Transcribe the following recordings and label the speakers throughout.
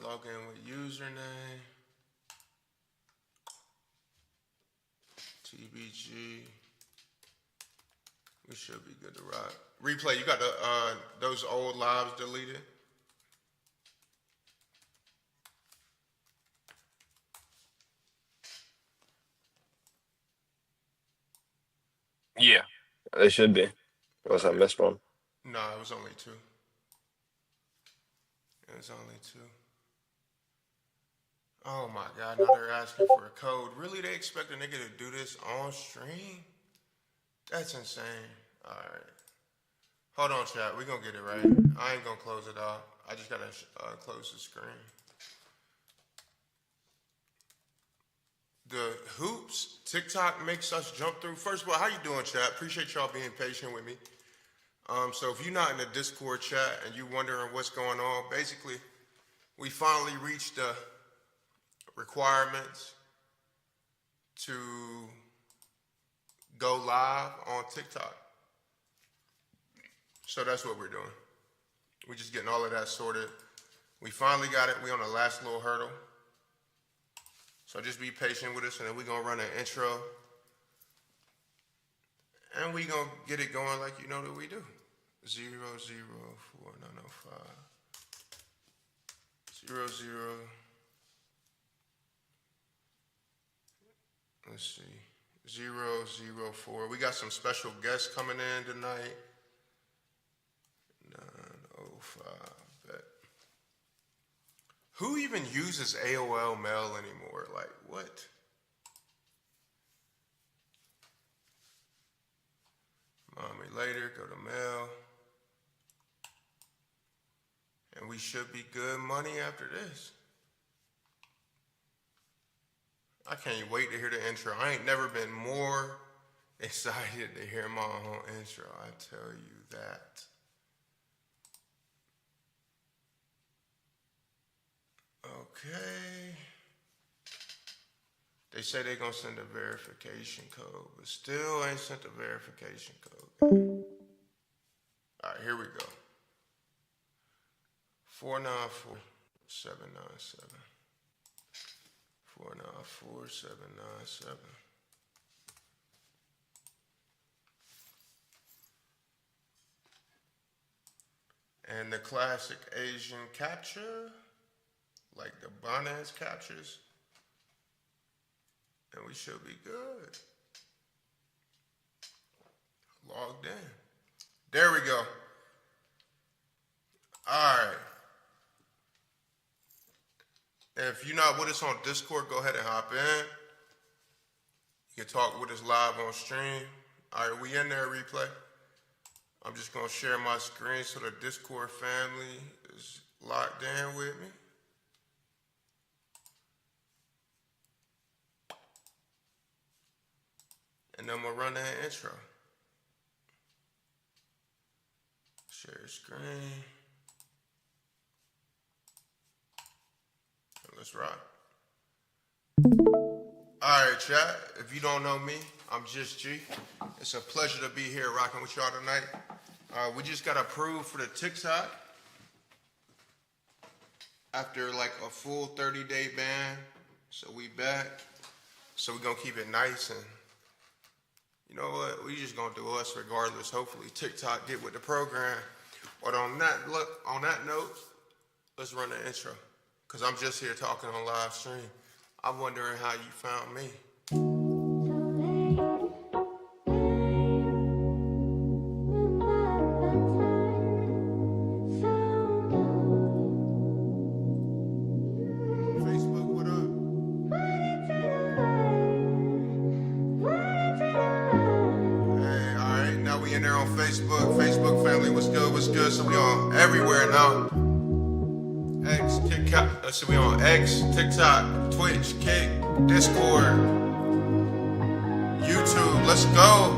Speaker 1: log in with username. TBG. We should be good to rock. Replay, you got the those old lives deleted?
Speaker 2: Yeah, they should be. Unless I missed one.
Speaker 1: No, it was only 2. It was only 2. Oh my God, now they're asking for a code. Really, they expect a nigga to do this on stream? That's insane. All right. Hold on, chat. We're going to get it right. I ain't going to close it off. I just got to close the screen. The hoops TikTok makes us jump through. First of all, how you doing, chat? Appreciate y'all being patient with me. So if you're not in the Discord chat and you're wondering what's going on, basically, we finally reached the requirements to go live on TikTok. So that's what we're doing. We're just getting all of that sorted. We finally got it. We on the last little hurdle. So just be patient with us, and then we're going to run an intro. And we're going to get it going like you know that we do. 004905 00. Let's see. 004. We got some special guests coming in tonight. 905. Bet. Who even uses AOL Mail anymore? Like, what? Mommy later, go to mail. And we should be good money after this. I can't wait to hear the intro. I ain't never been more excited to hear my own intro. I tell you that. Okay. They say they're going to send a verification code, but still ain't sent a verification code. All right, here we go. 494-797. 494-797. And the classic Asian capture, like the Binance captures, and we should be good. Logged in. There we go. All right. And if you're not with us on Discord, go ahead and hop in. You can talk with us live on stream. All right, we in there, replay. I'm just going to share my screen so the Discord family is locked in with me. And then we'll run that intro. Share screen. Let's rock. All right, chat. If you don't know me, I'm Just G. It's a pleasure to be here rocking with y'all tonight. We just got approved for the TikTok after like a full 30-day ban. So we back. So we're going to keep it nice, and you know what? We just going to do us regardless. Hopefully TikTok get with the program. But on that note, let's run the intro. Because I'm just here talking on live stream. I'm wondering how you found me. Facebook, what up? Hey, all right. Now we in there on Facebook. Facebook family, what's good? What's good? So we on everywhere now. X, TikTok, so we on X, TikTok, Twitch, Kick, Discord, YouTube. Let's go.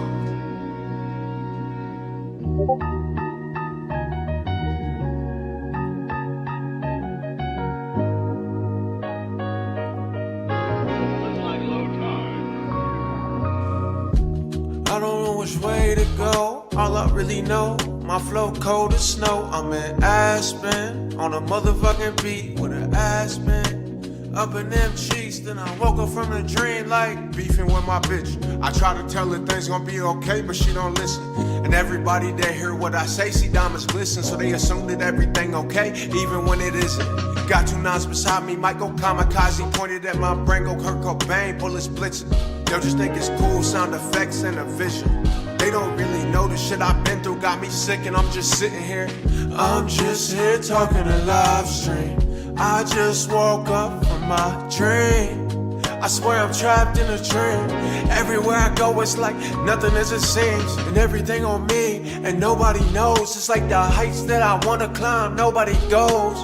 Speaker 3: I don't know which way to go. All I really know, My flow cold as snow, I'm in Aspen. On a motherfucking beat with an Aspen. Up in them cheeks, then I woke up from a dream like beefing with my bitch. I try to tell her things gonna be okay, but she don't listen. And everybody that hear what I say, see diamonds glisten, so they assume that everything okay, even when it isn't. Got 2 nines beside me, might go kamikaze, pointed at my brain, go Kurt Cobain, bullets blitzing. They'll just think it's cool, sound effects and a vision. They don't really know the shit I've been through, got me sick and I'm just sitting here. I'm just here talking to live stream. I just woke up from my dream. I swear I'm trapped in a dream. Everywhere I go it's like nothing as it seems. And everything on me and nobody knows. It's like the heights that I wanna climb, nobody goes.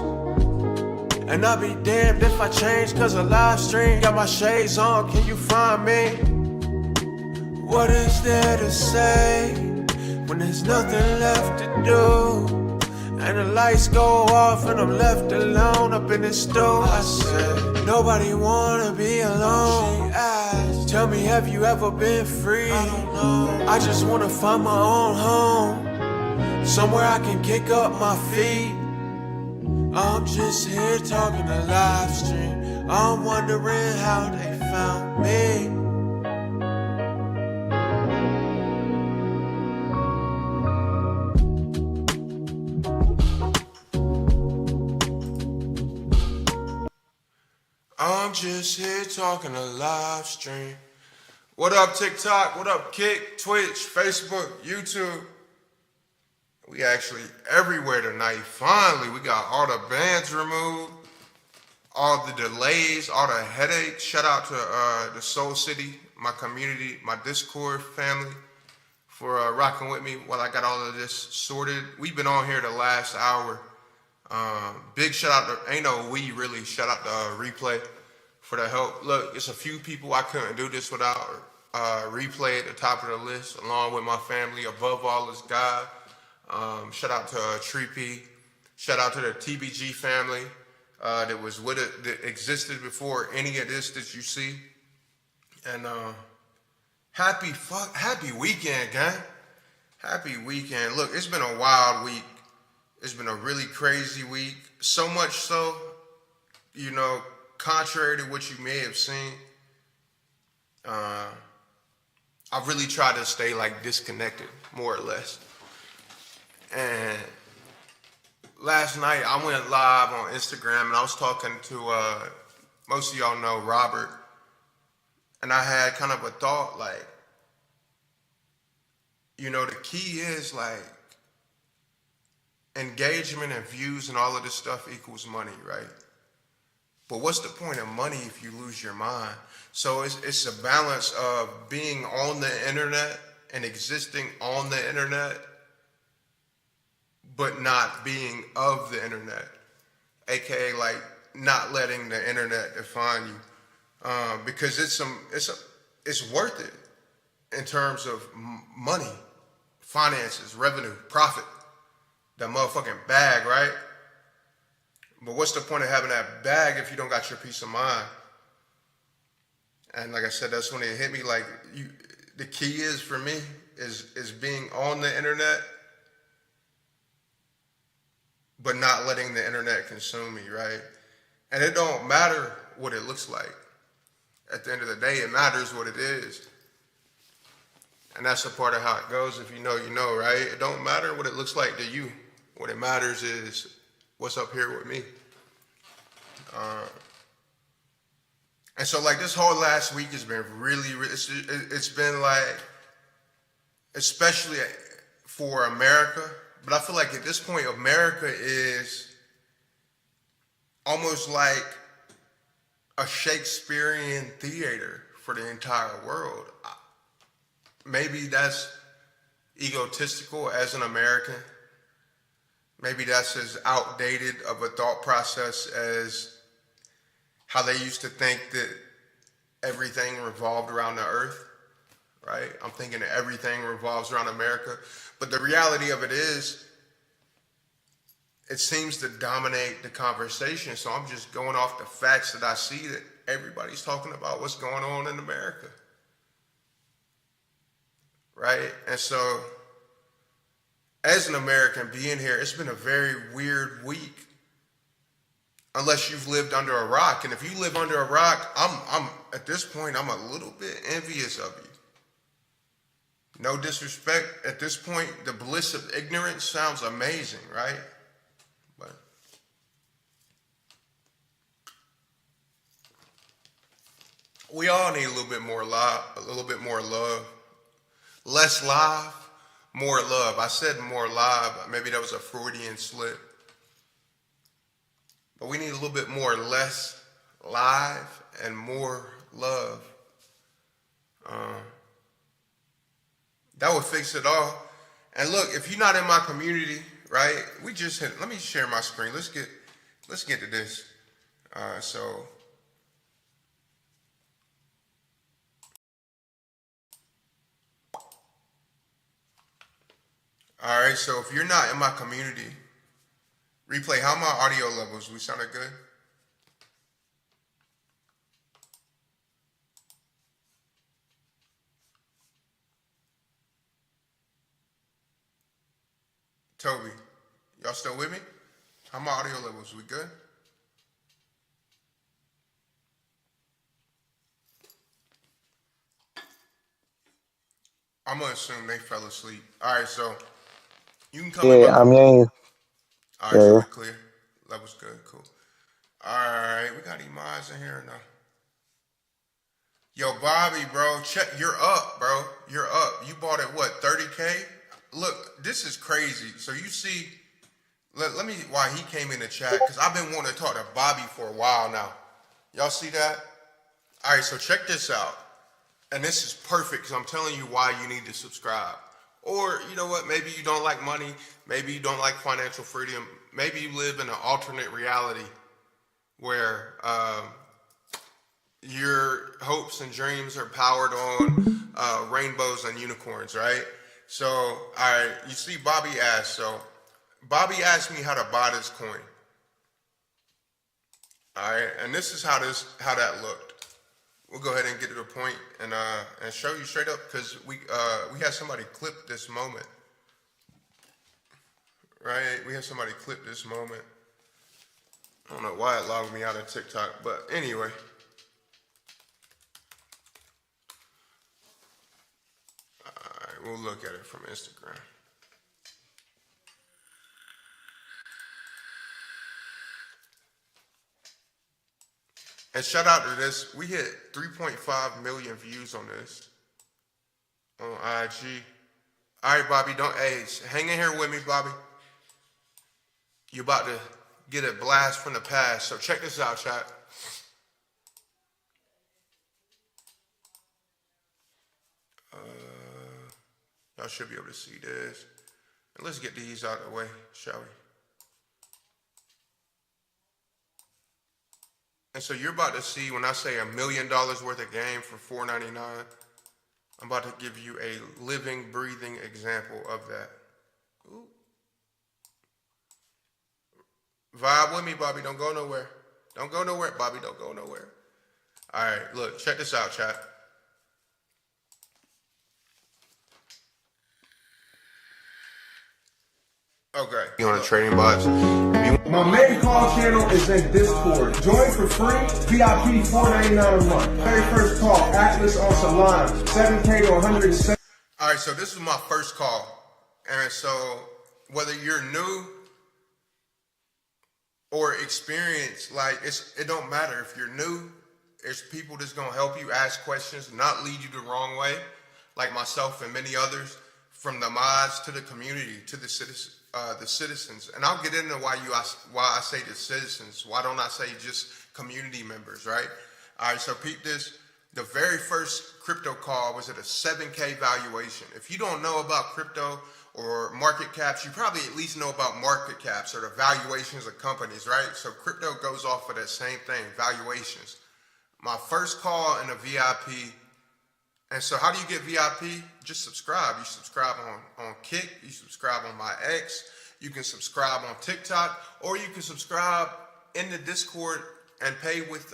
Speaker 3: And I'll be damned if I change cause a live stream. Got my shades on, can you find me? What is there to say when there's nothing left to do? And the lights go off and I'm left alone up in the store. I said, nobody wanna be alone. She asked, tell me, have you ever been free? I don't know. I just wanna find my own home, somewhere I can kick up my feet. I'm just here talking to live stream. I'm wondering how they found me. I'm just here talking to live stream. What up, TikTok? What up, Kick, Twitch, Facebook, YouTube? We actually everywhere tonight. Finally, we got all the bans removed, all the delays, all the headaches. Shout out to the Soul City, my community, my Discord family, for rocking with me while I got all of this sorted. We've been on here the last hour. Big shout out to, ain't no we really, shout out to Replay for the help. Look, it's a few people I couldn't do this without. Replay at the top of the list, along with my family. Above all is God. Shout out to Tree P. Shout out to the TBG family that was with it, that existed before any of this that you see. And happy weekend, gang. Happy weekend. Look, it's been a wild week. It's been a really crazy week. So much so, you know, contrary to what you may have seen, I've really tried to stay like disconnected, more or less. And last night I went live on Instagram and I was talking to, most of y'all know Robert, and I had kind of a thought like, you know, the key is like, engagement and views and all of this stuff equals money, right? But what's the point of money if you lose your mind? So it's a balance of being on the internet and existing on the internet, but not being of the internet, aka like not letting the internet define you, because it's worth it in terms of money, finances, revenue, profit. That motherfucking bag, right? But what's the point of having that bag if you don't got your peace of mind? And like I said, that's when it hit me. Like, the key is for me is being on the internet, but not letting the internet consume me, right? And it don't matter what it looks like. At the end of the day, it matters what it is. And that's a part of how it goes. If you know, you know, right? It don't matter what it looks like to you. What it matters is what's up here with me. And so like this whole last week has been really, it's been like, especially for America, but I feel like at this point, America is almost like a Shakespearean theater for the entire world. Maybe that's egotistical as an American. Maybe that's as outdated of a thought process as how they used to think that everything revolved around the earth, right? I'm thinking that everything revolves around America. But the reality of it is, it seems to dominate the conversation. So I'm just going off the facts that I see that everybody's talking about what's going on in America, right? And so
Speaker 1: as an American being here, it's been a very weird week. Unless you've lived under a rock. And if you live under a rock, I'm at this point, I'm a little bit envious of you. No disrespect. At this point, the bliss of ignorance sounds amazing, right? But we all need a little bit more love. Less live, more love. I said more live. Maybe that was a Freudian slip. But we need a little bit more less live and more love. That would fix it all. And look, if you're not in my community, right? Let me share my screen. Let's get to this. All right, so if you're not in my community, replay, how are my audio levels? We sounded good? Toby, y'all still with me? How my audio levels? We good? I'm gonna assume they fell asleep. All right, so you can come in.
Speaker 4: Yeah, I'm hearing you.
Speaker 1: All right, so we're clear. Levels good, cool. All right, we got any mods in here or no? Yo, Bobby, bro, you're up, bro. You're up. You bought it, what, 30K? Look, this is crazy. So you see, let me, why he came in the chat, because I've been wanting to talk to Bobby for a while now. Y'all see that? All right, so check this out. And this is perfect, because I'm telling you why you need to subscribe. Or, you know what, maybe you don't like money. Maybe you don't like financial freedom. Maybe you live in an alternate reality where your hopes and dreams are powered on rainbows and unicorns, right? So, all right, you see Bobby asked. So, Bobby asked me how to buy this coin. All right, and this is how that looked. We'll go ahead and get to the point and show you straight up, because we had somebody clip this moment, right? We had somebody clip this moment. I don't know why it logged me out of TikTok, but anyway. We'll look at it from Instagram. And shout out to this. We hit 3.5 million views on this on IG. All right, Bobby, hang in here with me, Bobby. You're about to get a blast from the past. So check this out, chat. Y'all should be able to see this. And let's get these out of the way, shall we? And so you're about to see, when I say $1 million worth of game for $4.99, I'm about to give you a living, breathing example of that. Ooh. Vibe with me, Bobby. Don't go nowhere. Don't go nowhere, Bobby. Don't go nowhere. All right, look, check this out, chat. Okay. You on the trading bots?
Speaker 5: My main call channel is in Discord. Join for free. VIP $4.99 a month. Very first call. Atlas on Salon. 7K to 107.
Speaker 1: All right, so this is my first call. And so whether you're new or experienced, like it don't matter. If you're new, there's people that's gonna help you ask questions, not lead you the wrong way, like myself and many others, from the mods to the community to the citizens. And I'll get into why I say the citizens. Why don't I say just community members, right? All right, so peep this. The very first crypto call was at a 7K valuation. If you don't know about crypto or market caps, you probably at least know about market caps or the valuations of companies, right? So crypto goes off of that same thing, valuations. My first call in a VIP. And so how do you get VIP? Just subscribe. You subscribe on Kick. You subscribe on my X. You can subscribe on TikTok. Or you can subscribe in the Discord and pay with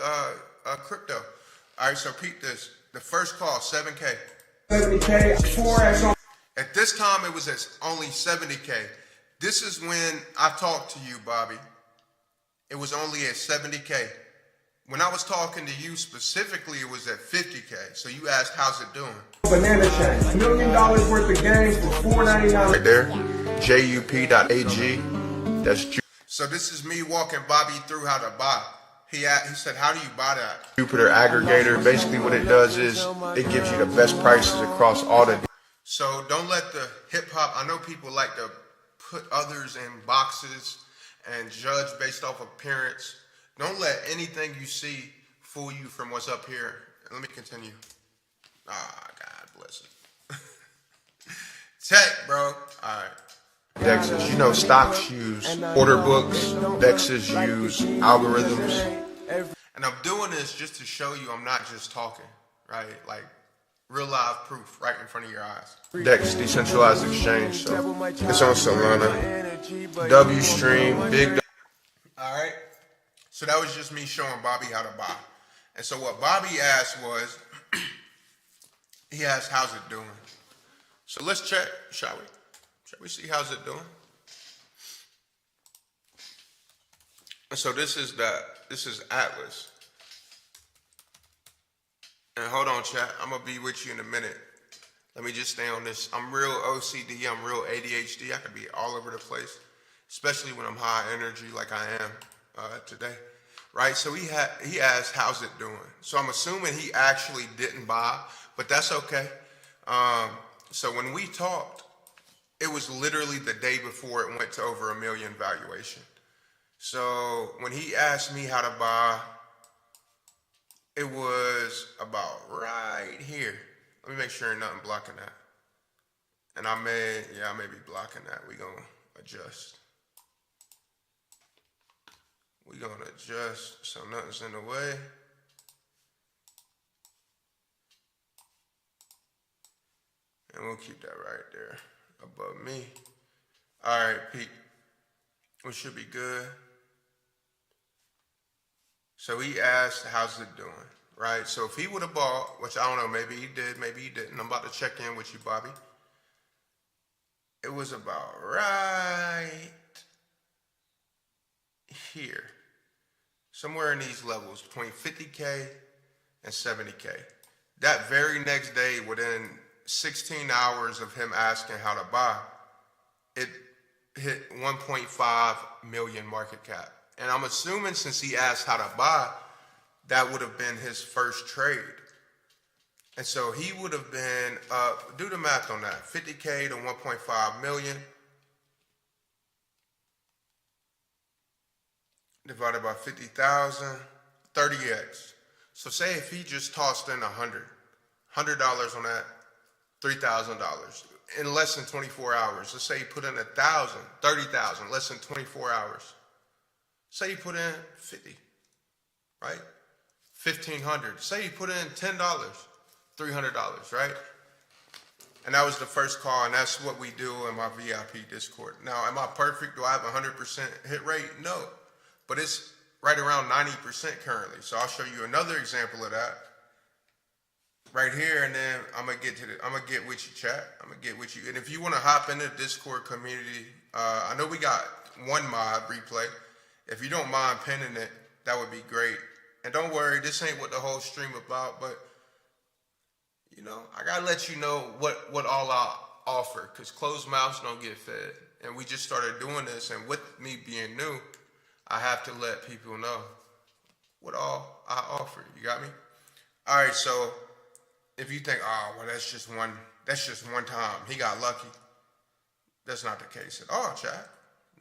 Speaker 1: crypto. All right, so peep this. The first call, 7K.
Speaker 5: 70K, 4X on.
Speaker 1: At this time, it was at only 70K. This is when I talked to you, Bobby. It was only at 70K. When I was talking to you specifically, it was at 50K. So you asked, how's it doing?
Speaker 5: Banana chain. $1 million worth of games for $4.99.
Speaker 1: Right there, jup.ag. That's So this is me walking Bobby through how to buy. He said, how do you buy that? Jupiter aggregator. Basically what it does is it gives you the best prices across all the. So don't let the hip hop, I know people like to put others in boxes and judge based off appearance. Don't let anything you see fool you from what's up here. Let me continue. God bless it. Tech, bro. All right. Dexes, you know, stocks use order books. Dexes use algorithms. And I'm doing this just to show you I'm not just talking, right? Like real live proof right in front of your eyes. Dex, decentralized exchange. So it's on Solana. W Stream, big. All right. So that was just me showing Bobby how to buy. And so what Bobby asked was, he asked, how's it doing? So let's check, shall we? Shall we see how's it doing? And so this is Atlas. And hold on, chat. I'm gonna be with you in a minute. Let me just stay on this. I'm real OCD. I'm real ADHD. I could be all over the place, especially when I'm high energy like I am today, right? So he asked, how's it doing? So I'm assuming he actually didn't buy, but that's okay. So when we talked, it was literally the day before it went to over $1 million valuation. So when he asked me how to buy, it was about right here. Let me make sure nothing blocking that. And I may be blocking that. We gonna adjust. We gonna adjust so nothing's in the way. And we'll keep that right there above me. All right, Pete. We should be good. So he asked, how's it doing? Right? So if he would have bought, which I don't know, maybe he did, maybe he didn't. I'm about to check in with you, Bobby. It was about right here. Somewhere in these levels, between 50K and 70K. That very next day, within 16 hours of him asking how to buy, it hit 1.5 million market cap. And I'm assuming since he asked how to buy, that would have been his first trade. And so he would have been, do the math on that, 50K to 1.5 million divided by 50,000, 30x. So say if he just tossed in $100 on that, $3,000 in less than 24 hours. Let's say he put in 1,000, 30,000, less than 24 hours. Say he put in 50, right? 1,500. Say he put in $10, $300, right? And that was the first call, and that's what we do in my VIP Discord. Now, am I perfect? Do I have 100% hit rate? No, but it's right around 90% currently. So I'll show you another example of that right here, and then I'm gonna get with you, chat. I'm gonna get with you. And if you want to hop into the Discord community, I know we got one mod replay. If you don't mind pinning it, that would be great. And don't worry, this ain't what the whole stream about, but you know, I gotta let you know what all I offer, because closed mouths don't get fed. And we just started doing this, and with me being new, I have to let people know what all I offer. You got me? All right, so if you think, oh, well, that's just one time, he got lucky. That's not the case at all, chat.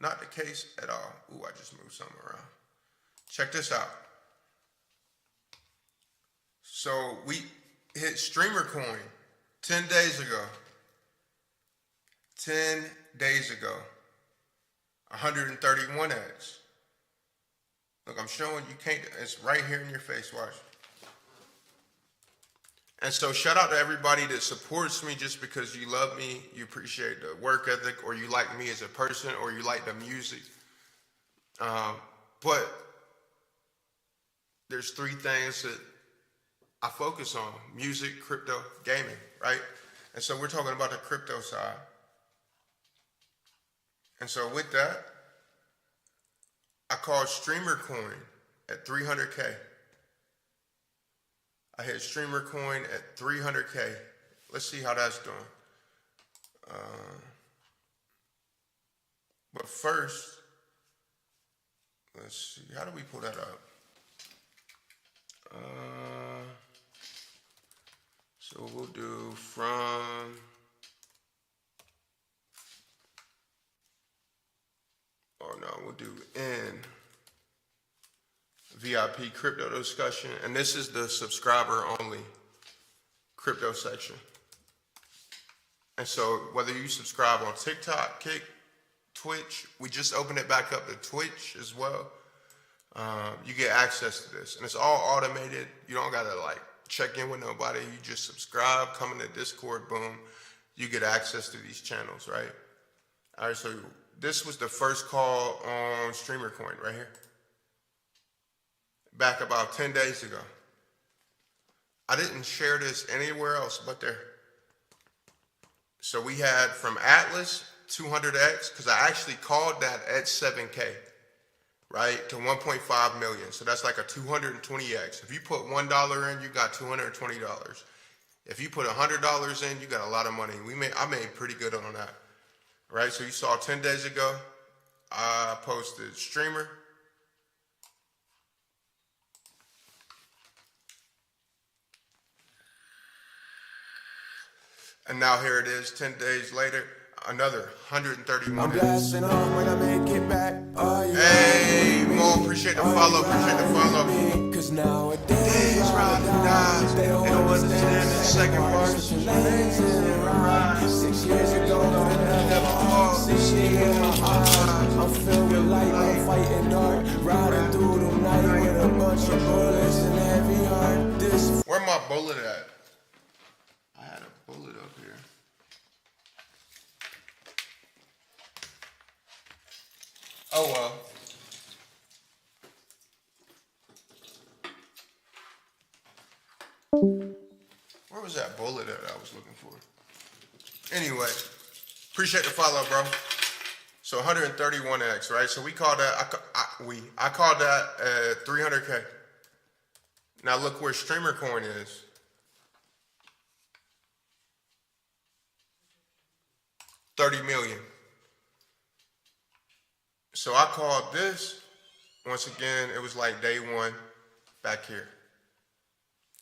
Speaker 1: Not the case at all. Ooh, I just moved something around. Check this out. So we hit Streamer Coin 10 days ago. 10 days ago. 131x. Look, I'm showing you can't, it's right here in your face, watch. And so shout out to everybody that supports me just because you love me, you appreciate the work ethic, or you like me as a person, or you like the music. But there's three things that I focus on: music, crypto, gaming, right? And so we're talking about the crypto side. And so with that, I called Streamer Coin at 300K. I hit Streamer Coin at 300K. Let's see how that's doing. But first, let's see. How do we pull that up? So we'll do from. Oh no, we'll do in VIP crypto discussion. And this is the subscriber only crypto section. And so whether you subscribe on TikTok, Kick, Twitch, we just opened it back up to Twitch as well. You get access to this, and it's all automated. You don't gotta like check in with nobody. You just subscribe, come into Discord, boom, you get access to these channels, right? All right, so this was the first call on Streamer Coin right here. Back about 10 days ago. I didn't share this anywhere else but there. So we had from Atlas 200X, because I actually called that at 7K, right, to 1.5 million. So that's like a 220X. If you put $1 in, you got $220. If you put $100 in, you got a lot of money. I made pretty good on that, right? So you saw 10 days ago, I posted Streamer. And now here it is, 10 days later, another 131.
Speaker 3: I'm blasting off when I make it back. Oh, yeah.
Speaker 1: Hey, Mo, appreciate the follow, appreciate the follow.
Speaker 3: Cause nowadays,
Speaker 1: Days rather than dies, they don't understand the second part.
Speaker 3: 6 years ago,
Speaker 1: Never fall,
Speaker 3: 6 years in my eyes. I'm filled with light, I'm fighting dark. Riding through the night with a bunch of bullets and heavy heart. This
Speaker 1: Where my bullet at? I had a bullet up here. Oh well. Where was that bullet that I was looking for? Anyway, appreciate the follow, bro. So 131X, right? So we called that. I called that at 300K. Now look where Streamer Coin is. $30 million. So I called this. Once again, it was like day one back here.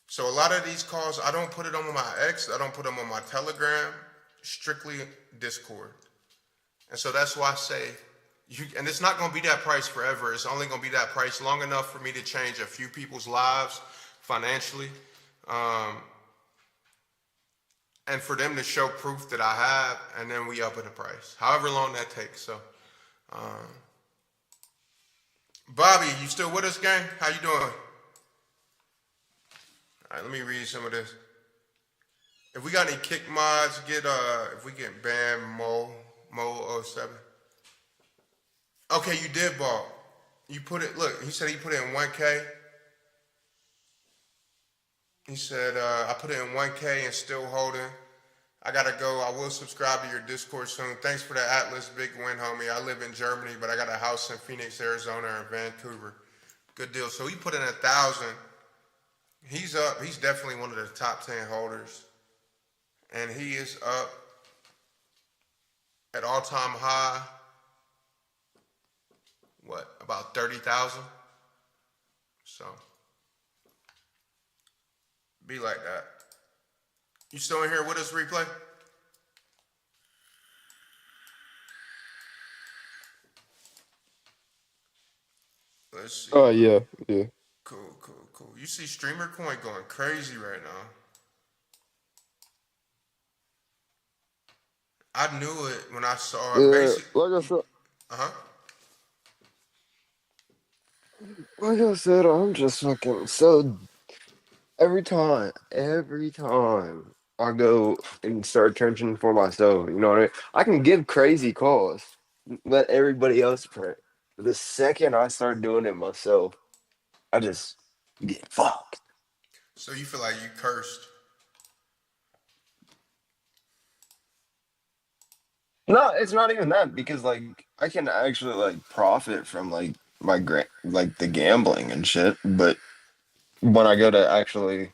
Speaker 1: So a lot of these calls, I don't put it on my X. I don't put them on my Telegram. Strictly Discord. And so that's why I say, and it's not going to be that price forever. It's only going to be that price long enough for me to change a few people's lives financially. And for them to show proof that I have, and then we up in the price. However long that takes. So, Bobby, you still with us, gang? How you doing? All right, let me read some of this. If we got any kick mods, if we get banned, Mo07. Okay, you did ball. You put it, look, he said he put it in 1K. He said, I put it in 1K and still holding. I gotta go. I will subscribe to your Discord soon. Thanks for the Atlas big win, homie. I live in Germany, but I got a house in Phoenix, Arizona, and Vancouver. Good deal. So he put in 1,000. He's up. He's definitely one of the top 10 holders. And he is up at all-time high, what, about 30,000? So, be like that. You still in here with us, replay? Let's see.
Speaker 2: Oh, yeah.
Speaker 1: Cool. You see Streamer Coin going crazy right now. I knew it when I saw it.
Speaker 2: Yeah, like I said, I'm just fucking so. Every time I go and start trenching for myself, you know what I mean? I can give crazy calls, let everybody else print. But the second I start doing it myself, I just get fucked.
Speaker 1: So you feel like you cursed?
Speaker 2: No, it's not even that because like I can actually like profit from like like the gambling and shit, but when I go to actually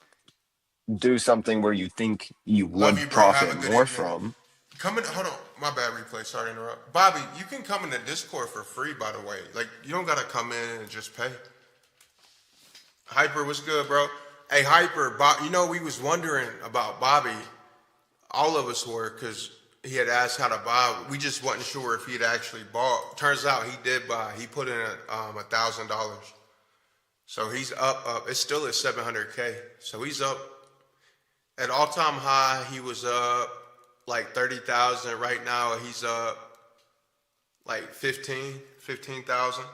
Speaker 2: do something where you think you
Speaker 1: Love you,
Speaker 2: would
Speaker 1: bro. Have
Speaker 2: profit
Speaker 1: a good
Speaker 2: more
Speaker 1: evening.
Speaker 2: from,
Speaker 1: Come in. Hold on. My bad. Replay. Sorry to interrupt. Bobby, you can come in the Discord for free. By the way, like you don't gotta come in and just pay. Hyper, what's good, bro? Hey, Hyper. Bob, you know we was wondering about Bobby. All of us were because he had asked how to buy. We just wasn't sure if he had actually bought. Turns out he did buy. He put in $1,000. So he's up. It's still at 700K. So he's up at all time high. He was up like 30,000. Right now he's up like 15,000.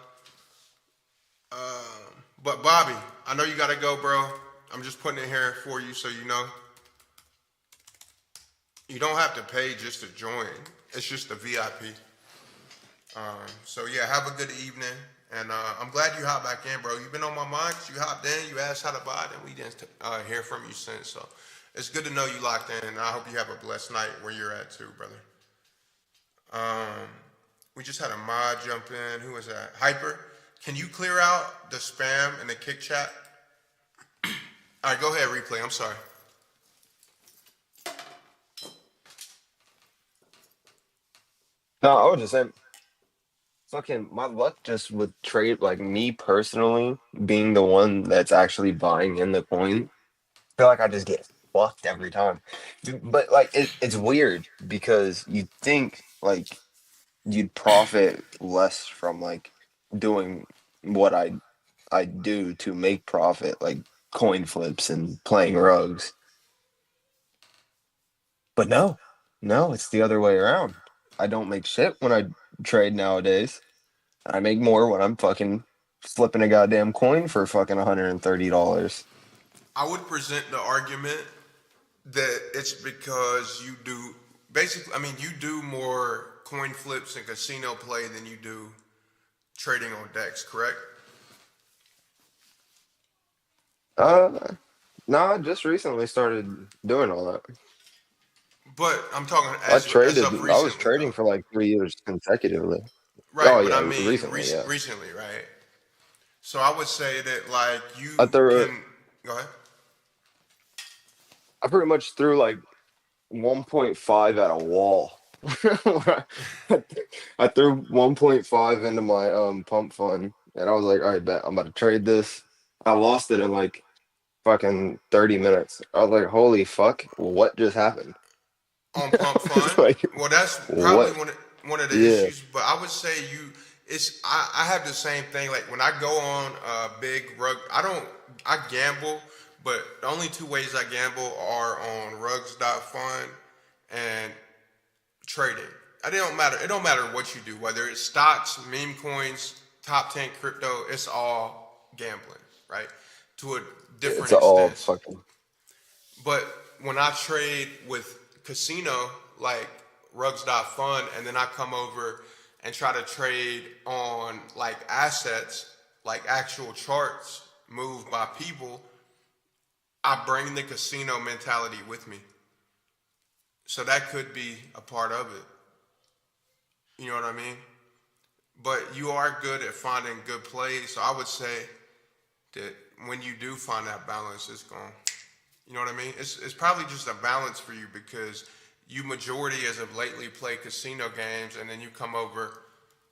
Speaker 1: But Bobby, I know you gotta go, bro. I'm just putting it here for you so you know. You don't have to pay just to join. It's just a VIP. So yeah, have a good evening, and I'm glad you hopped back in, bro. You've been on my mind 'cause you hopped in, you asked how to buy it, and we didn't hear from you since. So it's good to know you locked in, and I hope you have a blessed night where you're at too, brother. Um, we just had a mod jump in. Who was that? Hyper. Can you clear out the spam in the kick chat? All right, go ahead, replay. I'm sorry.
Speaker 2: no, I was just saying, fucking my luck just with trade like me personally being the one that's actually buying in the coin. I feel like I just get fucked every time. But like it's weird because you think like you'd profit less from like doing what I do to make profit, like coin flips and playing rugs. But no, no, it's the other way around. I don't make shit when I trade nowadays. I make more when I'm fucking flipping a goddamn coin for fucking $130.
Speaker 1: I would present the argument that it's because you do basically. I mean, you do more coin flips and casino play than you do trading on decks, correct?
Speaker 2: No, I just recently started doing all that.
Speaker 1: But I'm talking
Speaker 2: I
Speaker 1: as
Speaker 2: traded.
Speaker 1: of
Speaker 2: I was
Speaker 1: recently,
Speaker 2: trading
Speaker 1: though.
Speaker 2: for like 3 years consecutively.
Speaker 1: Right,
Speaker 2: Oh
Speaker 1: but I
Speaker 2: yeah,
Speaker 1: mean
Speaker 2: recently, yeah.
Speaker 1: recently, right? So I would say that like
Speaker 2: I
Speaker 1: you
Speaker 2: threw.
Speaker 1: can go ahead.
Speaker 2: I pretty much threw like 1.5 at a wall. I threw 1.5 into my pump fund, and I was like, all right, bet I'm about to trade this. I lost it in like fucking 30 minutes. I was like, holy fuck, what just happened?
Speaker 1: On pump
Speaker 2: It's
Speaker 1: fun.
Speaker 2: like,
Speaker 1: Well, that's probably
Speaker 2: what?
Speaker 1: one of the
Speaker 2: Yeah,
Speaker 1: issues. But I would say you, it's I have the same thing. Like when I go on a big rug, I gamble, but the only two ways I gamble are on rugs.fun and trading. It don't matter. It don't matter what you do, whether it's stocks, meme coins, top 10 crypto. It's all gambling, right? To a different
Speaker 2: it's all
Speaker 1: extent.
Speaker 2: fucking.
Speaker 1: But when I trade with casino, like rugs.fun, and then I come over and try to trade on like assets, like actual charts moved by people, I bring the casino mentality with me. So that could be a part of it. You know what I mean? But you are good at finding good plays. So I would say that when you do find that balance, it's going. You know what I mean? It's probably just a balance for you because you majority as of lately play casino games and then you come over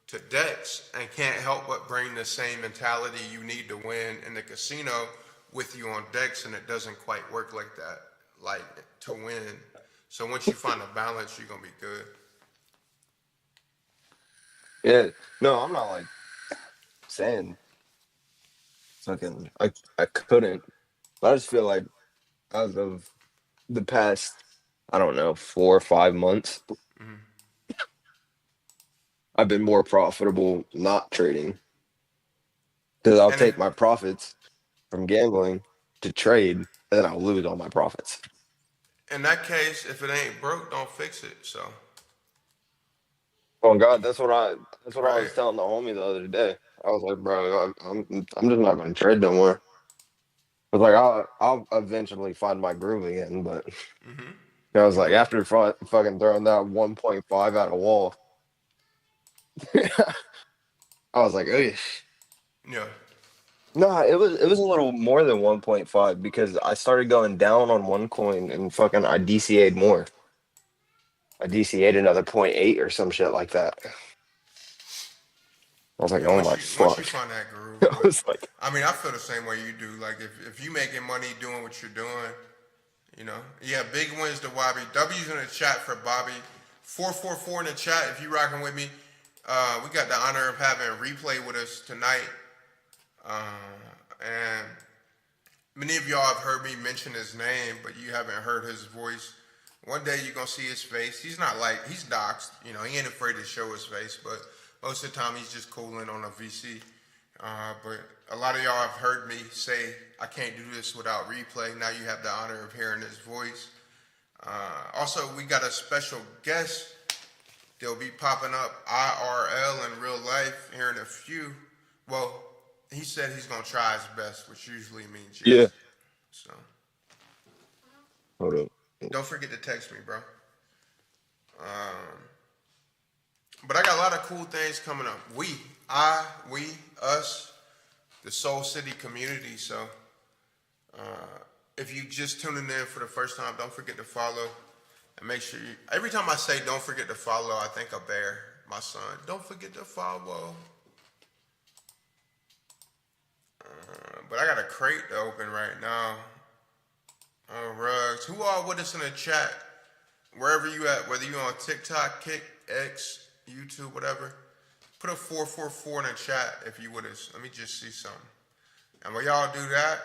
Speaker 1: to decks and can't help but bring the same mentality you need to win in the casino with you on decks and it doesn't quite work like that, like to win. So once you find a balance, you're gonna be good.
Speaker 2: Yeah, no, I'm not like saying fucking. I couldn't, but I just feel like as of the past, I don't know, 4 or 5 months, I've been more profitable not trading because I'll
Speaker 1: And if,
Speaker 2: take my profits from gambling to trade, and then I'll lose all my profits.
Speaker 1: in that case, if it ain't broke, don't fix it. So,
Speaker 2: Oh God, that's what I
Speaker 1: right.
Speaker 2: was telling the homie the other day. I was like, bro, I'm just not going to trade no more. I was like, I'll eventually find my groove again, but
Speaker 1: Mm-hmm.
Speaker 2: I was like, after fucking throwing that 1.5 at a wall, I was like, oh,
Speaker 1: Yeah.
Speaker 2: no, it was a little more than 1.5 because I started going down on one coin and fucking I DCA'd more. I DCA'd another .8 or some shit like that. I was like,
Speaker 1: Yeah,
Speaker 2: oh
Speaker 1: once
Speaker 2: my
Speaker 1: you
Speaker 2: fuck.
Speaker 1: find that groove,
Speaker 2: I
Speaker 1: but
Speaker 2: was like,
Speaker 1: I mean, I feel the same way you do. Like if you making money doing what you're doing, you know, yeah, big wins to Bobby. W's in the chat for Bobby. 444 in the chat if you rocking with me. We got the honor of having Replay with us tonight, and many of y'all have heard me mention his name, but you haven't heard his voice. One day you're gonna see his face. He's doxxed, you know, he ain't afraid to show his face, but most of the time he's just cooling on a VC. But a lot of y'all have heard me say, I can't do this without Replay. Now you have the honor of hearing his voice. Also, we got a special guest. They'll be popping up IRL in real life here in a few. Well, he said he's gonna try his best, which usually means yes.
Speaker 2: yeah.
Speaker 1: So
Speaker 2: Hold up.
Speaker 1: don't forget to text me, bro. But I got a lot of cool things coming up. We, us, the Soul City community. So if you just tuning in for the first time, don't forget to follow. And make sure you, every time I say don't forget to follow, I think of Bear, my son. Don't forget to follow. But I got a crate to open right now. Rugs. Who all with us in the chat? Wherever you at, whether you on TikTok, Kick, X, YouTube, whatever. Put a 444 in the chat if you with us. Let me just see something. And while y'all do that,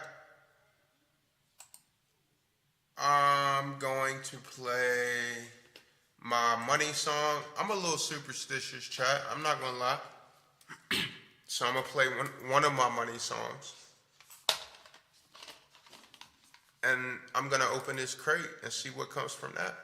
Speaker 1: I'm going to play my money song. I'm a little superstitious, chat. I'm not gonna lie. So I'm gonna play one of my money songs. And I'm gonna open this crate and see what comes from that.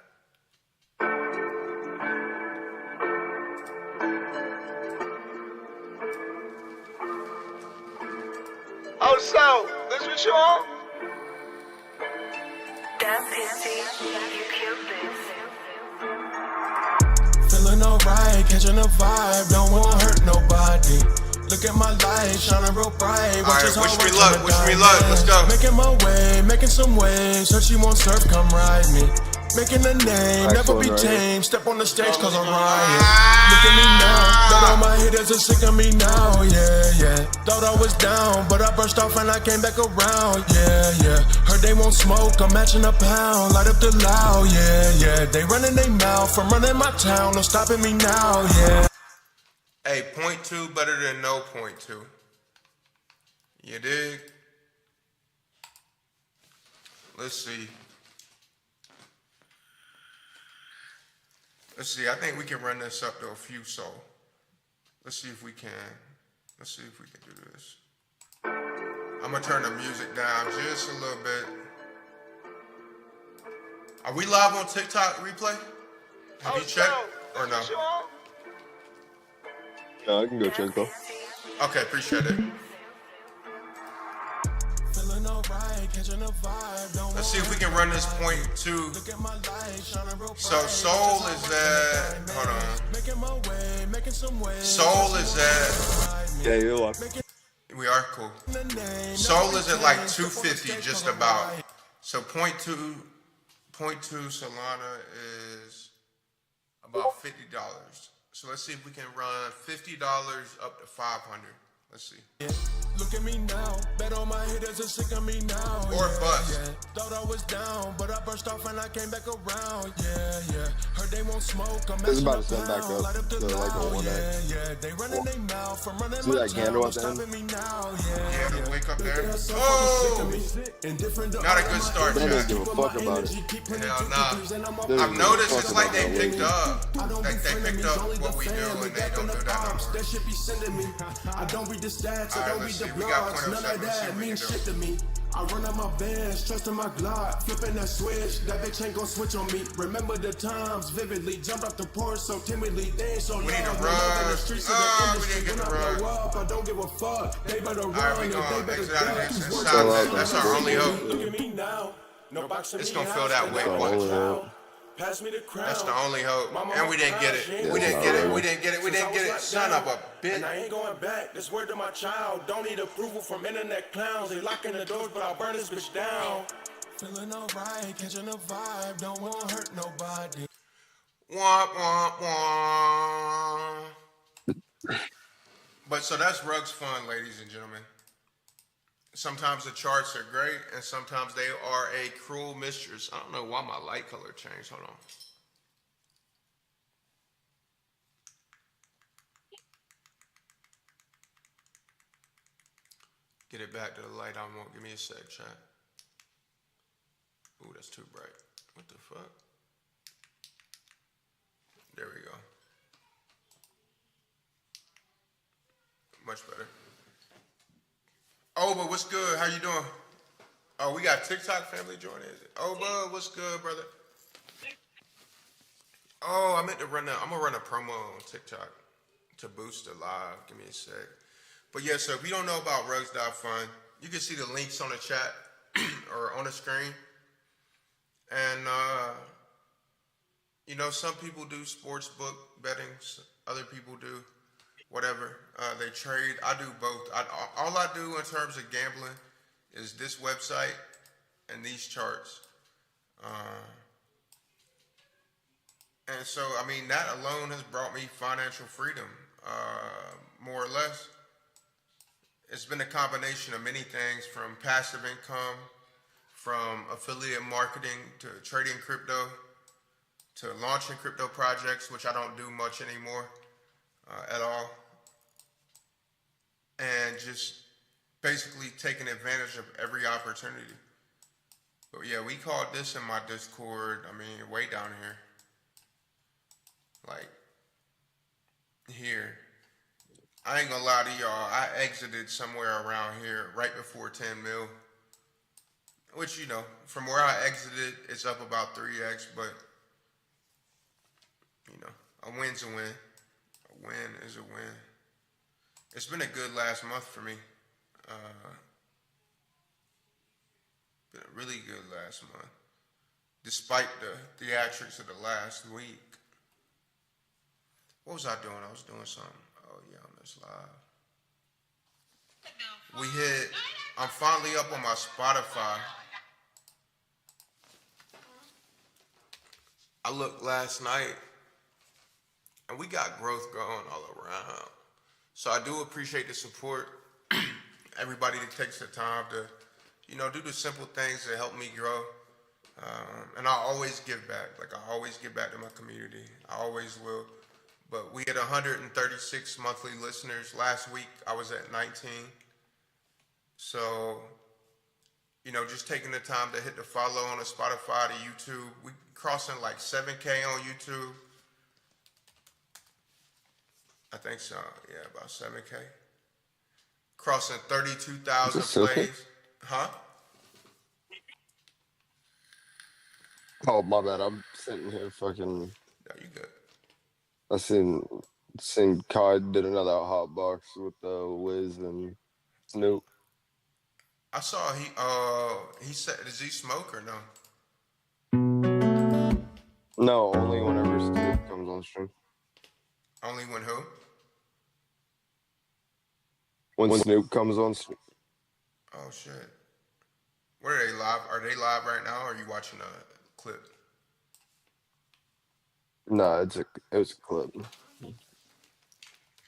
Speaker 4: Oh, so, this what you on?
Speaker 6: Damn pissy, you killed this.
Speaker 3: Feeling alright, catching a vibe, don't wanna hurt nobody. Look at my light, shining real bright.
Speaker 1: Alright, wish me luck, let's go.
Speaker 3: Making my way, making some waves. Heard she won't surf, come ride me. Making a name, never be tamed. Step on the stage cause I'm riot. Look at me now, thought all my hitters are sick of me now, yeah. Thought I was down, but I brushed off and I came back around, yeah. Heard they won't smoke, I'm matching a pound. Light up the loud, yeah. They running their mouth, I'm running my town. No stopping me now, yeah.
Speaker 1: Hey, .2 better than no .2. You dig? Let's see. I think we can run this up to a few so. Let's see if we can. Let's see if we can do this. I'm gonna turn the music down just a little bit. Are we live on TikTok Replay? Have you checked or no?
Speaker 2: No, I can go check though.
Speaker 1: Okay, appreciate it. Let's see if we can run this .2. So Soul is at, hold on. Soul is at,
Speaker 2: Yeah, you're like.
Speaker 1: we are cool. Soul is at like 250 just about. So .2 Solana is about $50. So let's see if we can run $50 up to 500. Let's see.
Speaker 3: Look at me now, bet all my hitters are sick of me now.
Speaker 1: Or bust.
Speaker 3: Thought I was down, but I brushed off and I came back around. Yeah. Heard they won't smoke. I'm
Speaker 2: It's about to send back up to like a 1x.
Speaker 3: Yeah. They running their mouth from running
Speaker 2: See
Speaker 3: my
Speaker 2: that candle at the
Speaker 3: town.
Speaker 2: end?
Speaker 3: Me now.
Speaker 1: Yeah, the wake up there. Oh! Not a good start,
Speaker 2: They don't
Speaker 1: Jack.
Speaker 2: give a fuck about it.
Speaker 1: Hell nah.
Speaker 2: They don't
Speaker 1: I've
Speaker 2: give a
Speaker 1: noticed
Speaker 2: fuck
Speaker 1: it's like
Speaker 2: about
Speaker 1: they
Speaker 2: that
Speaker 1: picked
Speaker 2: wave.
Speaker 1: up. Like they picked up what we do and they don't do that no more.
Speaker 3: That shit be sending me. I don't read the stats, I don't read the blogs. None of that means shit to me. I run out my bands, trusting my Glock, flipping that switch. That bitch ain't gon' switch on me. Remember the times vividly. Jumped off the porch so timidly. They ain't so
Speaker 1: We need
Speaker 3: loud.
Speaker 1: to
Speaker 3: When I'm in the
Speaker 1: run.
Speaker 3: streets of the
Speaker 1: We
Speaker 3: industry,
Speaker 1: didn't get
Speaker 3: when
Speaker 1: the
Speaker 3: I
Speaker 1: run.
Speaker 3: blow up, I don't give a fuck. They better run
Speaker 1: Alright, we
Speaker 3: and they
Speaker 1: gonna
Speaker 3: better
Speaker 1: exit out of
Speaker 3: duck.
Speaker 1: this.
Speaker 3: These
Speaker 1: It's
Speaker 3: words
Speaker 1: that's our only hope.
Speaker 3: look at me now. No boxing
Speaker 1: It's
Speaker 3: me
Speaker 1: gonna
Speaker 3: out,
Speaker 1: feel that
Speaker 3: step
Speaker 1: way.
Speaker 3: out,
Speaker 1: Watch.
Speaker 3: watch out. Pass me the crown.
Speaker 1: That's the only hope. And we didn't get it.
Speaker 2: Yeah,
Speaker 1: We didn't
Speaker 2: it's
Speaker 1: get
Speaker 2: not
Speaker 1: it. We
Speaker 2: real.
Speaker 1: didn't get it. We didn't get it. Son of a bitch.
Speaker 3: And I ain't going back. This word to my child. Don't need approval from internet clowns. They locking the doors, but I'll burn this bitch down. Feeling alright, catching a vibe. Don't want to hurt nobody.
Speaker 1: Wah, wah, wah. But so that's Rugs Fun, ladies and gentlemen. Sometimes the charts are great, and sometimes they are a cruel mistress. I don't know why my light color changed. Hold on. Get it back to the light I want. Give me a sec, chat. Ooh, that's too bright. What the fuck? There we go. Much better. Oba, what's good? How you doing? Oh, we got TikTok family joining. Oba, what's good, brother? Oh, I meant to run I'm gonna run a promo on TikTok to boost the live. Give me a sec. But yeah, so if you don't know about rugs.fun, you can see the links on the chat or on the screen. And you know, some people do sports book betting, other people do whatever. They trade. I do both. All I do in terms of gambling is this website and these charts. And so, I mean, that alone has brought me financial freedom, more or less. It's been a combination of many things, from passive income, from affiliate marketing to trading crypto, to launching crypto projects, which I don't do much anymore at all. And just basically taking advantage of every opportunity. But yeah, we called this in my Discord, I mean, way down here. Like, here. I ain't gonna lie to y'all, I exited somewhere around here right before 10 mil. Which, you know, from where I exited, it's up about 3x, but, you know, a win's a win. A win is a win. It's been a good last month for me. Been a really good last month, despite the theatrics of the last week. What was I doing? I was doing something. Oh yeah, on this live. I'm finally up on my Spotify. I looked last night, and we got growth going all around. So I do appreciate the support. Everybody that takes the time to, you know, do the simple things that help me grow. And I always give back. Like, I always give back to my community. I always will. But we had 136 monthly listeners. Last week, I was at 19. So, you know, just taking the time to hit the follow on the Spotify, to YouTube. We crossing like 7K on YouTube. I think so. Yeah, about 7K. Crossing 32,000 plays. Huh?
Speaker 2: Oh, my bad. I'm sitting here fucking.
Speaker 1: No, you good.
Speaker 2: I seen Kai did another hot box with Wiz and Snoop.
Speaker 1: I saw he said, does he smoke or no?
Speaker 2: No, only whenever Snoop comes on stream.
Speaker 1: Only when who?
Speaker 2: When Snoop comes on stream.
Speaker 1: Oh shit. Where are they live? Are they live right now, or are you watching a clip?
Speaker 2: No, it was a clip.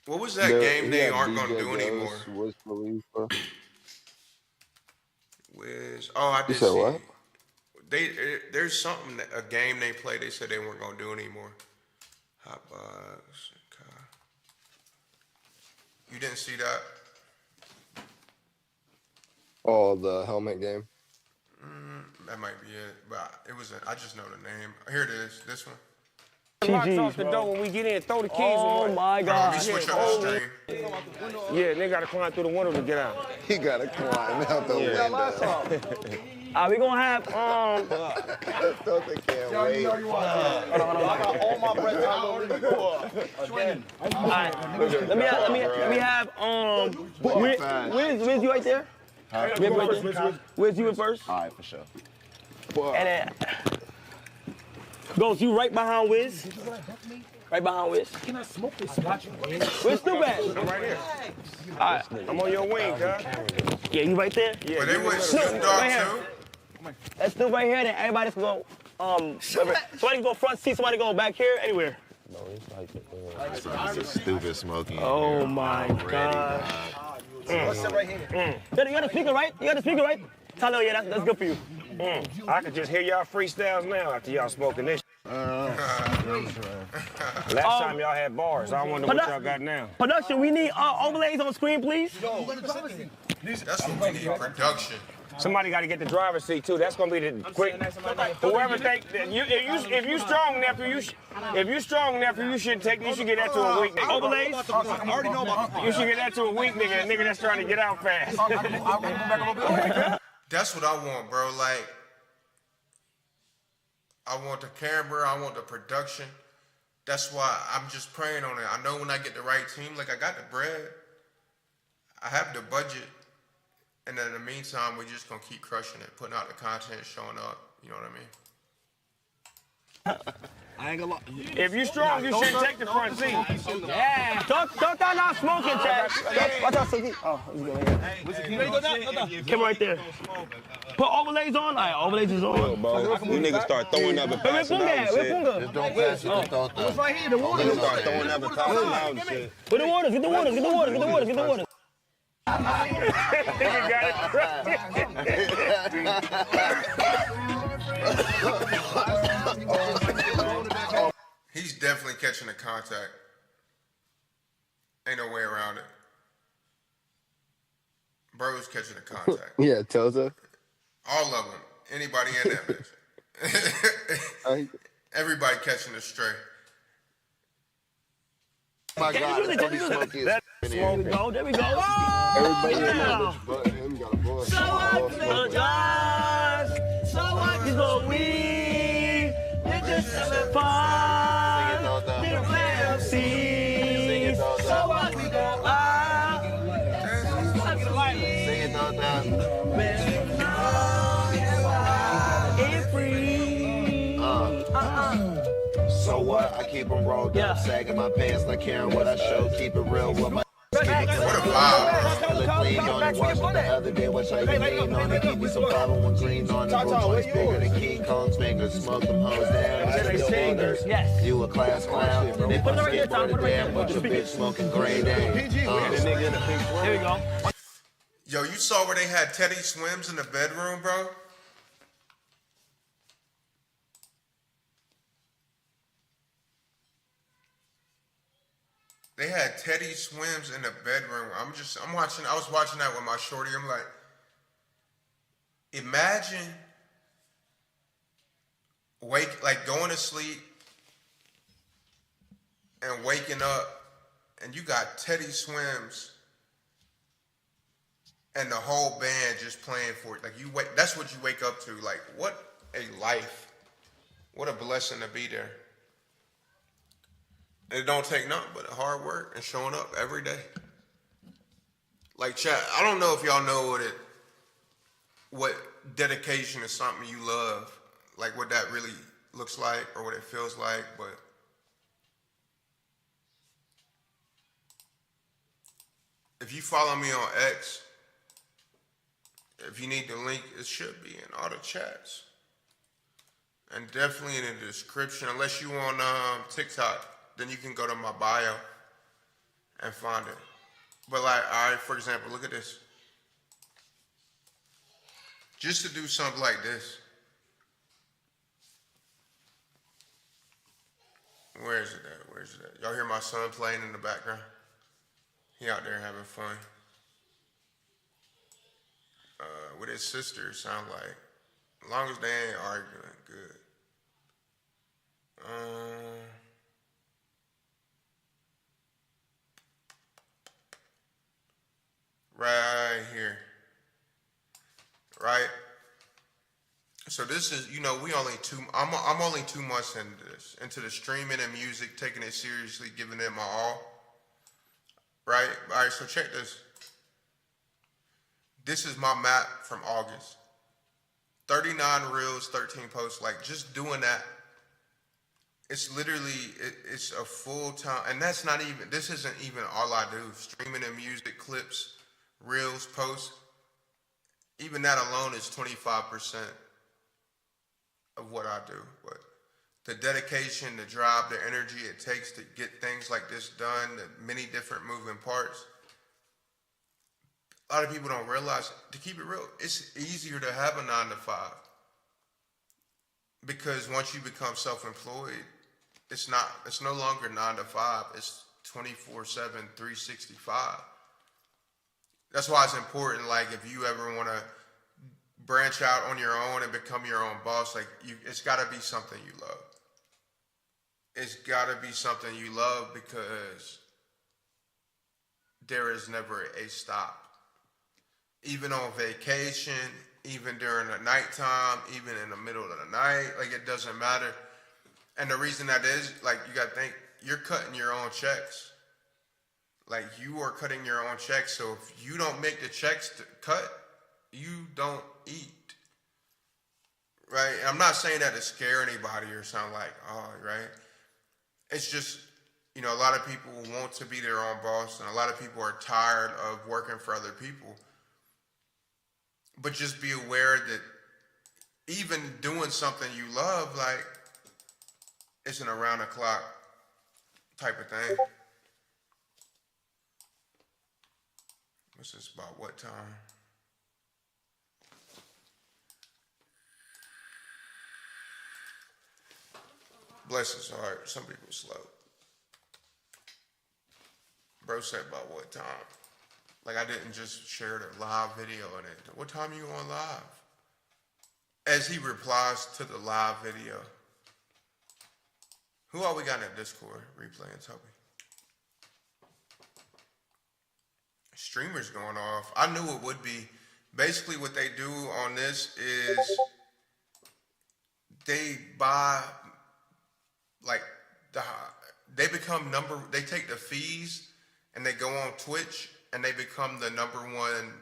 Speaker 1: What was that game they aren't gonna do anymore?
Speaker 2: Wiz Khalifa.
Speaker 1: Wiz. Oh, I did
Speaker 2: You said
Speaker 1: see.
Speaker 2: what?
Speaker 1: There's something, a game they played. They said they weren't gonna do anymore. Hot box. Okay. You didn't see that?
Speaker 2: Oh, the helmet game.
Speaker 1: That might be it, but it was. I just know the name. Here it is. This one.
Speaker 7: Locks off the door when we get in. Throw the keys away.
Speaker 1: Hold
Speaker 8: My
Speaker 1: on,
Speaker 8: God.
Speaker 1: let me switch up the stream.
Speaker 7: Yeah, they gotta climb through the window to get out.
Speaker 2: He gotta climb out the window.
Speaker 8: We gonna have
Speaker 2: Don't they can't wait.
Speaker 8: all my breath out of the door. Let me have Wiz, you right there? Wiz, you in first?
Speaker 2: All right, for sure.
Speaker 8: And then
Speaker 7: Ghost, you right behind Wiz. Right behind Wiz.
Speaker 8: Can I smoke this spot?
Speaker 7: Where's Snoop at?
Speaker 1: I'm right here.
Speaker 7: All right.
Speaker 9: I'm on your wing, cuz.
Speaker 7: Yeah, you right there?
Speaker 9: Yeah,
Speaker 1: But they went
Speaker 7: Snoop,
Speaker 1: Snoop Dogg
Speaker 7: right here.
Speaker 1: too.
Speaker 7: That's Snoop right here, then everybody's gonna somebody can go front seat, somebody go back here, anywhere.
Speaker 10: Stupid smoking.
Speaker 7: Oh my God.
Speaker 8: What's that right here?
Speaker 7: You got the speaker, right? You got the speaker, right? Tyler, yeah, that's good for you.
Speaker 9: I could just hear y'all freestyles now after y'all smoking this. Last time y'all had bars. I wonder what y'all got now.
Speaker 7: Production, we need overlays on screen, please.
Speaker 1: That's what we need, production.
Speaker 9: Somebody got to get the driver's seat too. That's gonna be the quick. Whoever think that if you strong nephew, you should get that to a weak nigga.
Speaker 7: Overlays.
Speaker 8: I already know about
Speaker 9: You should get that to a weak nigga, a nigga that's trying to get out fast.
Speaker 1: That's what I want, bro. Like, I want the camera, I want the production. That's why I'm just praying on it. I know when I get the right team, like I got the bread, I have the budget, and then in the meantime, we're just gonna keep crushing it, putting out the content, showing up. You know what I mean?
Speaker 8: I ain't gonna lie.
Speaker 9: If you strong, you should take the front seat.
Speaker 7: Yeah. Don't start not smoking, Chad. Watch out, Suki. Oh, he's good right here.
Speaker 8: Ready to go down?
Speaker 7: Come right there. Put overlays on. All right, overlays is on.
Speaker 10: You niggas start throwing up and
Speaker 7: Where
Speaker 10: passing out and
Speaker 7: Punga?
Speaker 10: shit.
Speaker 7: Don't pass it.
Speaker 8: What's right here? The water.
Speaker 10: Niggas start throwing up and passing out and shit.
Speaker 7: Get the waters, get the waters, get the waters, get the waters, get the waters.
Speaker 9: Nigga got it.
Speaker 1: He's definitely catching the contact. Ain't no way around it. Bro's catching the contact.
Speaker 2: Yeah, Toza.
Speaker 1: All of them. Anybody in that bitch. Everybody catching the stray.
Speaker 10: My God, it's gonna be smoky as
Speaker 7: There we go, there we go.
Speaker 2: Everybody in that
Speaker 7: Yeah.
Speaker 2: bitch but him got a boy.
Speaker 7: So what? So what? He's gonna win. It's just having fun. Little fantasy. So what? We go out.
Speaker 10: Sing it all down.
Speaker 7: It's free.
Speaker 10: So what? I keep them rolled up, sagging my pants, not caring what I show. Keep it real with my.
Speaker 1: What a vibe, bro.
Speaker 10: Look clean on it, watched it the other day, watch how you lean on it. Keep me some 501 green on it. Roll joints bigger than King Kong's fingers. Smoke them hoes down.
Speaker 7: Yes.
Speaker 10: You a class clown. If I skateboard a damn bunch of bitch smoking gray day.
Speaker 7: Here we go.
Speaker 1: Yo, you saw where they had Teddy Swims in the bedroom, bro? They had Teddy Swims in the bedroom. I was watching that with my shorty. I'm like, imagine going to sleep and waking up and you got Teddy Swims and the whole band just playing for it. Like that's what you wake up to. Like, what a life. What a blessing to be there. And it don't take nothing but hard work and showing up every day. Like, chat, I don't know if y'all know what dedication is something you love, like what that really looks like or what it feels like, but if you follow me on X, if you need the link, it should be in all the chats. And definitely in the description, unless you on TikTok, then you can go to my bio and find it. But like, all right, for example, look at this. Just to do something like this. Where is it at? Where's it at? Y'all hear my son playing in the background? He out there having fun. With his sister, sound like. As long as they ain't arguing, good. Right here. Right? So this is, we only I'm only 2 months into the streaming and music, taking it seriously, giving it my all. Right? All right, so check this. This is my map from August. 39 reels, 13 posts, like just doing that It's literally, it's a full time, and that's not even, this isn't even all I do. Streaming and music clips, reels, posts, even that alone is 25% of what I do. But the dedication, the drive, the energy it takes to get things like this done, the many different moving parts, a lot of people don't realize, to keep it real, it's easier to have a 9 to 5. Because once you become self-employed, it's no longer 9 to 5, it's 24/7, 365. That's why it's important, like, if you ever want to branch out on your own and become your own boss, like, it's got to be something you love. It's got to be something you love, because there is never a stop. Even on vacation, even during the nighttime, even in the middle of the night, like, it doesn't matter. And the reason that is, like, you got to think, you're cutting your own checks. Like, you are cutting your own checks, so if you don't make the checks to cut, you don't eat. Right? And I'm not saying that to scare anybody or sound like, oh, right? It's just, a lot of people want to be their own boss, and a lot of people are tired of working for other people. But just be aware that even doing something you love, like, it's an around the clock type of thing. What's this about? What time? Bless his heart. Some people slow. Bro said about what time? Like, I didn't just share the live video in it. What time are you on live? As he replies to the live video. Who all we got in the Discord? Replay and Toby. Streamers going off. I knew it would be. Basically what they do on this is they buy, like, they take the fees and they go on Twitch and they become the #1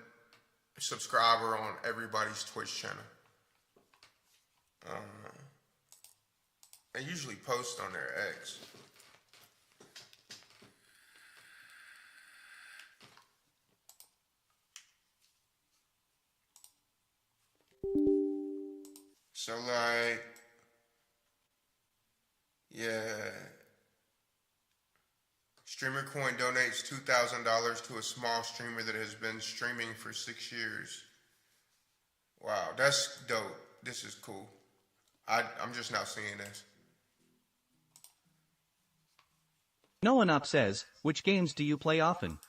Speaker 1: subscriber on everybody's Twitch channel. They usually post on their X. So, like, yeah. Streamer Coin donates $2,000 to a small streamer that has been streaming for 6 years. Wow, that's dope. This is cool. I'm just now seeing this.
Speaker 11: No one up says, which games do you play often?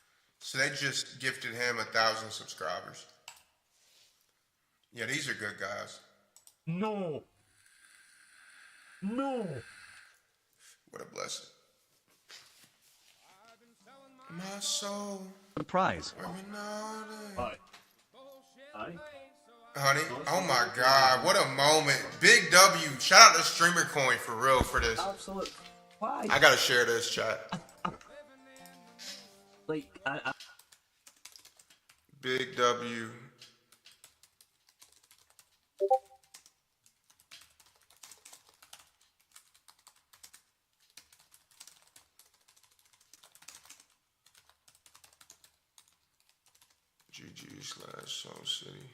Speaker 1: So they just gifted him 1,000 subscribers. Yeah, these are good guys.
Speaker 7: No.
Speaker 1: What a blessing. My soul.
Speaker 11: Prize.
Speaker 7: Hi.
Speaker 1: Honey, oh my God, what a moment. Big W. Shout out to Streamer Coin for real for this.
Speaker 7: Absolutely. Why?
Speaker 1: I gotta share this, chat.
Speaker 7: Like,
Speaker 1: Big W. GG/Soul City.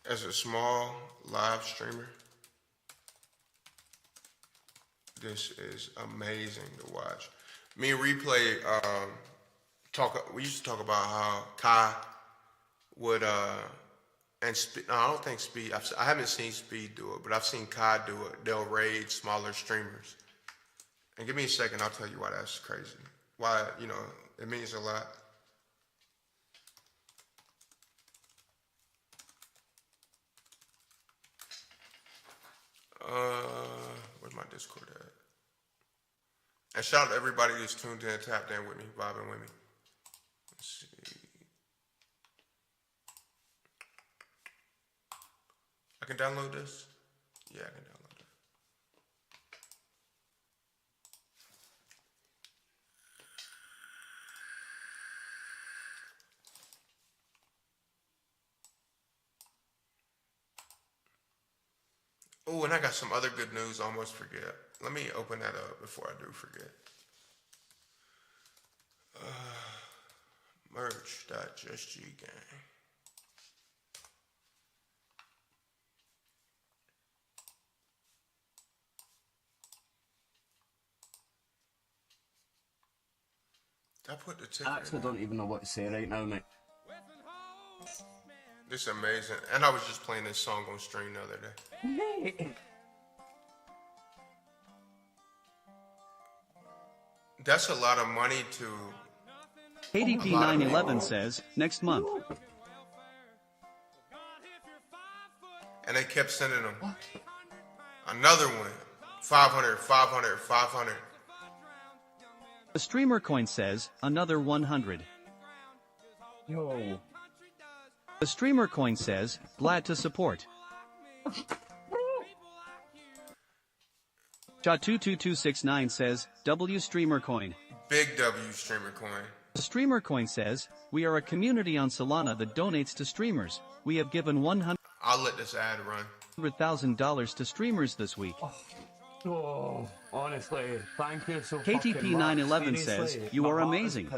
Speaker 1: As a small live streamer, this is amazing to watch. Me and Replay we used to talk about how Kai would and Speed. No, I don't think Speed. I haven't seen Speed do it, but I've seen Kai do it. They'll raid smaller streamers. And give me a second, I'll tell you why that's crazy. Why, it means a lot. Where's my Discord at? And shout out to everybody that's tuned in and tapped in with me, vibing with me. Let's see. I can download this? Yeah, I can download it. Oh, and I got some other good news. I almost forget. Let me open that up before I do forget. Merch.justggang. I put the ticket.
Speaker 12: I actually don't even know what to say right now, mate.
Speaker 1: This is amazing. And I was just playing this song on stream the other day. That's a lot of money to...
Speaker 11: KDP911 says, next month.
Speaker 1: And they kept sending them. Another one. 500, 500, 500.
Speaker 11: The streamer coin says, another 100.
Speaker 12: Yo.
Speaker 11: The streamer coin says, glad to support. Shot22269 says, W streamer coin.
Speaker 1: Big W streamer coin.
Speaker 11: The streamer coin says, we are a community on Solana that donates to streamers. We have given
Speaker 1: I'll let this ad run.
Speaker 11: $100,000 to streamers this week.
Speaker 12: Oh, honestly, thank you so
Speaker 11: KTP911 says, you are amazing.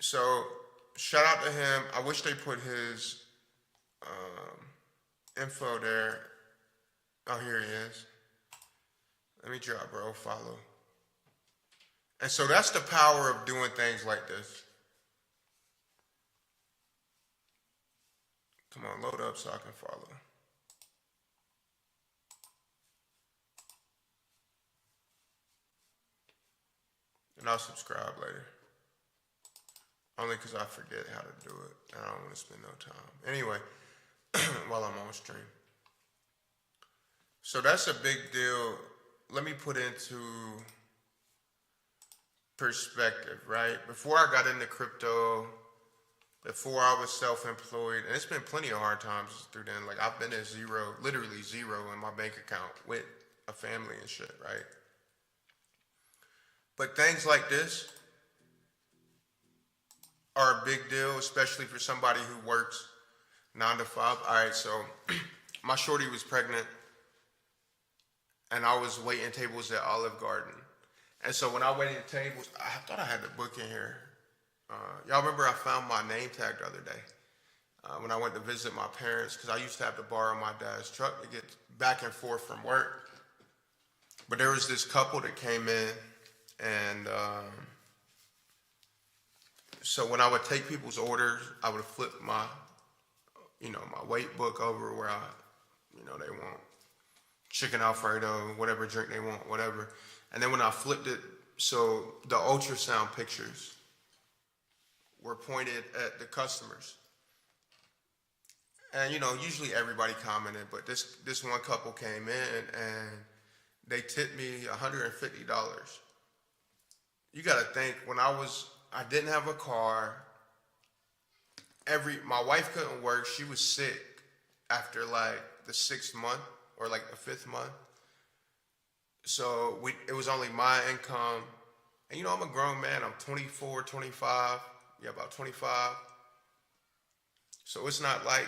Speaker 1: So, shout out to him. I wish they put his info there. Oh, here he is. Let me drop, bro. Follow. And so that's the power of doing things like this. Come on, load up so I can follow. And I'll subscribe later. Only because I forget how to do it. I don't want to spend no time. Anyway, while I'm on stream. So that's a big deal. Let me put into perspective, right? Before I got into crypto, before I was self-employed, and it's been plenty of hard times through then. Like I've been at zero, literally zero in my bank account with a family and shit, right? But things like this are a big deal, especially for somebody who works 9 to 5. All right, so my shorty was pregnant, and I was waiting tables at Olive Garden. And so when I waited tables, I thought I had the book in here. Y'all remember I found my name tag the other day when I went to visit my parents, because I used to have to borrow my dad's truck to get back and forth from work. But there was this couple that came in, and so when I would take people's orders, I would flip my, my weight book over where they want chicken Alfredo, whatever drink they want, whatever. And then when I flipped it, so the ultrasound pictures were pointed at the customers. And, usually everybody commented, but this one couple came in and they tipped me $150. You got to think, when I didn't have a car. My wife couldn't work. She was sick after like the 6th month or like the 5th month. So it was only my income. And I'm a grown man. I'm 24, 25. Yeah, about 25. So it's not like,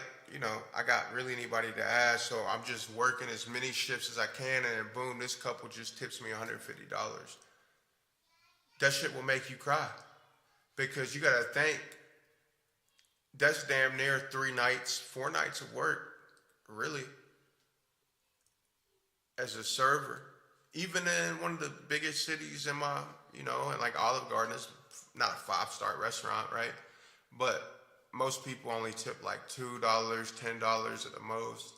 Speaker 1: I got really anybody to ask. So I'm just working as many shifts as I can. And then boom, this couple just tips me $150. That shit will make you cry. Because you got to think, that's damn near 4 nights of work, really, as a server. Even in one of the biggest cities in my, and like Olive Garden is not a 5-star restaurant, right? But most people only tip like $2, $10 at the most.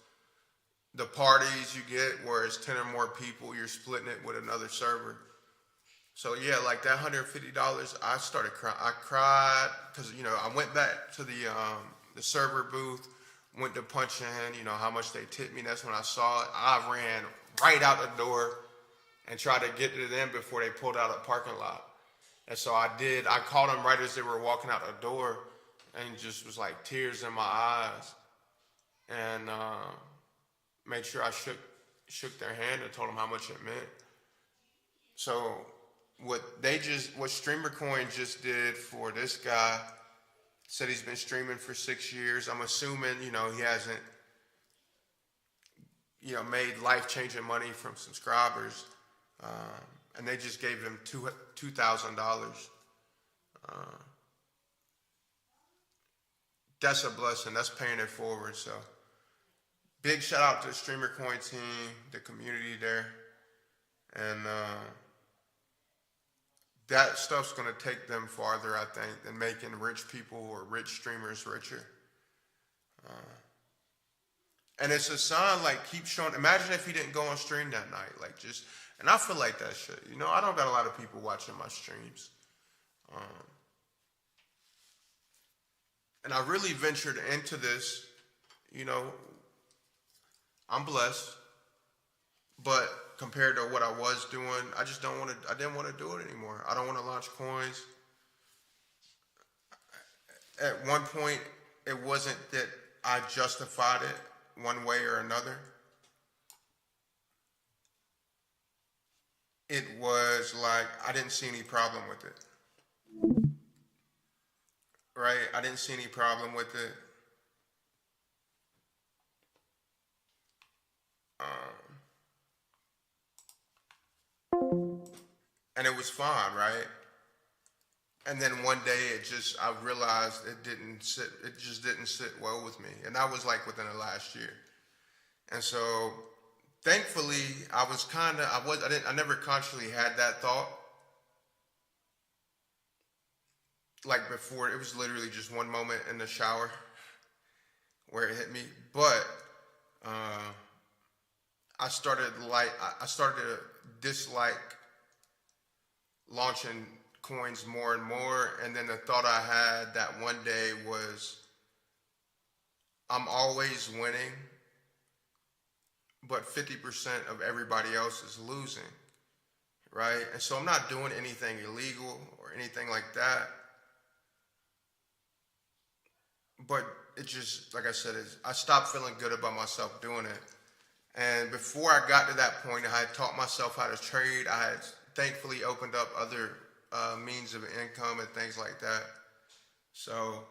Speaker 1: The parties you get where it's 10 or more people, you're splitting it with another server. So yeah, like that $150, I started crying. I cried because, I went back to the server booth, went to punch in, how much they tipped me. That's when I saw it. I ran right out the door and tried to get to them before they pulled out of the parking lot. And so I did. I called them right as they were walking out the door and just was like tears in my eyes. and made sure I shook their hand and told them how much it meant. So what Streamer Coin just did for this guy, said he's been streaming for 6 years. I'm assuming, he hasn't, made life-changing money from subscribers. And they just gave him $2,000. That's a blessing. That's paying it forward. So big shout out to the Streamer Coin team, the community there. And that stuff's going to take them farther, I think, than making rich people or rich streamers richer. And it's a sign, like, keep showing. Imagine if he didn't go on stream that night. Like, just, and I feel like that shit. I don't got a lot of people watching my streams. And I really ventured into this, I'm blessed. But compared to what I was doing, I didn't want to do it anymore. I don't want to launch coins. At one point, it wasn't that I justified it one way or another. It was like, I didn't see any problem with it. Right? I didn't see any problem with it. And it was fine, right? And then one day I realized it just didn't sit well with me. And that was like within the last year. And so thankfully I never consciously had that thought. Like before, it was literally just one moment in the shower where it hit me. But I started to dislike launching coins more and more. And then the thought I had that one day was, I'm always winning, but 50% of everybody else is losing, right? And so I'm not doing anything illegal or anything like that. But it just, like I said, I stopped feeling good about myself doing it. And before I got to that point, I had taught myself how to trade. I had thankfully opened up other means of income and things like that. So,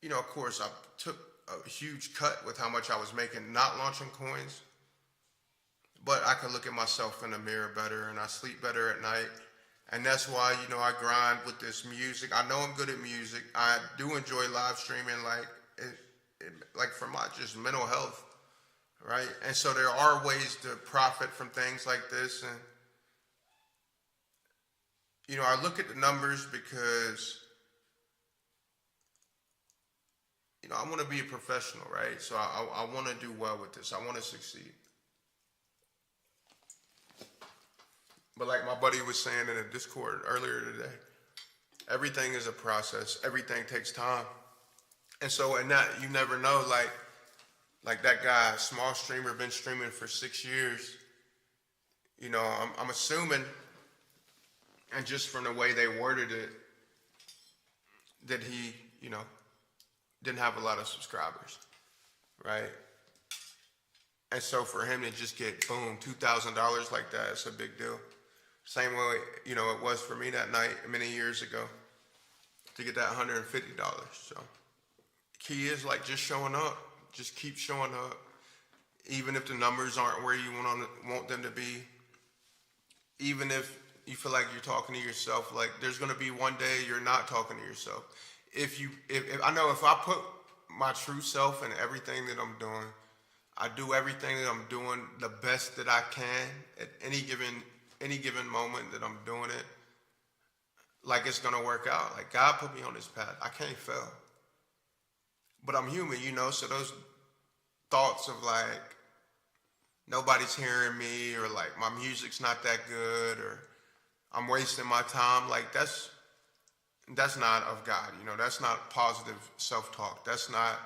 Speaker 1: of course, I took a huge cut with how much I was making not launching coins. But I could look at myself in the mirror better, and I sleep better at night. And that's why, I grind with this music. I know I'm good at music. I do enjoy live streaming, like for my just mental health, right? And so there are ways to profit from things like this. And, I look at the numbers because, I want to be a professional, right? So I want to do well with this. I want to succeed. But like my buddy was saying in a Discord earlier today, everything is a process. Everything takes time. And so in that, you never know, like that guy, small streamer, been streaming for 6 years. I'm assuming, and just from the way they worded it, that he, didn't have a lot of subscribers, right? And so for him to just get, boom, $2,000 like that, it's a big deal. Same way, it was for me that night many years ago to get that $150. So key is like just showing up, just keep showing up, even if the numbers aren't where you want them to be. Even if you feel like you're talking to yourself, like there's going to be one day you're not talking to yourself. If I know if I put my true self in everything that I'm doing, I do everything that I'm doing the best that I can at any given moment that I'm doing it, like it's gonna work out. Like God put me on this path. I can't fail. But I'm human, so those thoughts of like nobody's hearing me, or like my music's not that good, or I'm wasting my time, like that's not of God. That's not positive self-talk. That's not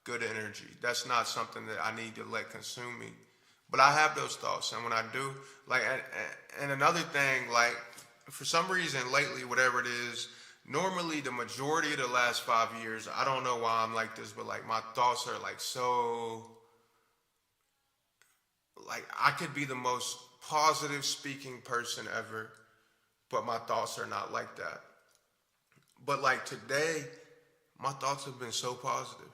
Speaker 1: good energy. That's not something that I need to let consume me. But I have those thoughts, and when I do, like, and another thing, like, for some reason lately, whatever it is, normally the majority of the last 5 years, I don't know why I'm like this, but like my thoughts are like so, like I could be the most positive speaking person ever, but my thoughts are not like that. But like today, my thoughts have been so positive,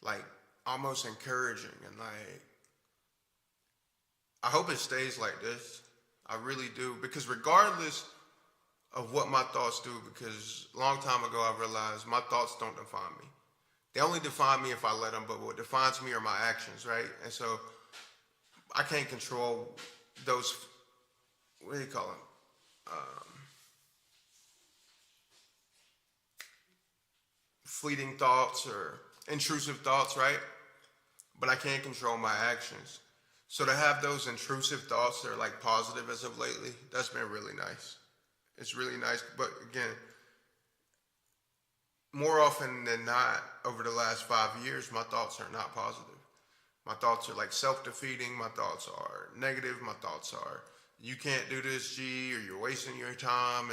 Speaker 1: like almost encouraging, and like I hope it stays like this. I really do, because regardless of what my thoughts do, because a long time ago I realized my thoughts don't define me. They only define me if I let them, but what defines me are my actions, right? And so I can't control those, what do you call them? Fleeting thoughts or intrusive thoughts, right? But I can't control my actions. So to have those intrusive thoughts that are like positive as of lately, that's been really nice. It's really nice. But again, more often than not, over the last 5 years, my thoughts are not positive. My thoughts are like self-defeating. My thoughts are negative. My thoughts are, you can't do this, G, or you're wasting your time.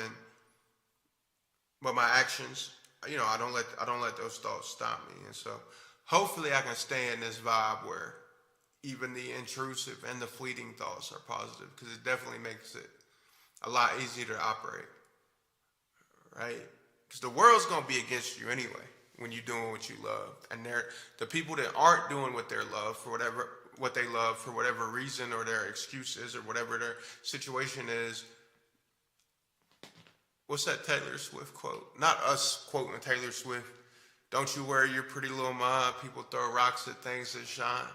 Speaker 1: But my actions, you know, I don't let those thoughts stop me. And so hopefully I can stay in this vibe where even the intrusive and the fleeting thoughts are positive, because it definitely makes it a lot easier to operate, right? Because the world's going to be against you anyway when you're doing what you love. And the people that aren't doing what they love for whatever reason, or their excuses, or whatever their situation is. What's that Taylor Swift quote? Not us quoting Taylor Swift. Don't you worry your pretty little mind. People throw rocks at things that shine.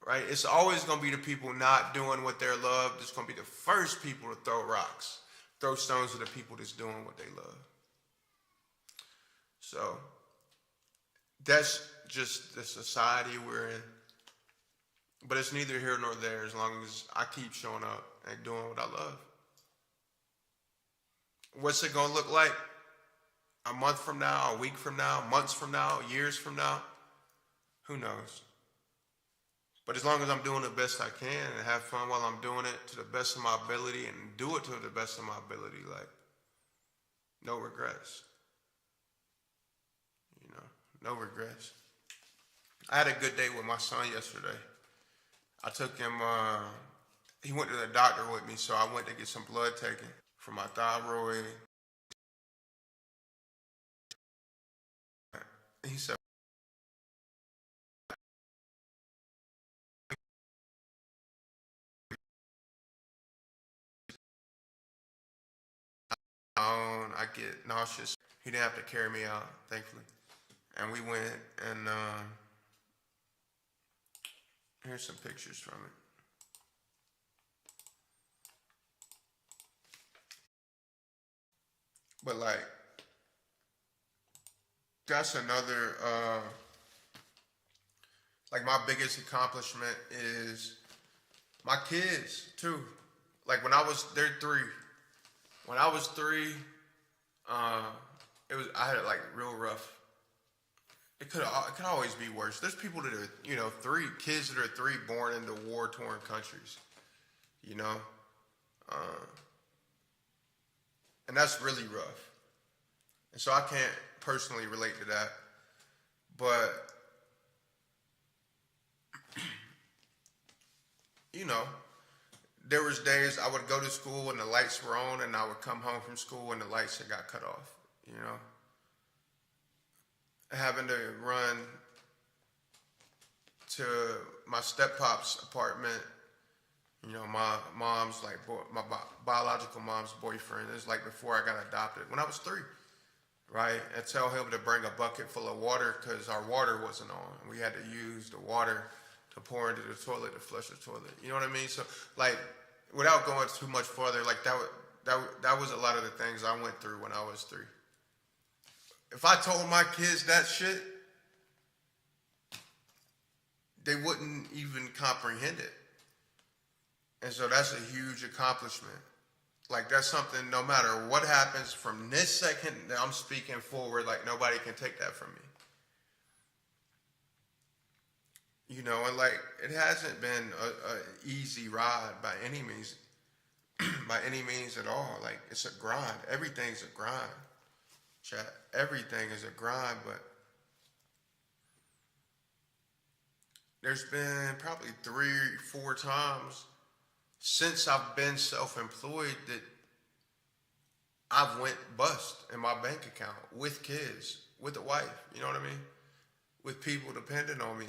Speaker 1: Right? It's always going to be the people not doing what they're loved. It's going to be the first people to throw rocks, throw stones at the people that's doing what they love. So that's just the society we're in. But it's neither here nor there as long as I keep showing up and doing what I love. What's it going to look like a month from now, a week from now, months from now, years from now? Who knows? But as long as I'm doing the best I can and have fun while I'm doing it to the best of my ability and do it to the best of my ability, like, no regrets. You know, no regrets. I had a good day with my son yesterday. I took him, he went to the doctor with me, so I went to get some blood taken for my thyroid. He said, I get nauseous. He didn't have to carry me out, thankfully. And we went, and here's some pictures from it. But like, that's another, like my biggest accomplishment is my kids too. Like they're 3. When I was 3, I had it like real rough. It could always be worse. There's people that are, 3 kids that are 3 born into war-torn countries, and that's really rough. And so I can't personally relate to that, but there was days I would go to school and the lights were on, and I would come home from school and the lights had got cut off, Having to run to my step-pop's apartment, my mom's my biological mom's boyfriend. It was like before I got adopted, when I was 3, right? And tell him to bring a bucket full of water because our water wasn't on. We had to use the water to pour into the toilet to flush the toilet. You know what I mean? So, like, without going too much further, like that was a lot of the things I went through when I was 3. If I told my kids that shit, they wouldn't even comprehend it. And so that's a huge accomplishment. Like, that's something, no matter what happens from this second that I'm speaking forward, like, nobody can take that from me. And like, it hasn't been a easy ride by any means. by any means at all. Like, it's a grind. Everything's a grind. Chat. Everything is a grind, but there's been probably 3 or 4 times since I've been self-employed that I've went bust in my bank account with kids, with a wife, you know what I mean? With people depending on me.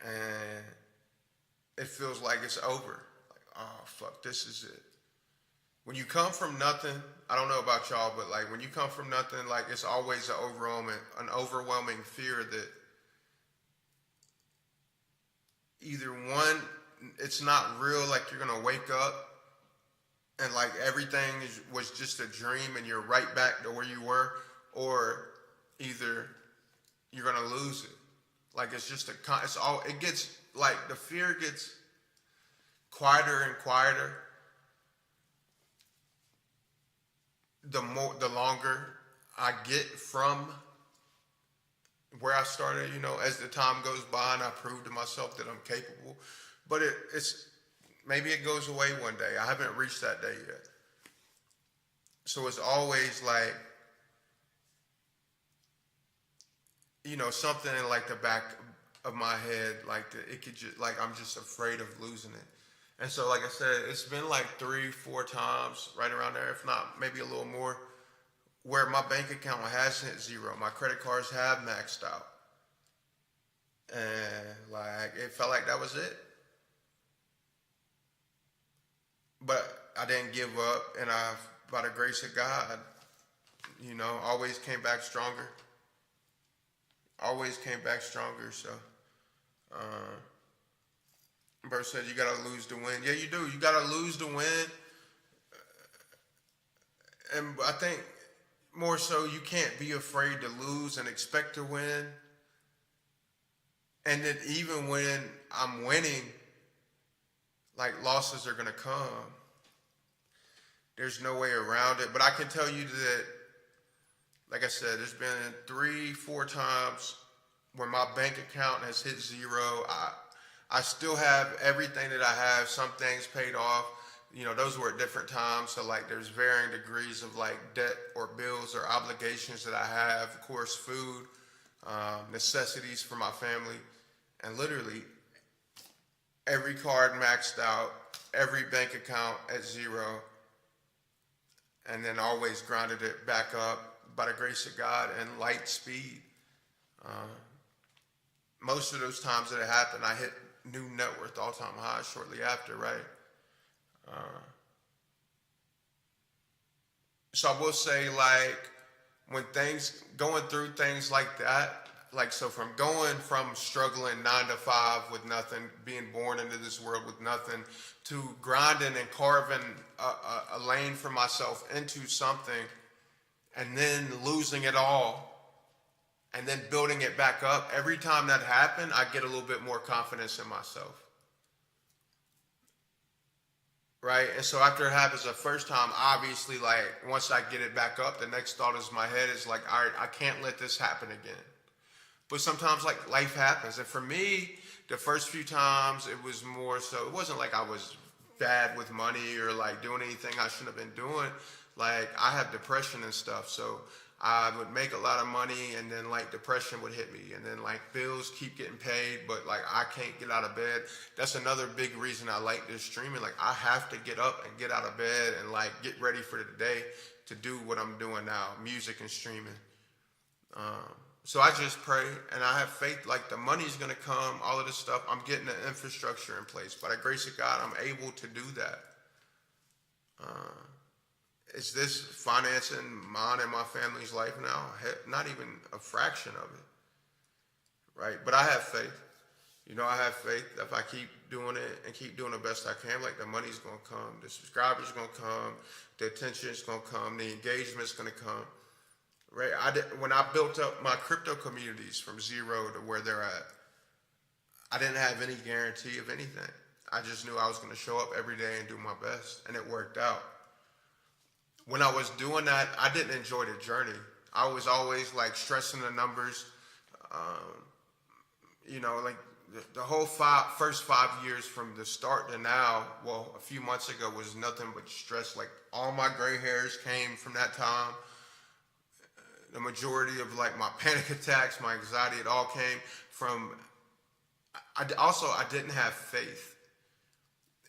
Speaker 1: And it feels like it's over. Like, oh, fuck, this is it. When you come from nothing, I don't know about y'all, but like when you come from nothing, like it's always an overwhelming fear that either one, it's not real, like you're gonna wake up and like everything was just a dream and you're right back to where you were, or either you're gonna lose it. Like it's just it gets like the fear gets quieter and quieter the longer I get from where I started, you know, as the time goes by and I prove to myself that I'm capable. But it's maybe it goes away one day. I haven't reached that day yet. So it's always like, you know, something in like the back of my head, like it could just, like I'm just afraid of losing it. And so, like I said, it's been like 3, 4 times, right around there, if not maybe a little more, where my bank account has hit zero. My credit cards have maxed out. And like, it felt like that was it. But I didn't give up, and by the grace of God, you know, always came back stronger. Always came back stronger, so. Bert said you gotta lose to win. Yeah, you do. You gotta lose to win. And I think more so you can't be afraid to lose and expect to win. And that even when I'm winning, like losses are gonna come. There's no way around it. But I can tell you that, like I said, there's been 3, 4 times where my bank account has hit zero. I still have everything that I have. Some things paid off. You know, those were at different times. So like there's varying degrees of like debt or bills or obligations that I have. Of course, food, necessities for my family. And literally every card maxed out, every bank account at zero. And then always grounded it back up by the grace of God and light speed. Most of those times that it happened, I hit new net worth all-time high shortly after, right? So I will say, like, when going through things like that, like, so from going from struggling 9 to 5 with nothing, being born into this world with nothing, to grinding and carving a lane for myself into something, and then losing it all, and then building it back up. Every time that happened, I get a little bit more confidence in myself. Right? And so after it happens the first time, obviously, like, once I get it back up, the next thought in my head is like, all right, I can't let this happen again. But sometimes, like, life happens. And for me, the first few times, it was more so, it wasn't like I was bad with money or, like, doing anything I shouldn't have been doing. Like, I have depression and stuff, so I would make a lot of money, and then like depression would hit me, and then like bills keep getting paid, but like I can't get out of bed. That's another big reason I like this streaming. Like I have to get up and get out of bed and like get ready for the day to do what I'm doing now, music and streaming. So I just pray and I have faith, like the money's gonna come, all of this stuff. I'm getting the infrastructure in place. By the grace of God, I'm able to do that. Is this financing mine and my family's life now? Not even a fraction of it, right? But I have faith. You know, I have faith that if I keep doing it and keep doing the best I can, like the money's gonna come, the subscribers gonna come, the attention's gonna come, the engagement's gonna come, right? When I built up my crypto communities from zero to where they're at, I didn't have any guarantee of anything. I just knew I was gonna show up every day and do my best, and it worked out. When I was doing that, I didn't enjoy the journey. I was always like stressing the numbers. You know, like the whole first 5 years from the start to now, well, a few months ago was nothing but stress. Like all my gray hairs came from that time. The majority of like my panic attacks, my anxiety, it all came from, I didn't have faith.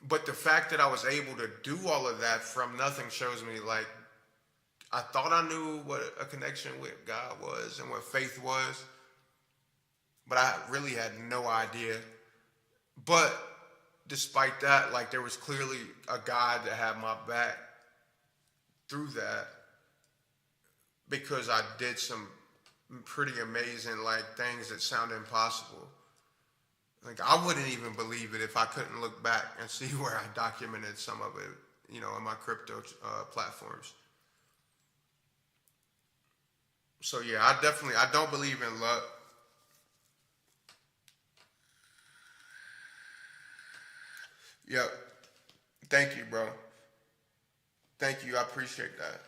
Speaker 1: But the fact that I was able to do all of that from nothing shows me like, I thought I knew what a connection with God was and what faith was, but I really had no idea. But despite that, like there was clearly a God that had my back through that, because I did some pretty amazing like things that sound impossible. Like I wouldn't even believe it if I couldn't look back and see where I documented some of it, you know, on my crypto platforms. So yeah, I don't believe in luck. Yep. Thank you, bro. Thank you. I appreciate that.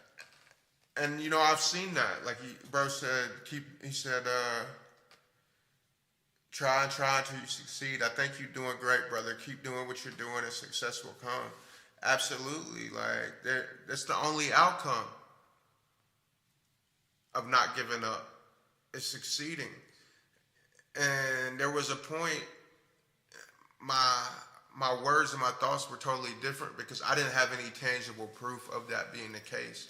Speaker 1: And you know, I've seen that. Like bro said, try until you succeed. I think you're doing great, brother. Keep doing what you're doing and success will come. Absolutely. Like that's the only outcome of not giving up, is succeeding. And there was a point, my words and my thoughts were totally different because I didn't have any tangible proof of that being the case.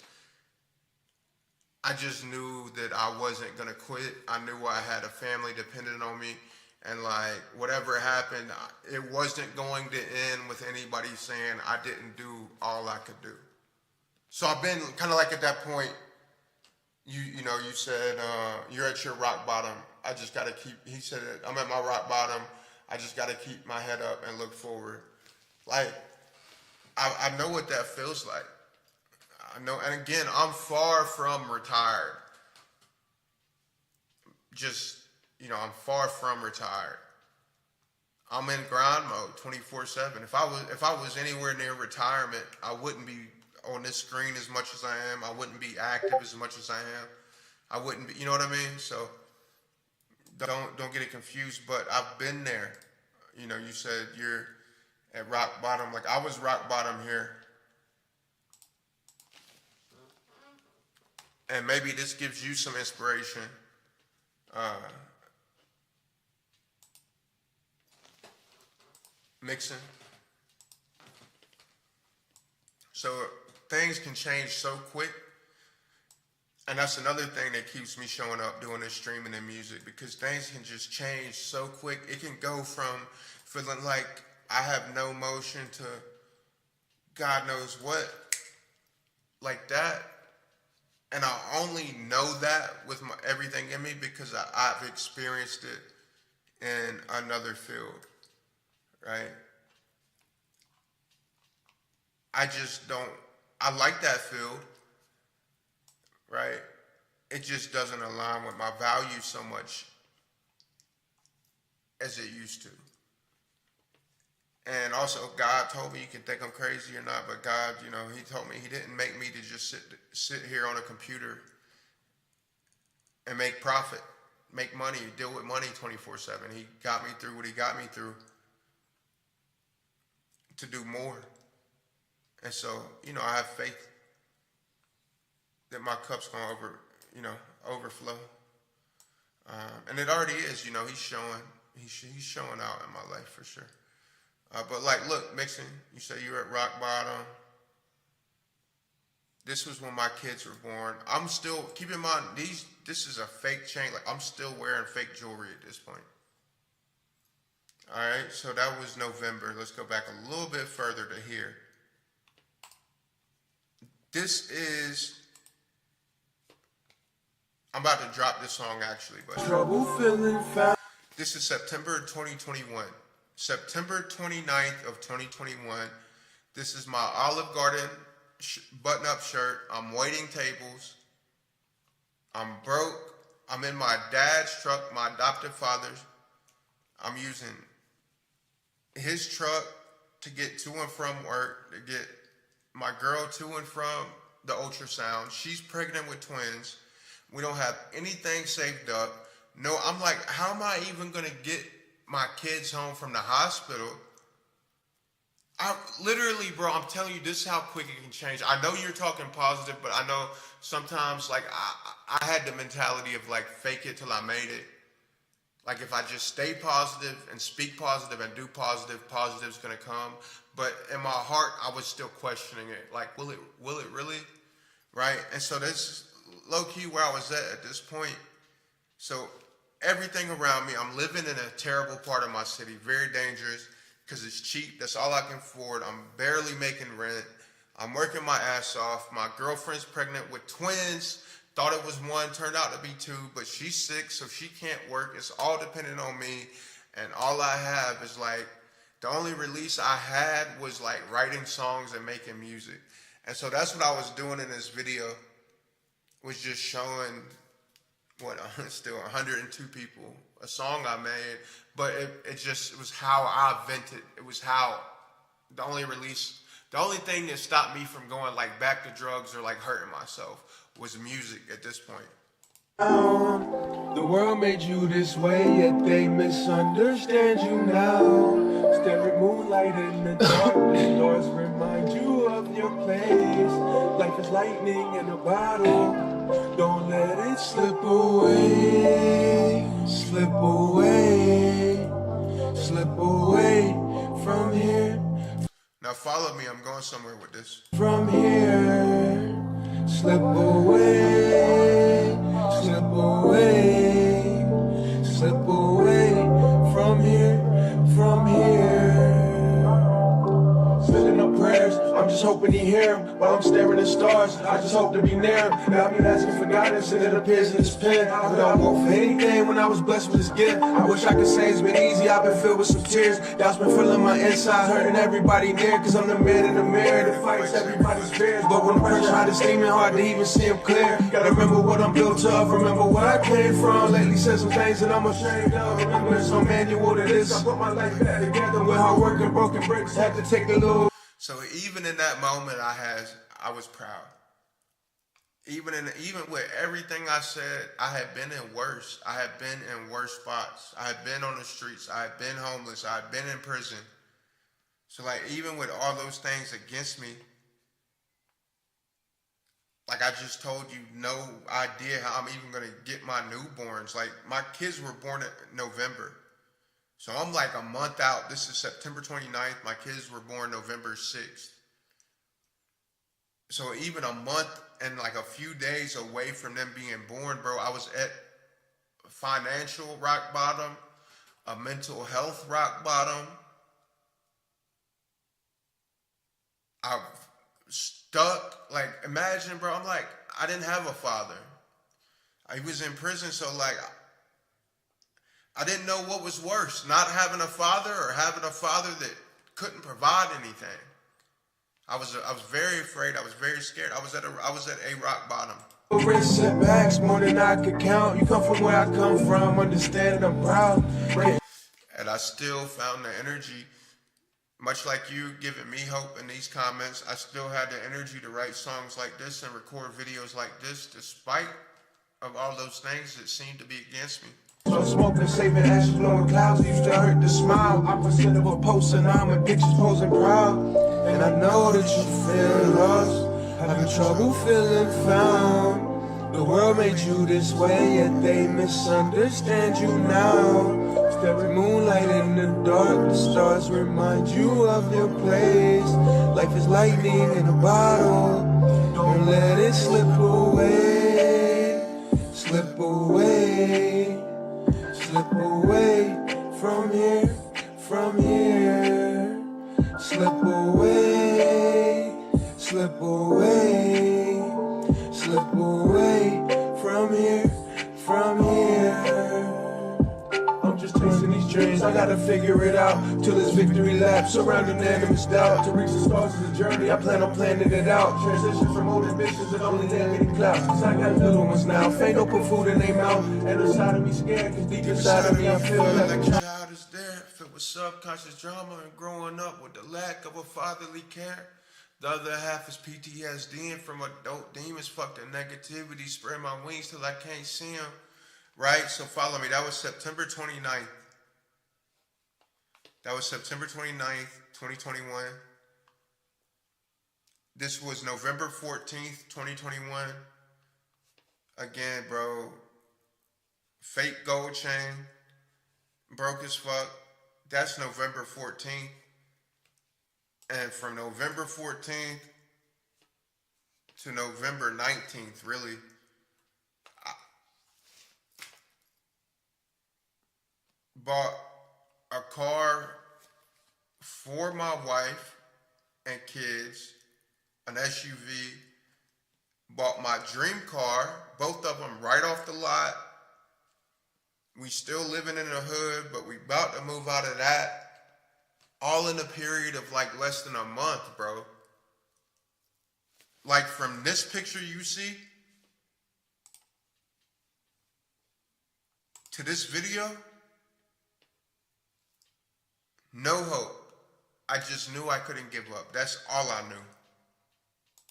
Speaker 1: I just knew that I wasn't gonna quit. I knew I had a family dependent on me, and like whatever happened, it wasn't going to end with anybody saying I didn't do all I could do. So I've been kind of like at that point. You know, you said you're at your rock bottom. I just gotta keep. He said I'm at my rock bottom. I just gotta keep my head up and look forward. Like I know what that feels like. I know, and again, I'm far from retired. Just, you know, I'm far from retired. I'm in grind mode 24/7. If I was anywhere near retirement, I wouldn't be on this screen as much as I am. I wouldn't be active as much as I am. I wouldn't be, you know what I mean? So don't get it confused, but I've been there. You know, you said you're at rock bottom. Like I was rock bottom here. And maybe this gives you some inspiration. Mixing. So things can change so quick. And that's another thing that keeps me showing up doing this streaming and music, because things can just change so quick. It can go from feeling like I have no motion to God knows what, like that. And I only know that with everything in me because I've experienced it in another field, right? I like that field, right? It just doesn't align with my values so much as it used to. And also, God told me, you can think I'm crazy or not, but God, you know, he told me he didn't make me to just sit here on a computer and make profit, make money, deal with money 24/7. He got me through what he got me through to do more. And so, you know, I have faith that my cup's going to overflow. And it already is, you know, he's showing out in my life for sure. But like, look, Mixon, you say you're at rock bottom. This was when my kids were born. I'm still, keep in mind, this is a fake chain. Like, I'm still wearing fake jewelry at this point. All right, so that was November. Let's go back a little bit further to here. I'm about to drop this song actually, but
Speaker 5: Trouble feeling fast.
Speaker 1: This is September 2021. September 29th of 2021. This is my Olive Garden button-up shirt. I'm waiting tables. I'm broke. I'm in my dad's truck, my adoptive father's. I'm using his truck to get to and from work, to get my girl to and from the ultrasound. She's pregnant with twins. We don't have anything saved up. No, I'm like, how am I even going to get my kids home from the hospital, I literally, bro, I'm telling you, this is how quick it can change. I know you're talking positive, but I know sometimes, like, I had the mentality of, like, fake it till I made it. Like, if I just stay positive and speak positive and do positive, positive's gonna come. But in my heart, I was still questioning it. Like, will it really? Right? And so that's low-key where I was at this point. So everything around me, I'm living in a terrible part of my city, very dangerous, because it's cheap. That's all I can afford. I'm barely making rent. I'm working my ass off. My girlfriend's pregnant with twins. Thought it was one, turned out to be two, but she's sick, so she can't work. It's all dependent on me. And all I have is like, the only release I had was like writing songs and making music. And so that's what I was doing in this video, was just showing what, still 102 people, a song I made, but it was how I vented. It was how the only thing that stopped me from going like back to drugs or like hurting myself was music at this point.
Speaker 3: The world made you this way, yet they misunderstand you now. Staring moonlight in the dark, the stars remind you of your place. Life is lightning in a bottle, don't let it slip away. Slip away, slip away from here.
Speaker 1: Now follow me, I'm going somewhere with this.
Speaker 3: From here, slip away, slip away, slip away from here, from here. Sending up prayers, I'm just hoping he hear him while I'm staring at stars. I just hope to be near him. Now I've been asking for guidance and it appears in his pen. But I won't for anything when I was blessed with this gift. I wish I could say it's been easy, I've been filled with some tears. Doubt's been filling my inside, hurting everybody near. Cause I'm the man in the mirror that fights everybody's fears. But when the pressure hot is steaming, hard to even see him clear. Gotta remember what I'm built of, remember where I came from. Lately said some things that I'm ashamed of. Remember there's no manual to this. I put my life back together with hard work and broken bricks. Had to take a little.
Speaker 1: So even in that moment, I was proud. Even with everything I said, I had been in worse. I had been in worse spots. I had been on the streets. I had been homeless. I had been in prison. So like, even with all those things against me, like I just told you, no idea how I'm even gonna get my newborns. Like my kids were born in November. So I'm like a month out. This is September 29th. My kids were born November 6th. So even a month and like a few days away from them being born, bro, I was at financial rock bottom, a mental health rock bottom. I stuck, like imagine, bro, I'm like, I didn't have a father. I was in prison, so like, I didn't know what was worse, not having a father or having a father that couldn't provide anything. I was very afraid. I was very scared. I was at a rock bottom.
Speaker 3: Risk setbacks more than I could count. You come from where I come from, understand I'm proud.
Speaker 1: And I still found the energy, much like you giving me hope in these comments. I still had the energy to write songs like this and record videos like this, despite of all those things that seemed to be against me.
Speaker 3: So smoking, saving ashes, blowing clouds used to hurt the smile. Opposite of a post and I'm addictions posing proud. And I know that you feel lost, having trouble feeling found. The world made you this way, yet they misunderstand you now. Staring moonlight in the dark, the stars remind you of your place. Life is lightning in a bottle, don't let it slip away. Slip away. Slip away from here, from here. Slip away, slip away, slip away from here, from here. I'm just chasing these dreams, I gotta figure it out till it's victory lap, surrounding animus doubt. To reach the stars is a journey, I plan on planning it out. Transition from old ambitions that only land me clout. Cause I got little ones now, faint don't put food in their mouth. And inside of me scared, cause deep inside of me I feel like a
Speaker 1: child is there, filled with subconscious drama and growing up with the lack of a fatherly care. The other half is PTSD and from adult demons, fuck the negativity, spread my wings till I can't see them. Right, so follow me. That was September 29th. That was September 29th, 2021. This was November 14th, 2021. Again, bro, fake gold chain, broke as fuck. That's November 14th. And from November 14th to November 19th, really, I bought a car for my wife and kids, an SUV, bought my dream car, both of them right off the lot. We still living in the hood, but we about to move out of that. All in a period of like less than a month, bro. Like from this picture you see to this video, no hope. I just knew I couldn't give up. That's all I knew.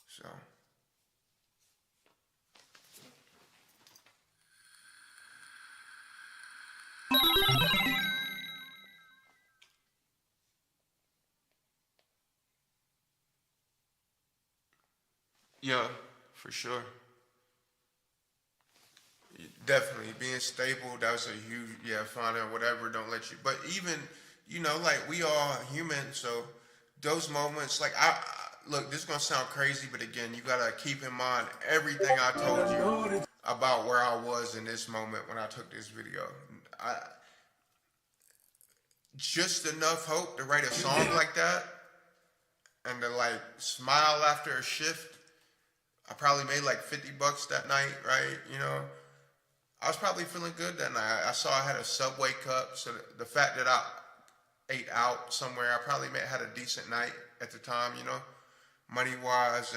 Speaker 1: So. Yeah, for sure. Definitely being stable, that was a huge, finding whatever don't let you, but even, like we all human, so those moments, like look, this is gonna sound crazy, but again, you gotta keep in mind everything I told you about where I was in this moment when I took this video. Just enough hope to write a song like that and to like smile after a shift. I probably made like $50 that night, right? I was probably feeling good that night. I saw I had a Subway cup, so the fact that I ate out somewhere, I probably had a decent night at the time, money-wise,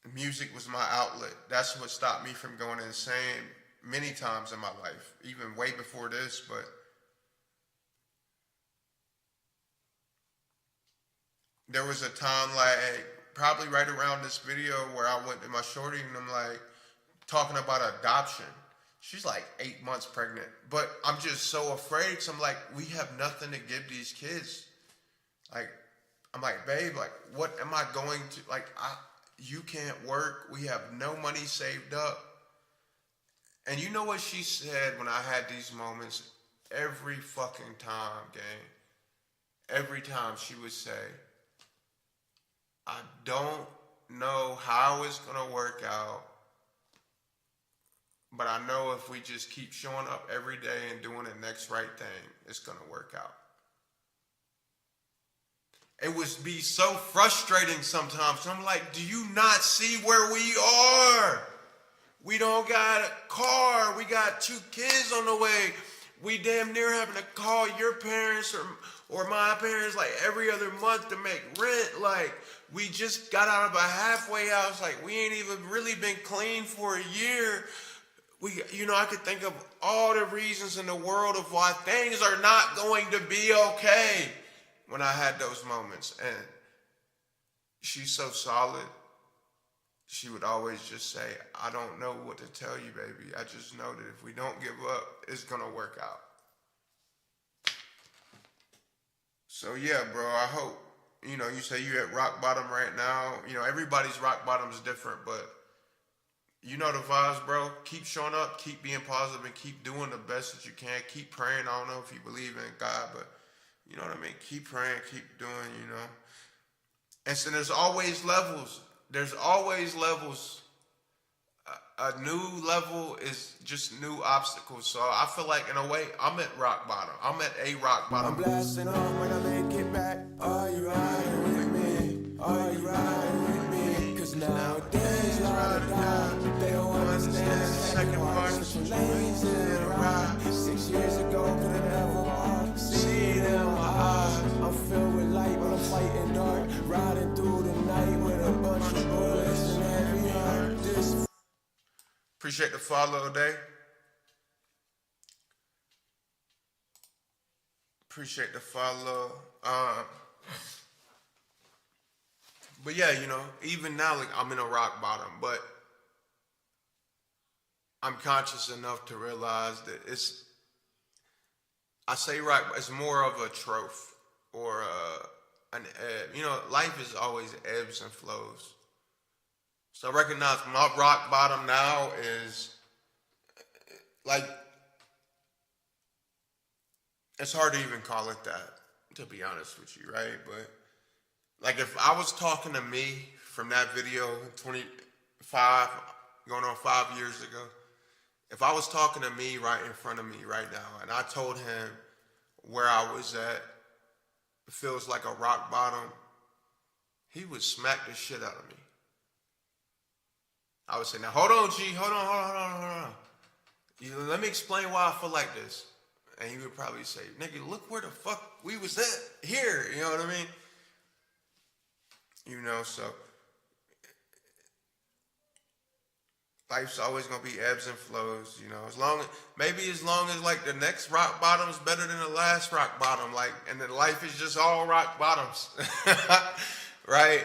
Speaker 1: and music was my outlet. That's what stopped me from going insane many times in my life, even way before this, but there was a time like probably right around this video where I went to my shorty and I'm like talking about adoption. She's like 8 months pregnant, but I'm just so afraid because I'm like, we have nothing to give these kids. Like, I'm like, babe, like, what am I going to, like, you can't work. We have no money saved up. And you know what she said when I had these moments? Every fucking time, gang. Every time she would say, I don't know how it's going to work out, but I know if we just keep showing up every day and doing the next right thing, it's going to work out. It would be so frustrating sometimes. I'm like, do you not see where we are? We don't got a car. We got 2 kids on the way. We damn near having to call your parents or my parents like every other month to make rent. Like, we just got out of a halfway house. Like, we ain't even really been clean for a year. I could think of all the reasons in the world of why things are not going to be okay when I had those moments. And she's so solid. She would always just say, I don't know what to tell you, baby. I just know that if we don't give up, it's going to work out. So yeah, bro, I hope, you say you're at rock bottom right now. Everybody's rock bottom is different, but you know the vibes, bro. Keep showing up, keep being positive, and keep doing the best that you can. Keep praying. I don't know if you believe in God, but you know what I mean? Keep praying, keep doing, And so there's always levels. There's always levels. A new level is just new obstacles. So I feel like, in a way, I'm at rock bottom. I'm at a rock bottom.
Speaker 3: I'm blasting off when I make it back. Are you riding with me? Are you riding with me? Cause nowadays, ride or die. They don't understand the second part. Such lanes in a ride. 6 years ago, could've never walked. See it in my eyes. I'm filled with light, but I'm fighting dark. Riding through the night with a bunch of bullets and heavy heart. This
Speaker 1: Appreciate the follow today. Appreciate the follow. But yeah, even now, like, I'm in a rock bottom, but I'm conscious enough to realize that I say rock, it's more of a trough or an ebb. You know, life is always ebbs and flows. So I recognize my rock bottom now is like, it's hard to even call it that, to be honest with you, right? But like if I was talking to me from that video 25, going on 5 years ago, if I was talking to me right in front of me right now and I told him where I was at, it feels like a rock bottom, he would smack the shit out of me. I would say, now hold on, G, hold on. Let me explain why I feel like this. And he would probably say, nigga, look where the fuck we was at here. You know what I mean? You know, so life's always gonna be ebbs and flows, you know. As long as like the next rock bottom is better than the last rock bottom, like, and then life is just all rock bottoms. Right?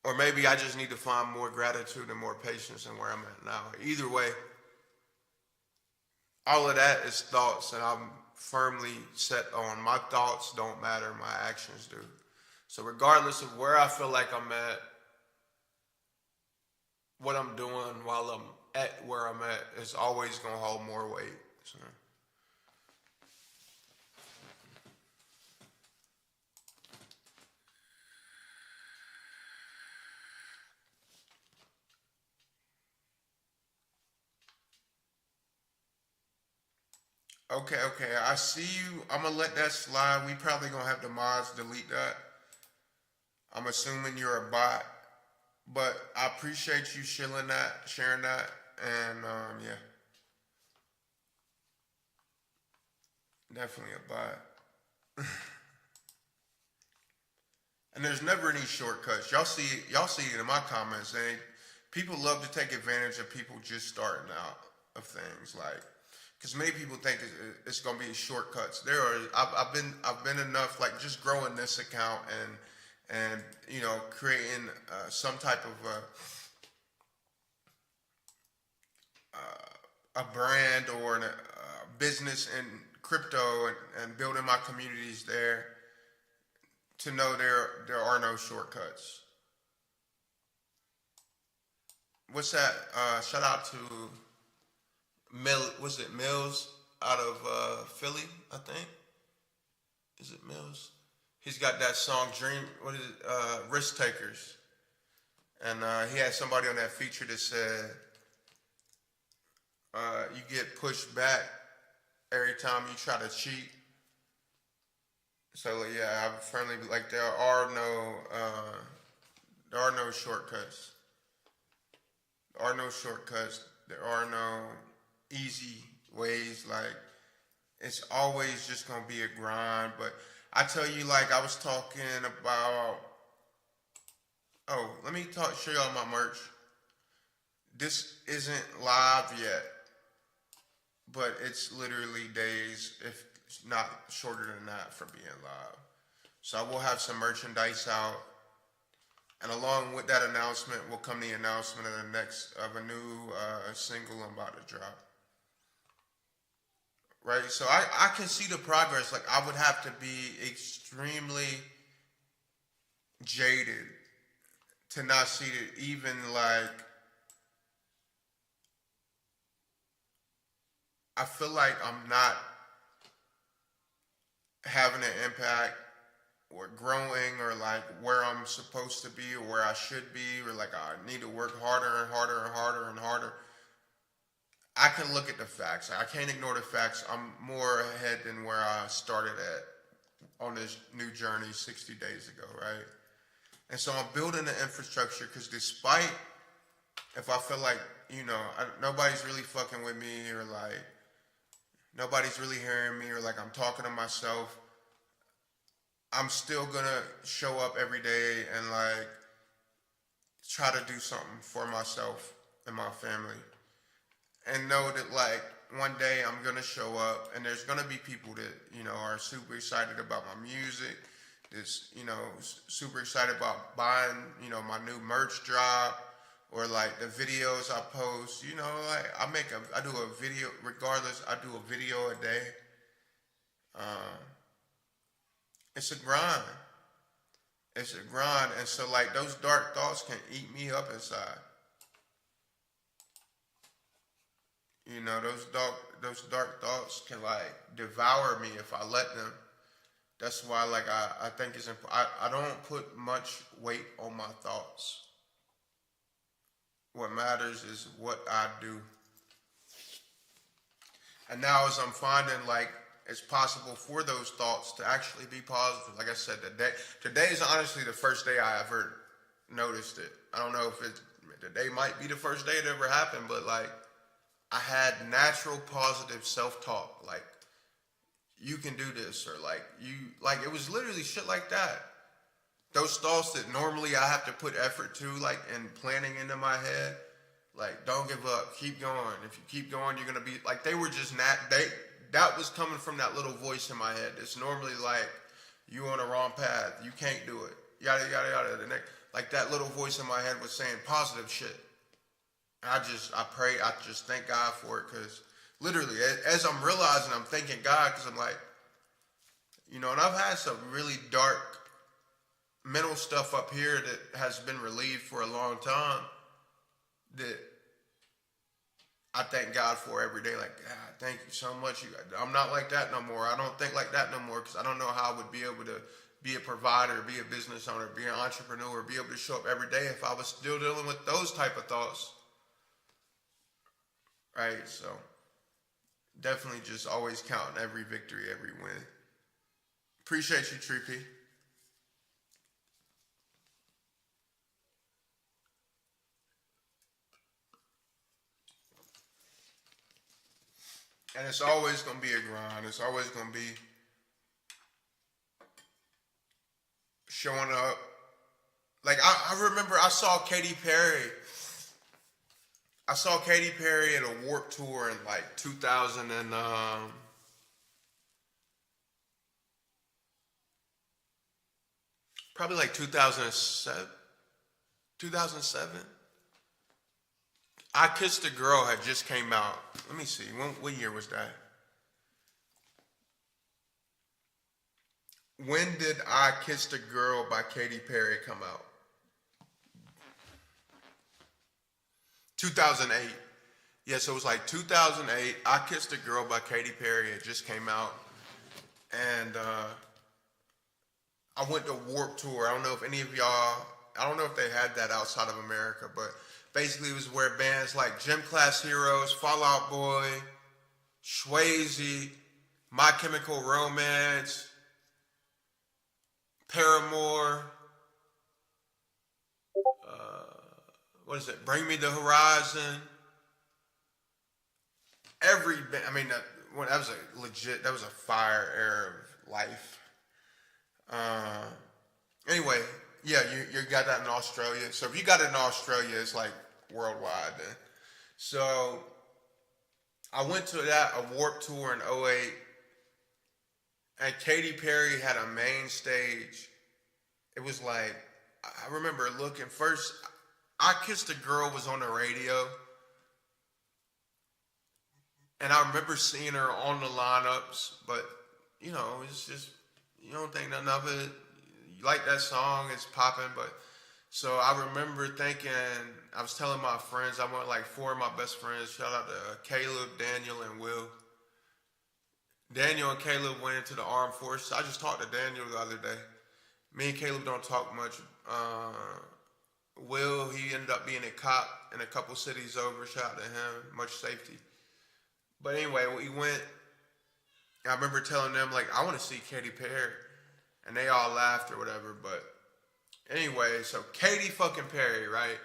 Speaker 1: Or maybe I just need to find more gratitude and more patience in where I'm at now. Either way, all of that is thoughts, and I'm firmly set on my thoughts don't matter, my actions do. So regardless of where I feel like I'm at, what I'm doing while I'm at where I'm at is always going to hold more weight. So. Okay. I see you. I'm going to let that slide. We probably going to have the mods delete that. I'm assuming you're a bot. But I appreciate you sharing that. And yeah. Definitely a bot. And there's never any shortcuts. Y'all see it in my comments. People love to take advantage of people just starting out of things, like, because many people think it's gonna be shortcuts. I've been enough, like, just growing this account and you know, creating some type of a brand or a business in crypto and building my communities there, to know there are no shortcuts. What's that? Shout out to Mills out of Philly, I think. Is it Mills? He's got that song Dream, what is it? Risk Takers. And he had somebody on that feature that said, you get pushed back every time you try to cheat. So yeah, I firmly, like, there are no shortcuts. There are no shortcuts. There are no easy ways. Like, it's always just gonna be a grind. But I tell you, like, I was talking about. Oh, let me show y'all my merch. This isn't live yet, but it's literally days, if not shorter than that, for being live. So I will have some merchandise out, and along with that announcement will come the announcement of a new single I'm about to drop. Right, so I can see the progress. Like, I would have to be extremely jaded to not see it, even like, I feel like I'm not having an impact or growing, or like where I'm supposed to be or where I should be, or like I need to work harder and harder and harder and harder. I can look at the facts. I can't ignore the facts. I'm more ahead than where I started at on this new journey 60 days ago, right? And so I'm building the infrastructure, because despite, if I feel like, you know, nobody's really fucking with me, or like nobody's really hearing me, or like I'm talking to myself, I'm still gonna show up every day and like try to do something for myself and my family. And know that, like, one day I'm gonna show up and there's gonna be people that, you know, are super excited about my music, that's, you know, super excited about buying, you know, my new merch drop, or like the videos I post, you know, like I do a video, regardless, I do a video a day. It's a grind. It's a grind. And so like those dark thoughts can eat me up inside. You know, those dark thoughts can like devour me if I let them. That's why like I think it's important. I don't put much weight on my thoughts. What matters is what I do. And now as I'm finding like it's possible for those thoughts to actually be positive. Like I said, today is honestly the first day I ever noticed it. I don't know if today might be the first day it ever happened, but like I had natural positive self-talk. Like, you can do this, or like it was literally shit like that. Those thoughts that normally I have to put effort to, like, and planning into my head, like, don't give up, keep going. If you keep going, you're gonna be, like, they were just that was coming from that little voice in my head. It's normally like, you on the wrong path, you can't do it, yada, yada, yada. Like, that little voice in my head was saying positive shit. And I pray, I just thank God for it, because literally, as I'm realizing, I'm thanking God, because I'm like, you know, and I've had some really dark mental stuff up here that has been relieved for a long time that I thank God for every day. Like, God, thank you so much. I'm not like that no more. I don't think like that no more, because I don't know how I would be able to be a provider, be a business owner, be an entrepreneur, be able to show up every day if I was still dealing with those type of thoughts. Right? So definitely just always counting every victory, every win. Appreciate you, Tree P. And it's always going to be a grind. It's always going to be showing up. Like, I remember I saw Katy Perry. I saw Katy Perry at a Warped Tour in like 2000 and probably like 2007. 2007. I Kissed a Girl had just came out. Let me see. What year was that? When did I Kissed a Girl by Katy Perry come out? 2008. Yeah, so it was like 2008. I Kissed a Girl by Katy Perry. It just came out. And I went to Warped Tour. I don't know if any of y'all, I don't know if they had that outside of America, but basically it was where bands like Gym Class Heroes, Fall Out Boy, Swayze, My Chemical Romance, Paramore, what is it? Bring Me the Horizon. Every band, I mean, that was a legit, that was a fire era of life. Anyway, yeah, you got that in Australia. So if you got it in Australia, it's like worldwide then. So I went to a Warped Tour in 2008, and Katy Perry had a main stage. It was like, I remember looking first, I Kissed a Girl was on the radio, and I remember seeing her on the lineups, but, you know, it's just, you don't think nothing of it. You like that song, it's popping, but, so I remember thinking, I was telling my friends, I went like 4 of my best friends, shout out to Caleb, Daniel, and Will. Daniel and Caleb went into the armed forces. I just talked to Daniel the other day. Me and Caleb don't talk much. Will, he ended up being a cop in a couple cities over. Shout out to him. Much safety. But anyway, we went. I remember telling them, like, I want to see Katy Perry. And they all laughed or whatever. But anyway, so Katy fucking Perry, right?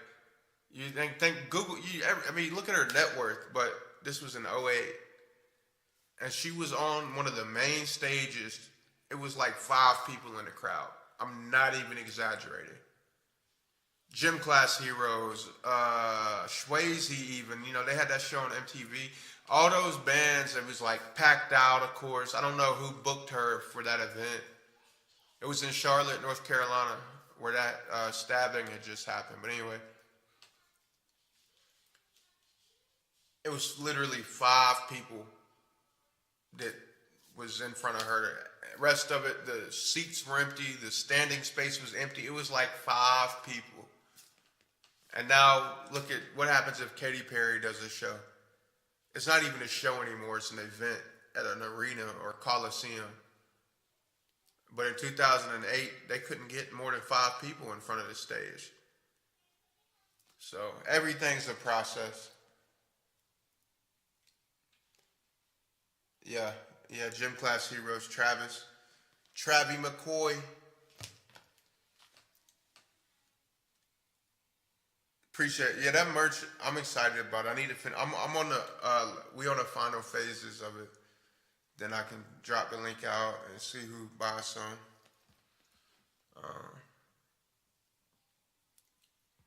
Speaker 1: You think Google, I mean, look at her net worth. But this was in 2008. And she was on one of the main stages. It was like 5 people in the crowd. I'm not even exaggerating. Gym Class Heroes, Swayze even, you know, they had that show on MTV. All those bands, it was like packed out, of course. I don't know who booked her for that event. It was in Charlotte, North Carolina, where that stabbing had just happened. But anyway, It was literally 5 people that was in front of her. The rest of it, the seats were empty, the standing space was empty. It was like 5 people. And now look at what happens if Katy Perry does a show. It's not even a show anymore, it's an event at an arena or coliseum. But in 2008, they couldn't get more than 5 people in front of the stage. So everything's a process. Yeah, gym class heroes, Travie McCoy. Appreciate it. Yeah, that merch, I'm excited about it. I need to finish. I'm on the, we on the final phases of it. Then I can drop the link out and see who buys some.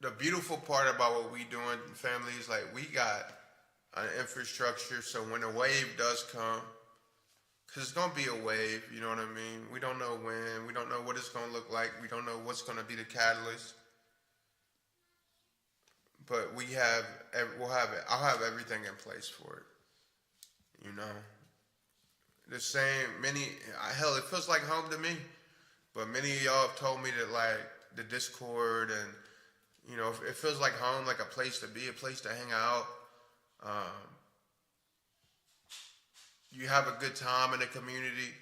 Speaker 1: The beautiful part about what we doing, family, is like we got an infrastructure, so when a wave does come, because it's going to be a wave, you know what I mean? We don't know when, we don't know what it's going to look like, we don't know what's going to be the catalyst. But we'll have it. I'll have everything in place for it. You know, the same. Hell, it feels like home to me. But many of y'all have told me that like the Discord and you know it feels like home, like a place to be, a place to hang out. You have a good time in the community.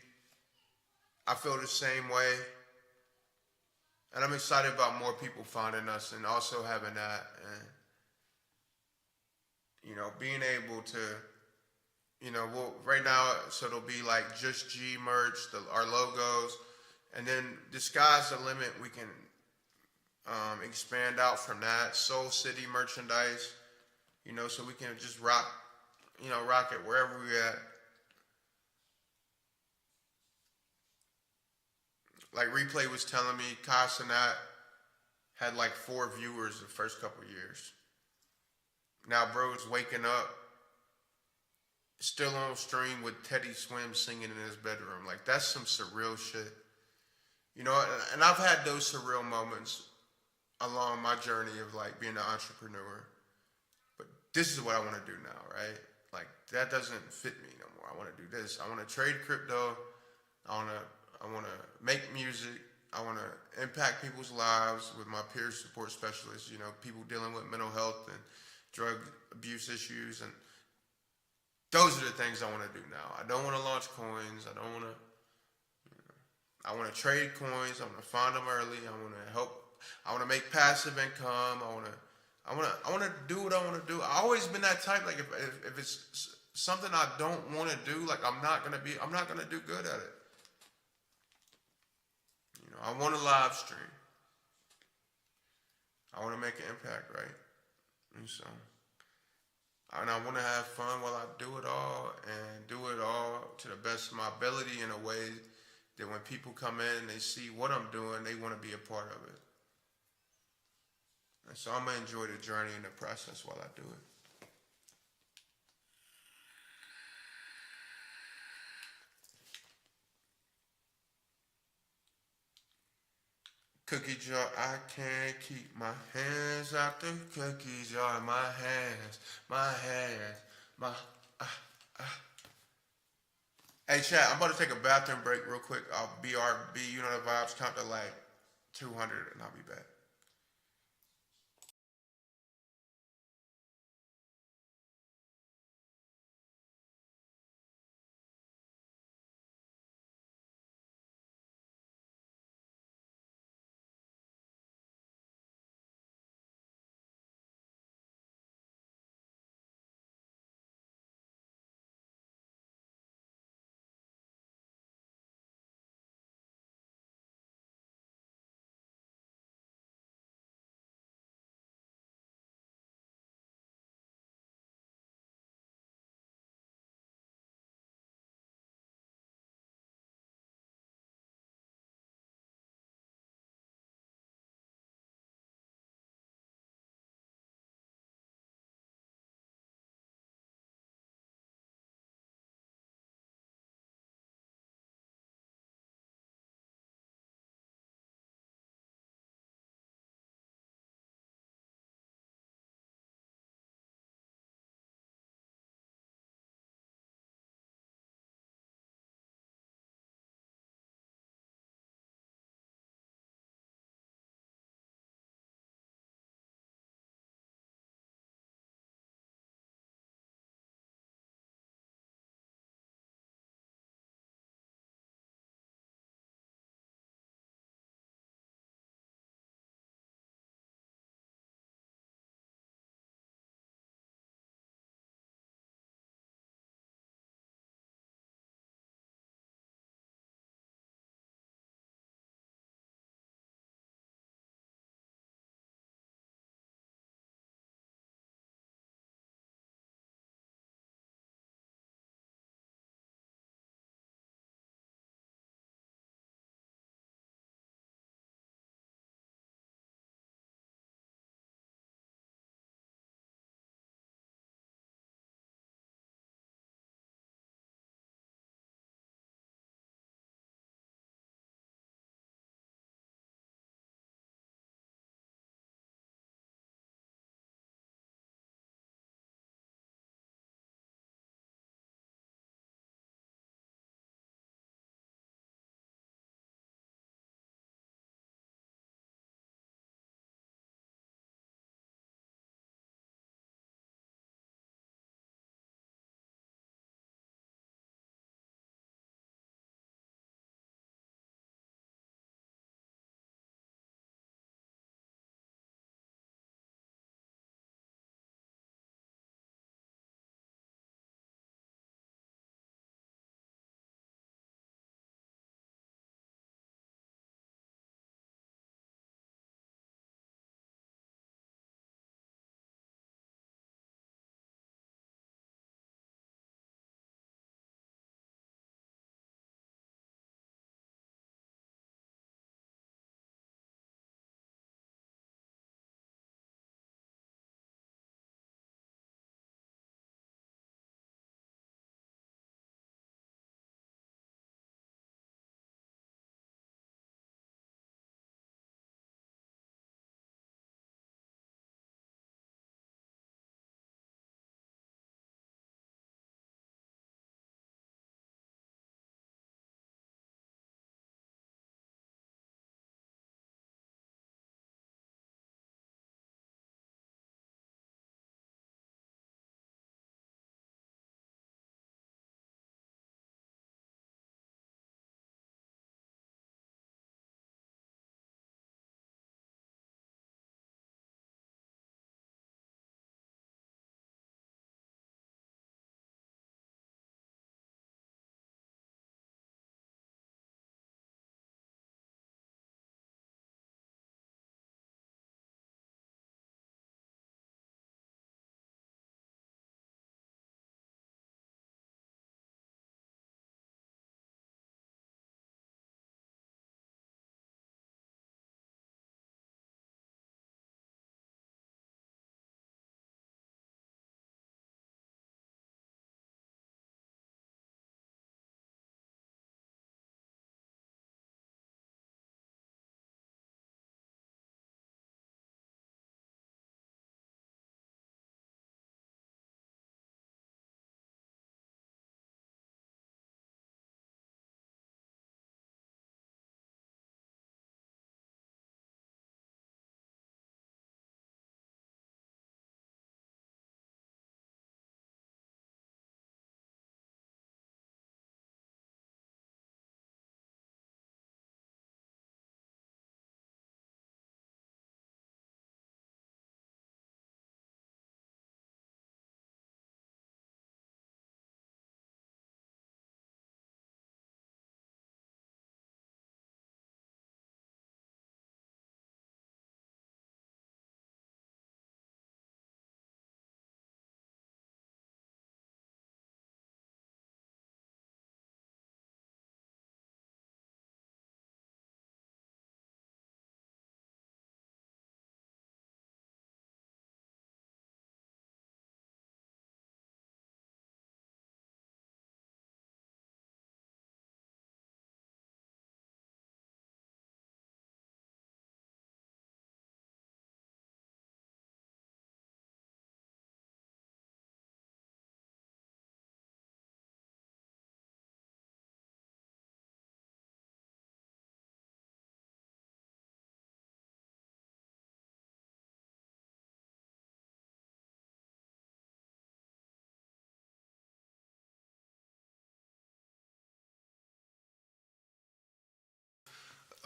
Speaker 1: I feel the same way. And I'm excited about more people finding us and also having that and, you know, being able to, you know, right now, so it'll be like Just G merch, our logos, and then the sky's the limit. We can expand out from that. Soul City merchandise, you know, so we can just rock it wherever we're at. Like Replay was telling me, Kai Cenat had like 4 viewers the first couple years. Now bro's waking up, still on stream with Teddy Swim singing in his bedroom. Like that's some surreal shit. You know, and I've had those surreal moments along my journey of like being an entrepreneur. But this is what I want to do now, right? Like that doesn't fit me no more. I want to do this. I want to trade crypto. I want to make music. I want to impact people's lives with my peer support specialists, you know, people dealing with mental health and drug abuse issues. And those are the things I want to do now. I don't want to launch coins. I don't want to, I want to trade coins. I want to find them early. I want to help. I want to make passive income. I want to do what I want to do. I've always been that type. Like if it's something I don't want to do, like I'm not going to do good at it. You know, I want to live stream. I want to make an impact, right? And so, and I want to have fun while I do it all and do it all to the best of my ability in a way that when people come in and they see what I'm doing, they want to be a part of it. And so I'm going to enjoy the journey and the process while I do it. Cookie jar, I can't keep my hands out the cookie jar. My hands. Hey, chat, I'm about to take a bathroom break real quick. I'll BRB, you know the vibes, count to like 200 and I'll be back.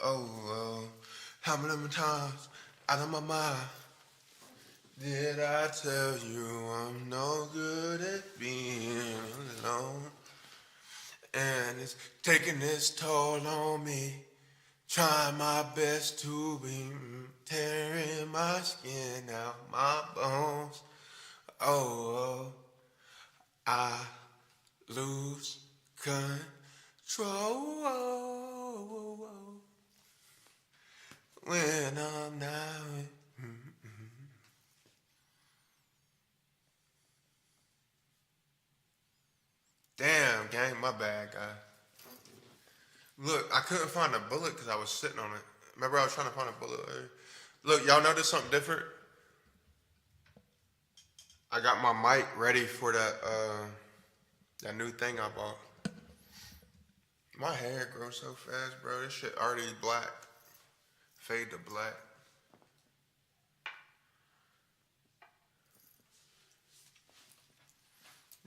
Speaker 1: Oh, how many times out of my mind did I tell you I'm no good at being alone? And it's taking its toll on me. Trying my best to be tearing my skin out my bones. Oh, I lose control when I'm not with. Damn, gang, my bad, guy. Look, I couldn't find a bullet because I was sitting on it. Remember, I was trying to find a bullet earlier. Look, y'all notice something different? I got my mic ready for that new thing I bought. My hair grows so fast, bro. This shit already black. Fade to black.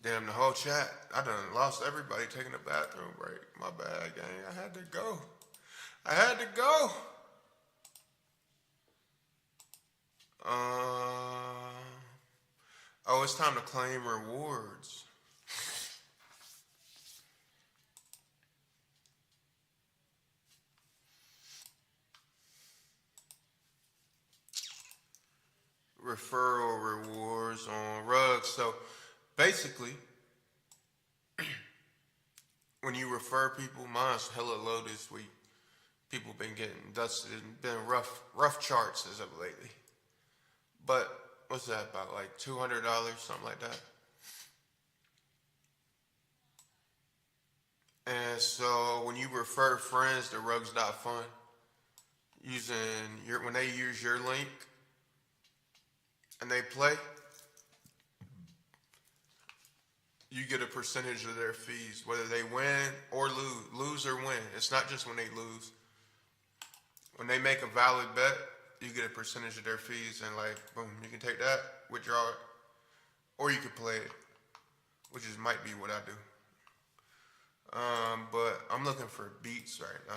Speaker 1: Damn, the whole chat. I done lost everybody taking a bathroom break. My bad, gang. I had to go. Oh, it's time to claim rewards. Referral rewards on rugs. So basically, when you refer people, mine's hella low this week. People been getting dusted. It's been rough charts as of lately. But what's that about? Like $200, something like that. And so when you refer friends to rugs.fun, when they use your link and they play, you get a percentage of their fees, whether they win or lose or win. It's not just when they lose. When they make a valid bet, you get a percentage of their fees, and like, boom, you can take that, withdraw it, or you can play it, which might be what I do. But I'm looking for beats right now.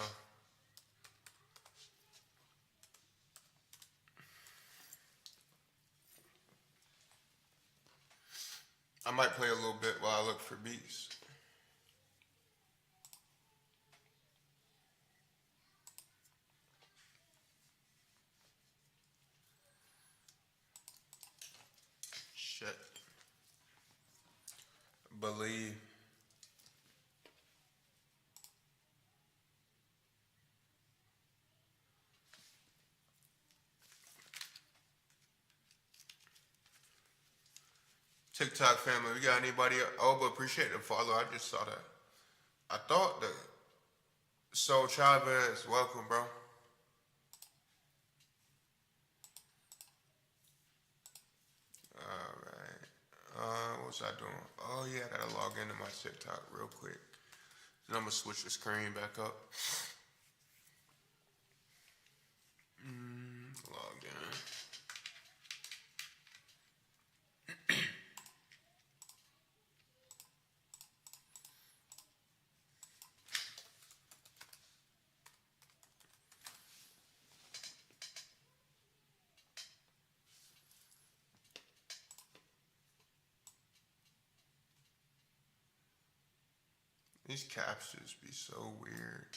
Speaker 1: I might play a little bit while I look for beats. Shit. Believe. TikTok family, we got anybody? Oh, but appreciate the follow. I just saw that. I thought that. So Chavez, welcome, bro. All right. What was I doing? Oh yeah, I gotta log into my TikTok real quick. Then I'm gonna switch the screen back up. Log in. These captures be so weird.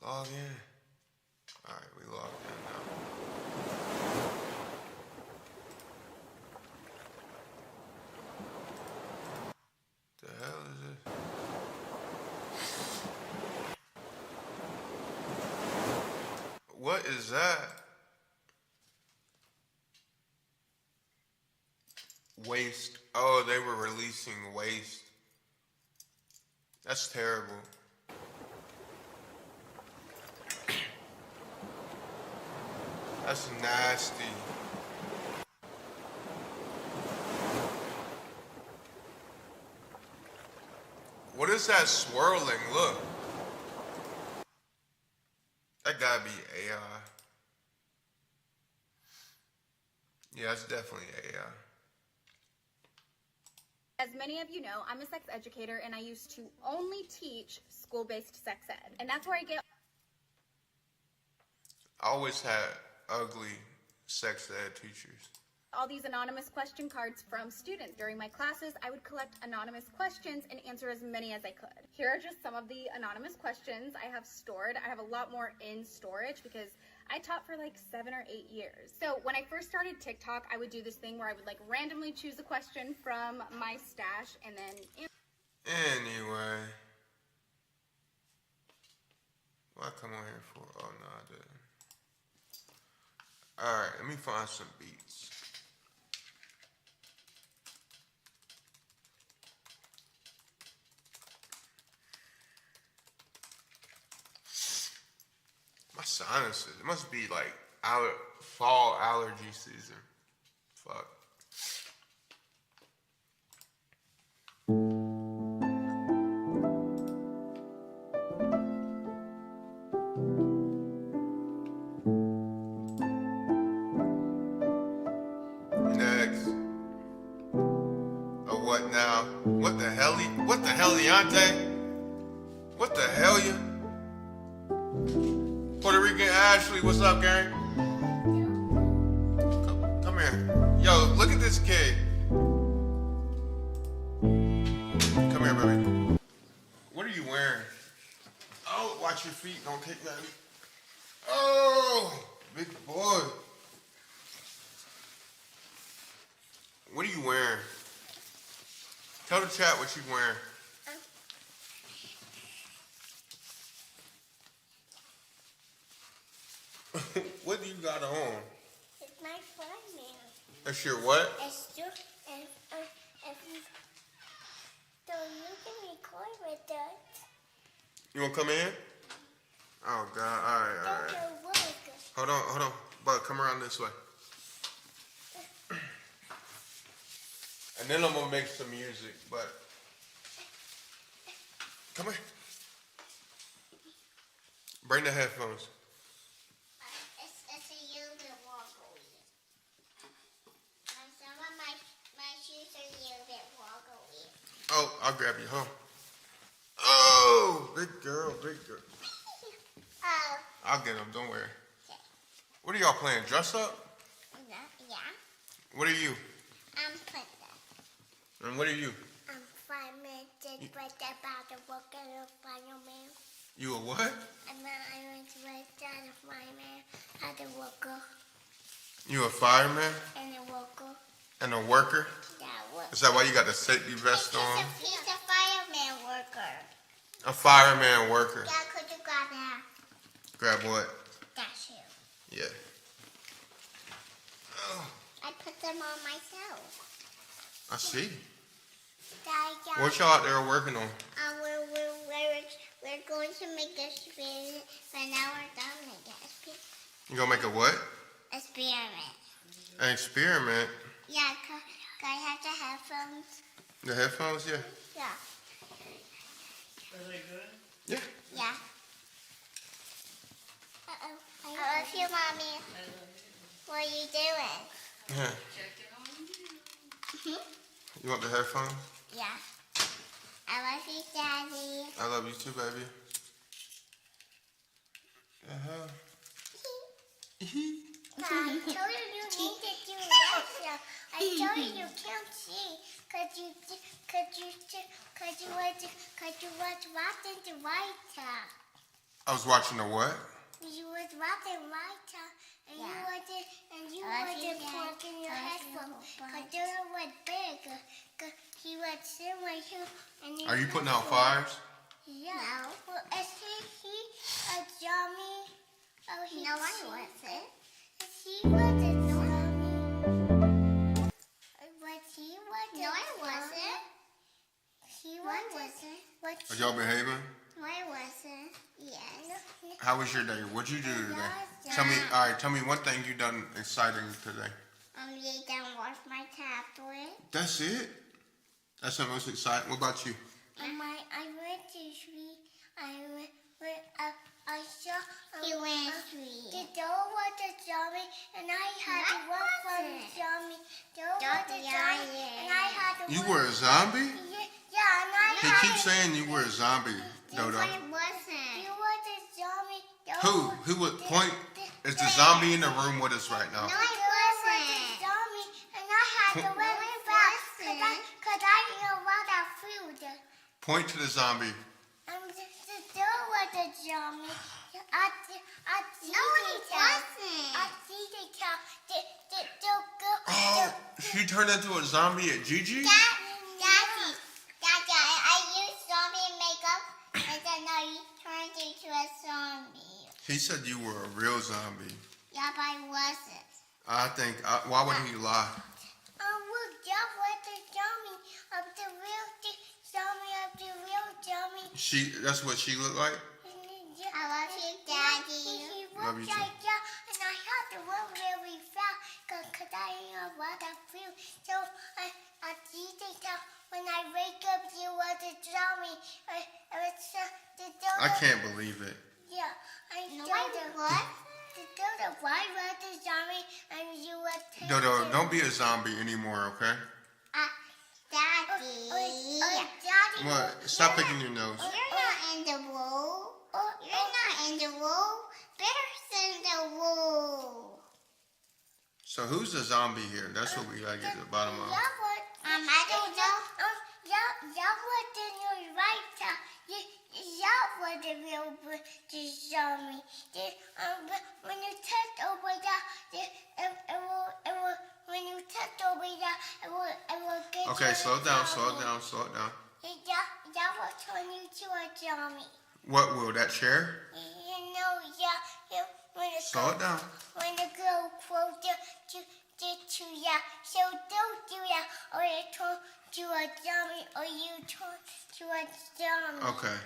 Speaker 1: Log in. Alright, we logged in now. The hell is this? What is that? Waste. Oh, they were releasing waste. That's terrible. That's nasty. What is that swirling? Look. That gotta be AI. Yeah, it's definitely AI.
Speaker 13: As many of you know, I'm a sex educator and I used to only teach school-based sex ed. And that's where I get
Speaker 1: I always had ugly sex ed teachers.
Speaker 13: all these anonymous question cards from students. During my classes, I would collect anonymous questions and answer as many as I could. Here are just some of the anonymous questions I have stored. I have a lot more in storage because I taught for like 7 or 8 years. So when I first started TikTok, I would do this thing where I would like randomly choose a question from my stash and then
Speaker 1: Anyway. What I come on here for? Oh, no, I didn't. Alright, let me find some beats. My sinuses. It must be like fall allergy season. Fuck. Next. Oh, what now? What the hell? What the hell, Leonte? What the hell, you? Puerto Rican Ashley, what's up, gang? Come here. Yo, look at this kid. Come here, baby. What are you wearing? Oh, watch your feet. Don't kick that. Oh, big boy. What are you wearing? Tell the chat what you wearing. What do you got on?
Speaker 14: It's my fireman.
Speaker 1: That's your what?
Speaker 14: It's just so you can record with us.
Speaker 1: You wanna come in? Oh God! All right. Hold on. Bud, come around this way. And then I'm gonna make some music, but come here. Bring the headphones.
Speaker 14: It's a little bit wobbly. Some of my shoes are a little bit wobbly.
Speaker 1: Oh, I'll grab you, huh? Oh, big girl.
Speaker 14: Oh.
Speaker 1: I'll get them. Don't worry. What are y'all playing? Dress up?
Speaker 14: Yeah.
Speaker 1: What are you?
Speaker 14: I'm Princess.
Speaker 1: And what are you?
Speaker 14: I'm fireman. Just right about the work of the fireman.
Speaker 1: You a what?
Speaker 14: And then I went to right down the fireman. Had a worker.
Speaker 1: You a fireman?
Speaker 14: And a worker.
Speaker 1: And a worker?
Speaker 14: Yeah, worker.
Speaker 1: Is that why you got the safety vest on?
Speaker 14: He's a fireman worker.
Speaker 1: A fireman worker.
Speaker 14: Yeah, could you grab that?
Speaker 1: Grab what?
Speaker 14: That shoe.
Speaker 1: Yeah. Oh,
Speaker 14: I put them on myself.
Speaker 1: I see.
Speaker 14: Dad,
Speaker 1: What y'all out there working on?
Speaker 14: We're going to make a experiment, but now we're done with the experiment.
Speaker 1: You gonna make a what?
Speaker 14: Experiment.
Speaker 1: An experiment?
Speaker 14: Yeah, cause I have the headphones.
Speaker 1: The headphones? Yeah.
Speaker 14: Yeah.
Speaker 7: Are they good?
Speaker 1: Yeah.
Speaker 14: Yeah. I love you, Mommy. What are you doing?
Speaker 1: Yeah. You want the headphones?
Speaker 14: Yeah. I love you, Daddy.
Speaker 1: I love you too, baby. The hell?
Speaker 14: I told you you need to do that. I told you can't see because you was watching the writer.
Speaker 1: I was watching the what?
Speaker 14: You was watching writer and you wasn't plugging your headphones because they were big. Cause he was sitting right here and
Speaker 1: Are you putting out fires?
Speaker 14: Yeah. No. Well, is he a dummy? Oh, no, I wasn't. He wasn't dummy. But he wasn't. No, I wasn't. He wasn't.
Speaker 1: Are y'all behaving?
Speaker 14: No, I wasn't. Yes.
Speaker 1: How was your day? What'd you do today? Tell me. All right. Tell me one thing you done exciting today.
Speaker 14: Lay down, wash my tablet.
Speaker 1: That's it. That's the most exciting. What about you?
Speaker 14: I went to sleep. I saw the door was a zombie, and I had to run from the zombie. Door was a zombie, and I had to.
Speaker 1: You were a zombie?
Speaker 14: Yeah, and I
Speaker 1: He
Speaker 14: had.
Speaker 1: keeps saying you were a zombie, Dodo.
Speaker 14: You wasn't. You was a zombie.
Speaker 1: Who? Who would point? Is the zombie in the room with us right now?
Speaker 14: No, I wasn't. Zombie, and I had to run fast because I didn't know about that food.
Speaker 1: Point to the zombie.
Speaker 14: The door was a zombie. No, it wasn't. I see the cow.
Speaker 1: Oh, she turned into a zombie at Gigi?
Speaker 14: Daddy, I used zombie makeup, and then I turned into a zombie.
Speaker 1: He said you were a real zombie.
Speaker 14: Yeah, but I wasn't.
Speaker 1: I think, why would he lie?
Speaker 14: Well, that was the zombie of the real zombie.
Speaker 1: That's what she looked like?
Speaker 14: I love you, Daddy. He
Speaker 1: Love you
Speaker 14: looked
Speaker 1: too.
Speaker 14: like that, and I had to run really fast because I didn't know what I feel. So I see that when I wake up, you was a zombie.
Speaker 1: I can't believe it.
Speaker 14: Yeah, I know what? Why was the zombie and you were
Speaker 1: Dodo, don't be a zombie anymore, okay?
Speaker 14: Daddy. Daddy.
Speaker 1: What? Stop picking your nose.
Speaker 14: You're not in the wool. You're not in the wool. Better's in the wool.
Speaker 1: So who's the zombie here? That's what we gotta get to the bottom of.
Speaker 14: I don't know. That was in your right side. That was the real zombie. When you touch over that, when you touch over that, it will get.
Speaker 1: Okay, slow it down.
Speaker 14: That will turn you to a zombie.
Speaker 1: What will, that chair? Slow it down.
Speaker 14: When the girl closer to that, so don't do that, or it turn to a zombie, or you turn to a zombie.
Speaker 1: Okay.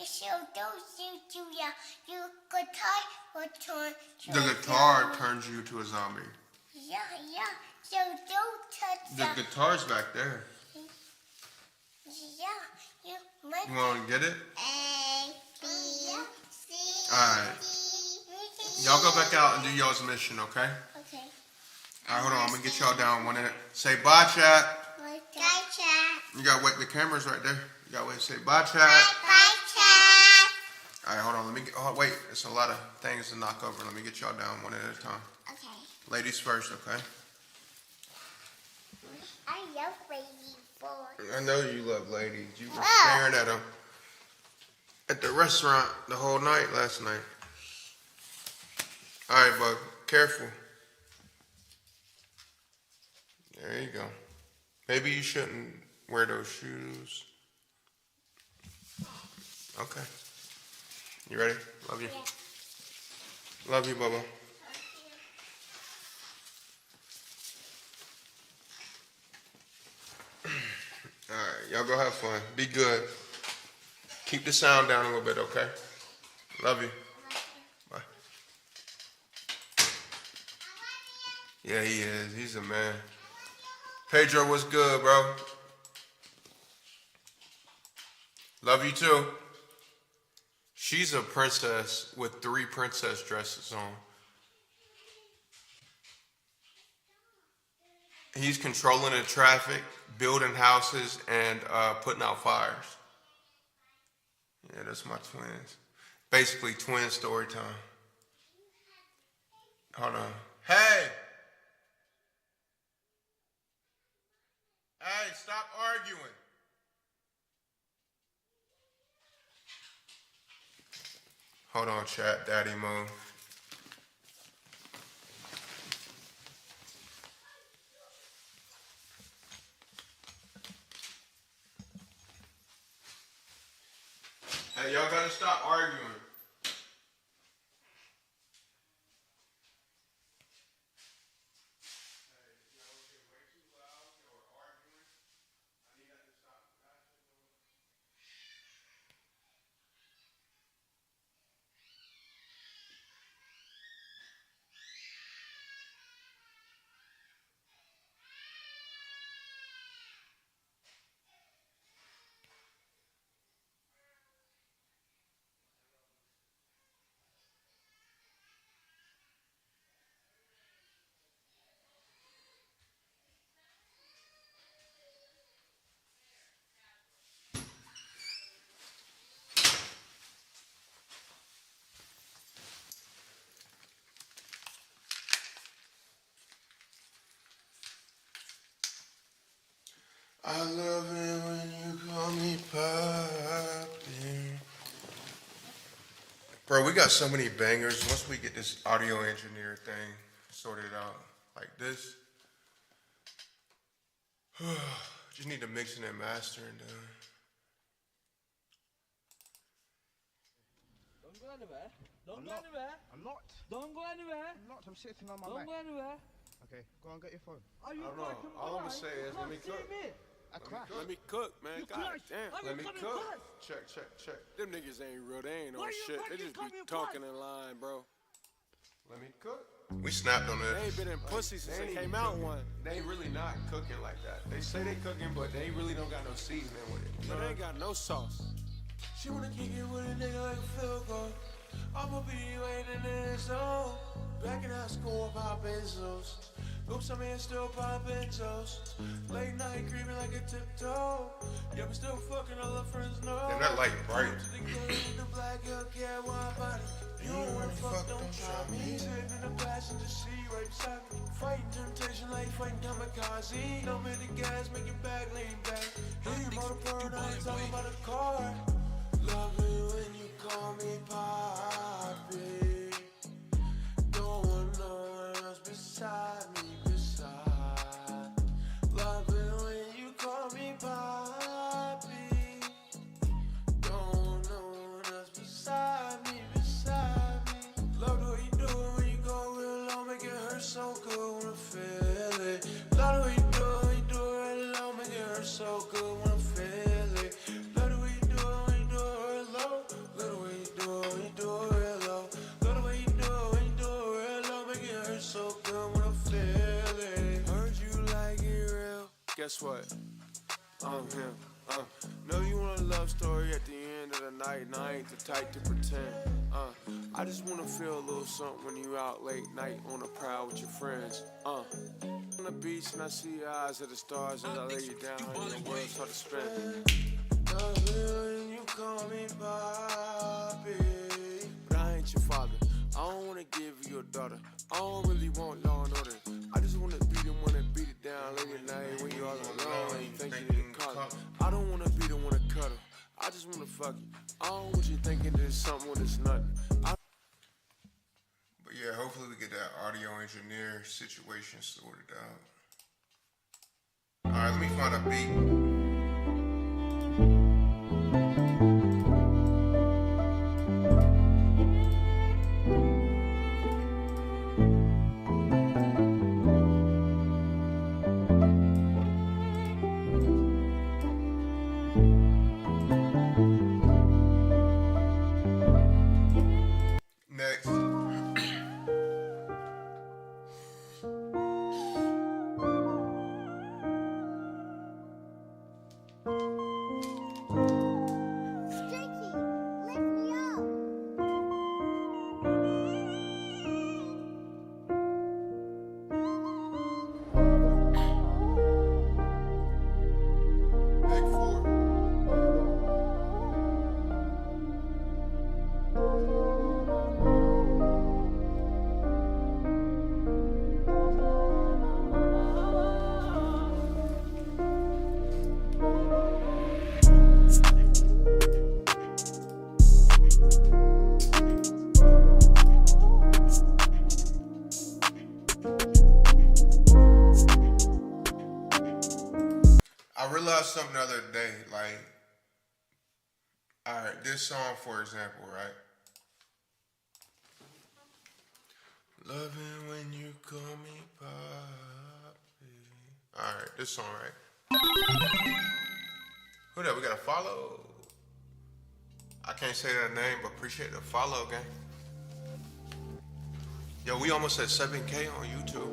Speaker 14: So don't you do that, your guitar will turn to
Speaker 1: The
Speaker 14: a
Speaker 1: guitar
Speaker 14: zombie.
Speaker 1: turns you to a zombie.
Speaker 14: Yeah. So don't touch
Speaker 1: The
Speaker 14: that.
Speaker 1: guitar's back there.
Speaker 14: Yeah, you might.
Speaker 1: You wanna get it?
Speaker 14: A, B, C.
Speaker 1: Alright. Y'all go back out and do y'all's mission, okay?
Speaker 14: Okay.
Speaker 1: Alright, hold on. I'm gonna get y'all down 1 minute. Say bye, chat.
Speaker 14: Bye, chat.
Speaker 1: You gotta wait. The camera's right there. You gotta wait. Say bye, chat.
Speaker 14: Bye, chat.
Speaker 1: Alright, hold on. Let me get. Oh, wait. It's a lot of things to knock over. Let me get y'all down 1 at a time.
Speaker 14: Okay.
Speaker 1: Ladies first, okay?
Speaker 14: I love baby boy.
Speaker 1: I know you love ladies. You were staring at them at the restaurant the whole night last night. Alright, bud. Careful. There you go. Maybe you shouldn't wear those shoes. Okay. You ready? Love you.
Speaker 14: Yeah.
Speaker 1: Love you, Bubba. Alright, y'all go have fun. Be good. Keep the sound down a little bit, okay? Love you. Bye. Yeah, he is. He's a man. Pedro, what's good, bro? Love you too. She's a princess with 3 princess dresses on. He's controlling the traffic, building houses, and putting out fires. Yeah, that's my twins. Basically, twin story time. Hold on. Hey! Hey, stop arguing. Hold on, chat, Daddy Moon. Hey, y'all gotta stop arguing. I love it when you call me Poppy. Bro, we got so many bangers. Once we get this audio engineer thing sorted out like this, just need to mixing and mastering done.
Speaker 7: Don't go anywhere. Don't
Speaker 8: I'm
Speaker 7: go
Speaker 8: not.
Speaker 7: anywhere.
Speaker 8: I'm not.
Speaker 7: Don't go anywhere.
Speaker 8: I'm not. I'm sitting on my
Speaker 7: Don't
Speaker 8: mic.
Speaker 7: go anywhere.
Speaker 8: Okay, go and get your phone.
Speaker 7: Are you
Speaker 1: I don't know.
Speaker 7: fucking
Speaker 1: All I'm gonna
Speaker 7: blind?
Speaker 1: say is,
Speaker 7: You
Speaker 1: let me
Speaker 7: can't
Speaker 1: cook.
Speaker 7: see me.
Speaker 8: I crashed.
Speaker 3: Let me cook, man.
Speaker 7: You
Speaker 3: God
Speaker 7: crashed.
Speaker 3: damn.
Speaker 7: Are you
Speaker 1: Let me
Speaker 7: coming
Speaker 1: cook.
Speaker 7: first?
Speaker 1: Check.
Speaker 3: Them niggas ain't real. They ain't
Speaker 7: Why
Speaker 3: on
Speaker 7: you
Speaker 3: shit. They
Speaker 7: fucking
Speaker 3: just be
Speaker 7: coming
Speaker 3: talking
Speaker 7: first?
Speaker 3: in line, bro.
Speaker 1: Let me cook. We snapped on
Speaker 3: They
Speaker 1: this.
Speaker 3: ain't been in pussy since
Speaker 1: They
Speaker 3: they
Speaker 1: ain't
Speaker 3: came out
Speaker 1: cooking.
Speaker 3: one.
Speaker 1: They really not cooking like that. They say they cooking, but they really don't got no seasoning with it. You
Speaker 3: But
Speaker 1: know?
Speaker 3: they ain't got no sauce. She wanna kick it with a nigga like a field goal. I'ma be waiting in the zone. Back in high school, pop benzos. Oops, I'm here still pop benzos. Late night creeping like a tiptoe. Yeah, we still fucking all our friends know.
Speaker 1: Damn, that light bright.
Speaker 3: To the game in the black Hellcat wide body. You don't wanna fuck, don't try me. Sitting in the passenger seat right beside me. Fighting temptation like fighting kamikaze. Don't make the gas, make your back lean back. Hear your motor burn, I ain't talking about a car. Love it when you call me Poppy. Don't want no one else beside me, Love it when you call me Poppy. Don't want no one else beside me, Love the way you do it when you go real low, make it hurt so good when I feel it. Love the way you do it when you do it real low, make it hurt so good when I feel it. Love the way you do it when you do it real low. Love the way you do it when you do it real low. Love the way you do it when you do it real low, make it hurt so good when I feel it. Heard you like it real. Guess what? I'm him. Know you want a love story at the end of the night, and I ain't the type to pretend. I just wanna feel a little something when you out late night on the prowl with your friends. On the beach and I see your eyes at the stars as I lay you down and the world's hard to spin. Love it when you call me Bobby. But I ain't your father. I don't wanna give you a daughter. I don't really want law and order. I just wanna be the one that beat it down late at night when you all alone and you think you need a collar. I don't wanna be the one to cuddle. I just wanna fuck you. I don't want you thinking there's something when it's nothing.
Speaker 1: But yeah, hopefully we get that audio engineer situation sorted out. Alright, let me find a beat. Next. I realized something the other day, like, alright, this song, for example, right? Loving when you call me Poppy. Alright, this song, right? Who that? We got a follow? I can't say that name, but appreciate the follow, gang. Yo, we almost at 7K on YouTube.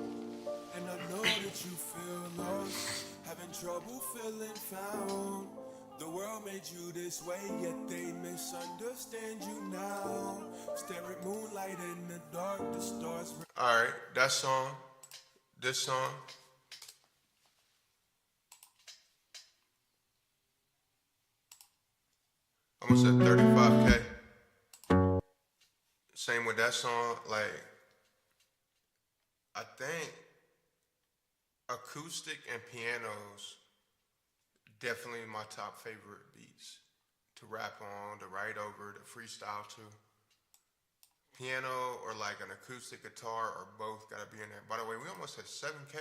Speaker 3: And I know that you feel lost, having trouble feeling found. The world made you this way, yet they misunderstand you now. Stare at moonlight in the dark, the stars.
Speaker 1: Alright, that song, this song. Almost at 35K. Same with that song, like, I think acoustic and pianos Definitely my top favorite beats to rap on, to write over, to freestyle to. Piano or like an acoustic guitar or both gotta be in there. By the way, we almost hit 7K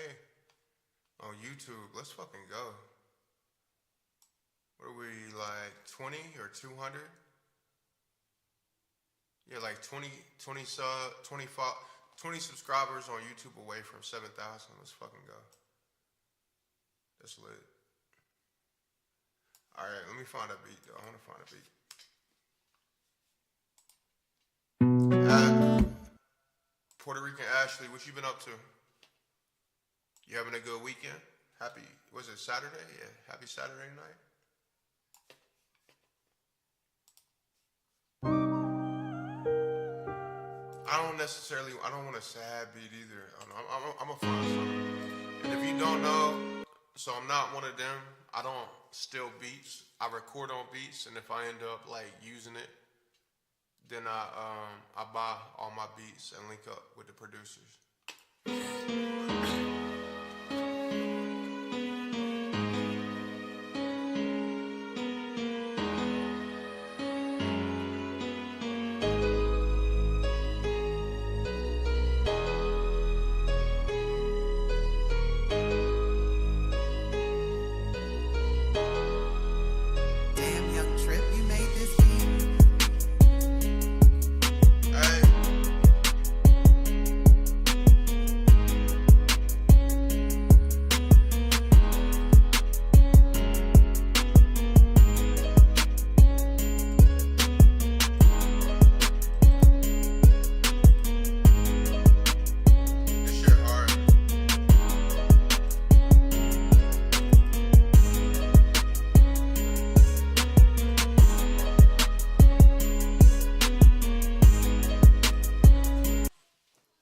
Speaker 1: on YouTube. Let's fucking go. What are we, like 20 or 200? Yeah, like 20 subscribers on YouTube away from 7,000. Let's fucking go. That's lit. All right, let me find a beat though. I want to find a beat. Puerto Rican Ashley, what you been up to? You having a good weekend? Happy, was it Saturday? Yeah, happy Saturday night. I don't want a sad beat either. I'm gonna find something. And if you don't know, so I'm not one of them. I don't steal beats. I record on beats, and if I end up like using it, then I buy all my beats and link up with the producers.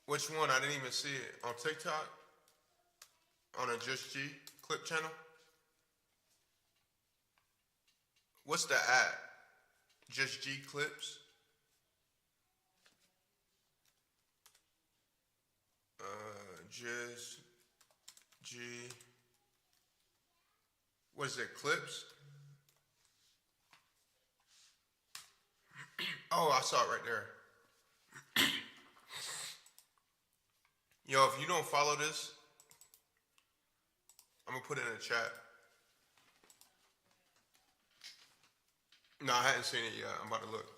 Speaker 1: Which one? I didn't even see it. On TikTok? On a Just G clip channel? What's the app? Just G clips? Just G. What is it? Clips? Oh, I saw it right there. Yo, if you don't follow this, I'm gonna put it in the chat. No, I hadn't seen it yet. I'm about to look.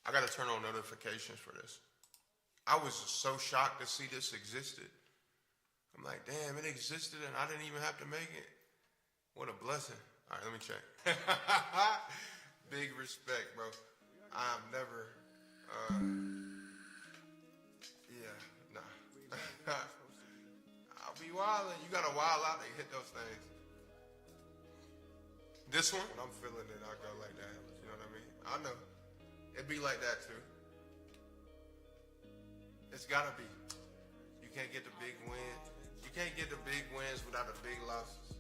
Speaker 1: I gotta turn on notifications for this. I was so shocked to see this existed. I'm like, damn, it existed and I didn't even have to make it. What a blessing. All right, let me check. Big respect, bro. I'm never, I'll be wildin'. You gotta wild out to hit those things. This one, when I'm feeling it, I go like that. You know what I mean? I know. It be like that too. It's gotta be. You can't get the big win. You can't get the big wins without the big losses.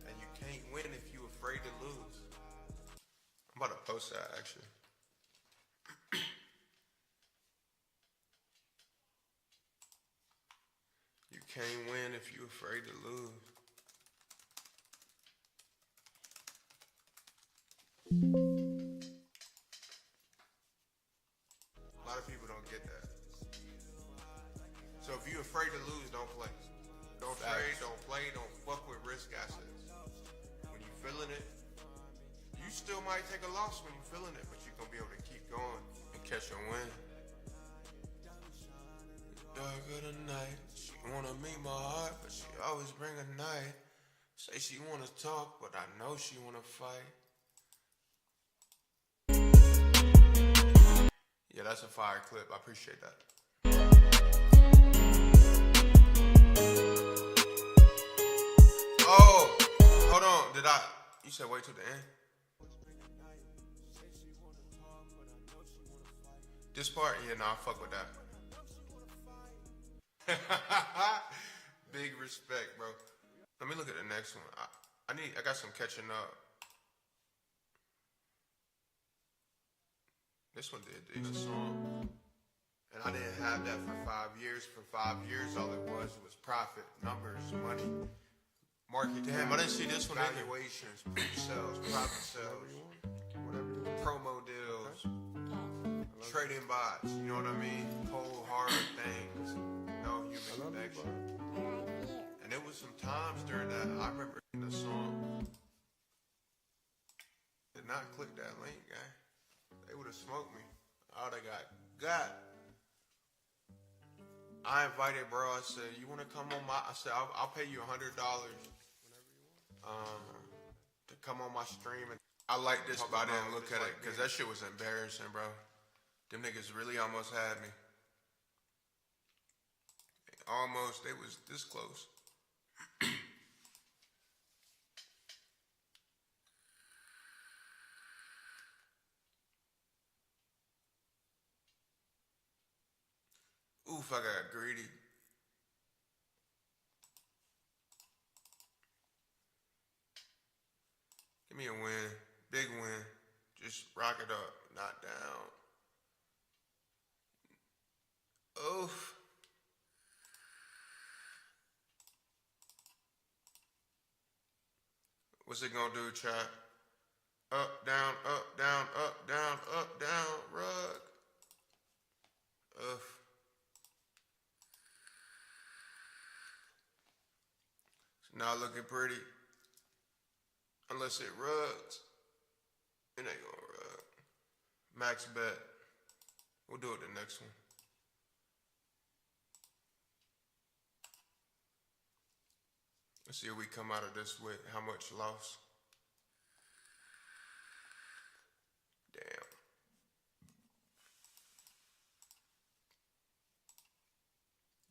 Speaker 1: And you can't win if you're afraid to lose. I'm about to post that actually. You can't win if you're afraid to lose. A lot of people don't get that. So if you're afraid to lose, don't play. Don't trade, don't play, don't fuck with risk assets. When you're feeling it, you still might take a loss when you're feeling it, but you're gonna be able to keep going and catch a win. Dark of the night, she wanna meet my heart, but she always bring a knife. Say she wanna talk, but I know she wanna fight. Yeah, that's a fire clip. I appreciate that. Oh, hold on. You said wait till the end? This part? Yeah, nah, I fuck with that. Big respect, bro. Let me look at the next one. I got some catching up. This one did decent song. And I didn't have that for 5 years. For 5 years, all it was profit, numbers, money. Market. Damn, I didn't see this one. Valuations, pre-sales, profit sales, promo deals, trading bots. You know what I mean? Cold hard things. No human connection. And there was some times during that I remember in the song. Did not click that link, guy. They would have smoked me. Oh, they got. I invited bro. I said, "You want to come on my?" I said, "I'll pay you $100 to come on my stream." And I like this, but I didn't look at it because that shit was embarrassing, bro. Them niggas really almost had me. Almost. They was this close. Oof, I got greedy. Give me a win. Big win. Just rock it up. Not down. Oof. What's it gonna do, chat? Up, down, up, down, up, down, up, down, rug. Oof. It's not looking pretty. Unless it rugs. It ain't gonna rug. Max bet. We'll do it the next one. Let's see if we come out of this with how much loss. Damn.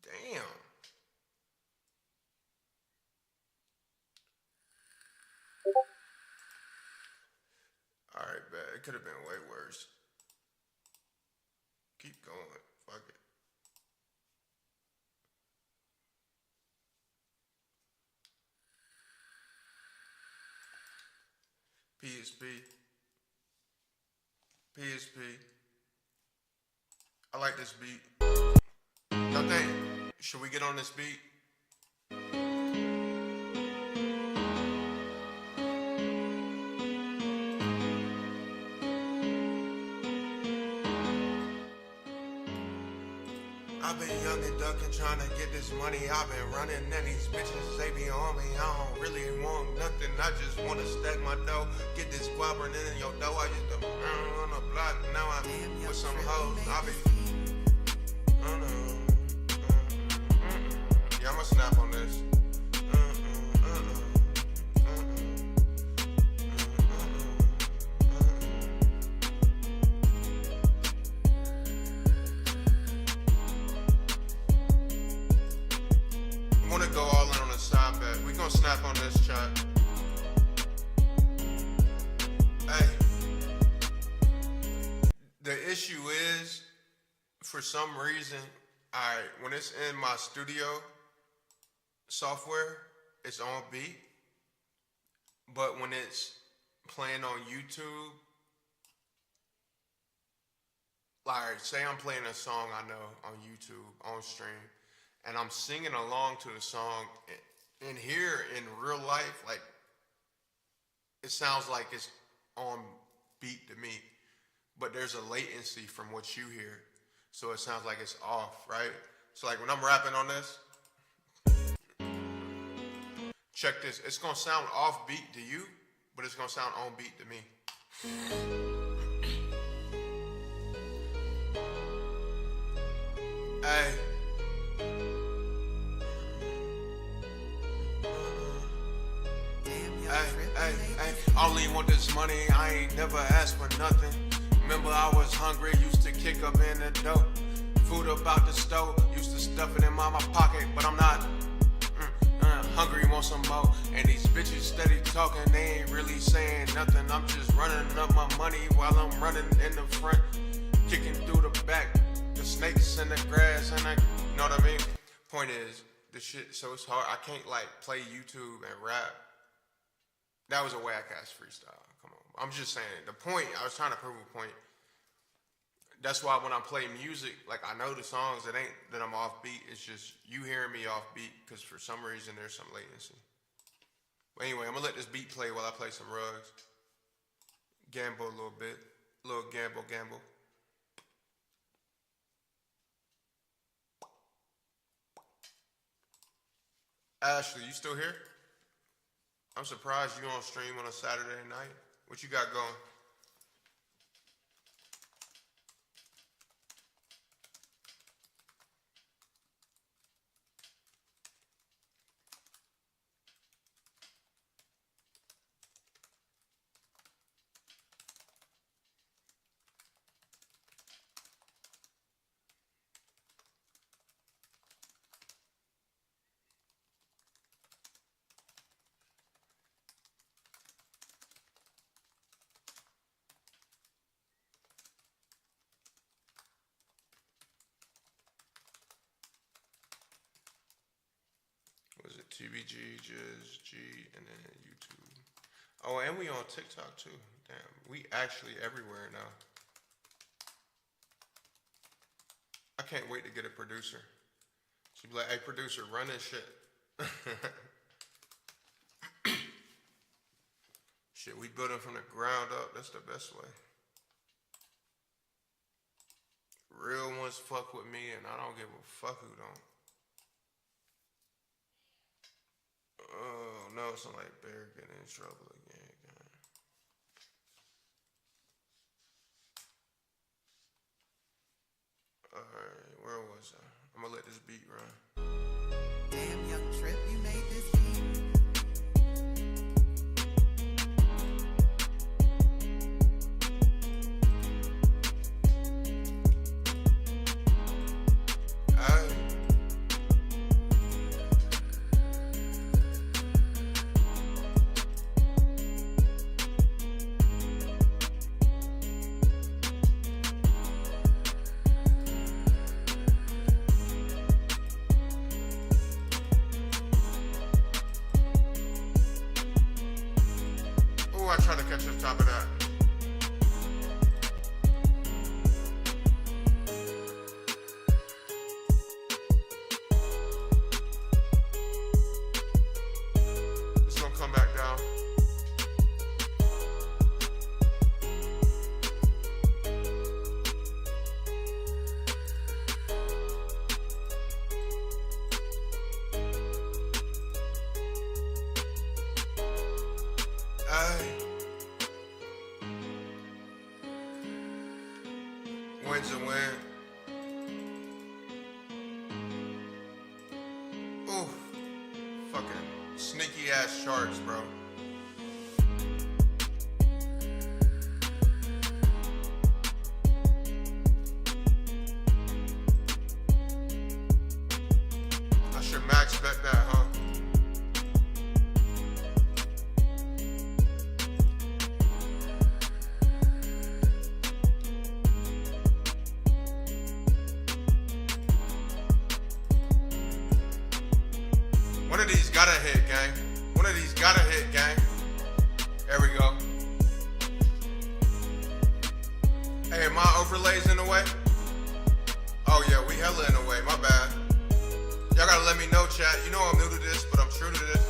Speaker 1: Damn. All right, bet. It could have been way worse. Keep going. Fuck it. PSP. I like this beat. Y'all think, should we get on this beat? I've been young and ducking, trying to get this money. I've been running, and these bitches, they be on me. I don't really want nothing. I just want to stack my dough. Get this guap and in your dough. I used to on the block. Now I'm with some hoes. I be. Yeah, I'ma snap on this. Wanna go all in on the side bet. We gonna snap on this chat. Hey. The issue is, for some reason, when it's in my studio software, it's on beat. But when it's playing on YouTube, like say I'm playing a song I know on YouTube, on stream, and I'm singing along to the song, and here in real life, like, it sounds like it's on beat to me, but there's a latency from what you hear, so it sounds like it's off, right? So like when I'm rapping on this, check this, it's gonna sound off beat to you, but it's gonna sound on beat to me. Hey. Hey, I only want this money, I ain't never asked for nothing. Remember I was hungry, used to kick up in the dough. Food about the stove, used to stuff it in my pocket, but I'm not hungry, want some more. And these bitches steady talking, they ain't really saying nothing. I'm just running up my money while I'm running in the front, kicking through the back, the snakes in the grass, and you know what I mean? Point is, this shit, so it's hard, I can't like play YouTube and rap. That was a whack-ass freestyle. Come on. I'm just saying. The point, I was trying to prove a point. That's why when I play music, like I know the songs, it ain't that I'm off beat. It's just you hearing me off beat because for some reason there's some latency. Anyway, I'm gonna let this beat play while I play some rugs. Gamble a little bit. Little gamble. Ashley, you still here? I'm surprised you on stream on a Saturday night. What you got going? Was it TBG, Jizz, G, and then YouTube? Oh, and we on TikTok too. Damn, we actually everywhere now. I can't wait to get a producer. She'd be like, hey, producer, run this shit. Shit, we build it from the ground up. That's the best way. Real ones fuck with me, and I don't give a fuck who don't. Oh, no, it's not like Bear getting in trouble again. Alright, where was I? I'm gonna let this beat run.
Speaker 15: Damn, young Trip, you made this beat.
Speaker 1: I try to catch the top of that. It's gonna come back down. Win's a win. Ooh, fucking sneaky ass sharks, bro. I should max bet that, huh? One of these gotta hit, gang. One of these gotta hit, gang. There we go. Hey, are my overlays in the way? Oh yeah, we hella in the way, my bad. Y'all gotta let me know, chat. You know I'm new to this, but I'm true to this.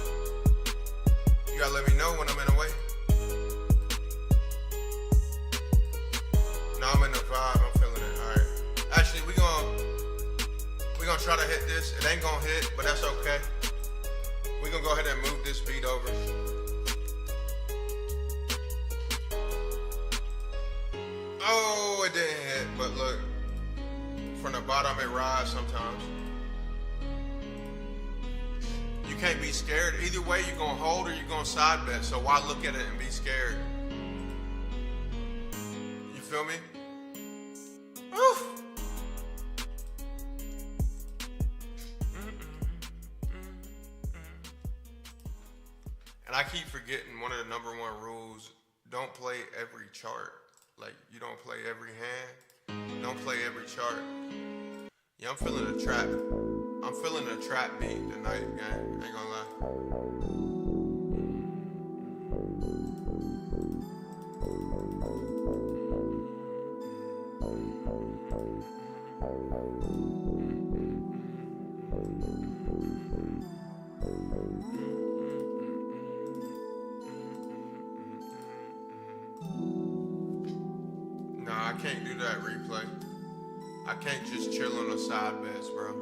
Speaker 1: You gotta let me know when I'm in the way. No, I'm in the vibe, I'm feeling it, alright. Actually, we gonna try to hit this. It ain't gonna hit, but that's okay. We're gonna go ahead and move this beat over. Oh, it didn't hit, but look. From the bottom, it rides sometimes. You can't be scared. Either way, you're gonna hold or you're gonna side bet. So why look at it and be scared? You feel me? Woo! And I keep forgetting one of the #1 rules, don't play every chart. Like, you don't play every hand. Don't play every chart. Yeah, I'm feeling a trap. I'm feeling a trap beat tonight, gang. Ain't gonna lie. that, replay. I can't just chill on the side beds, bro.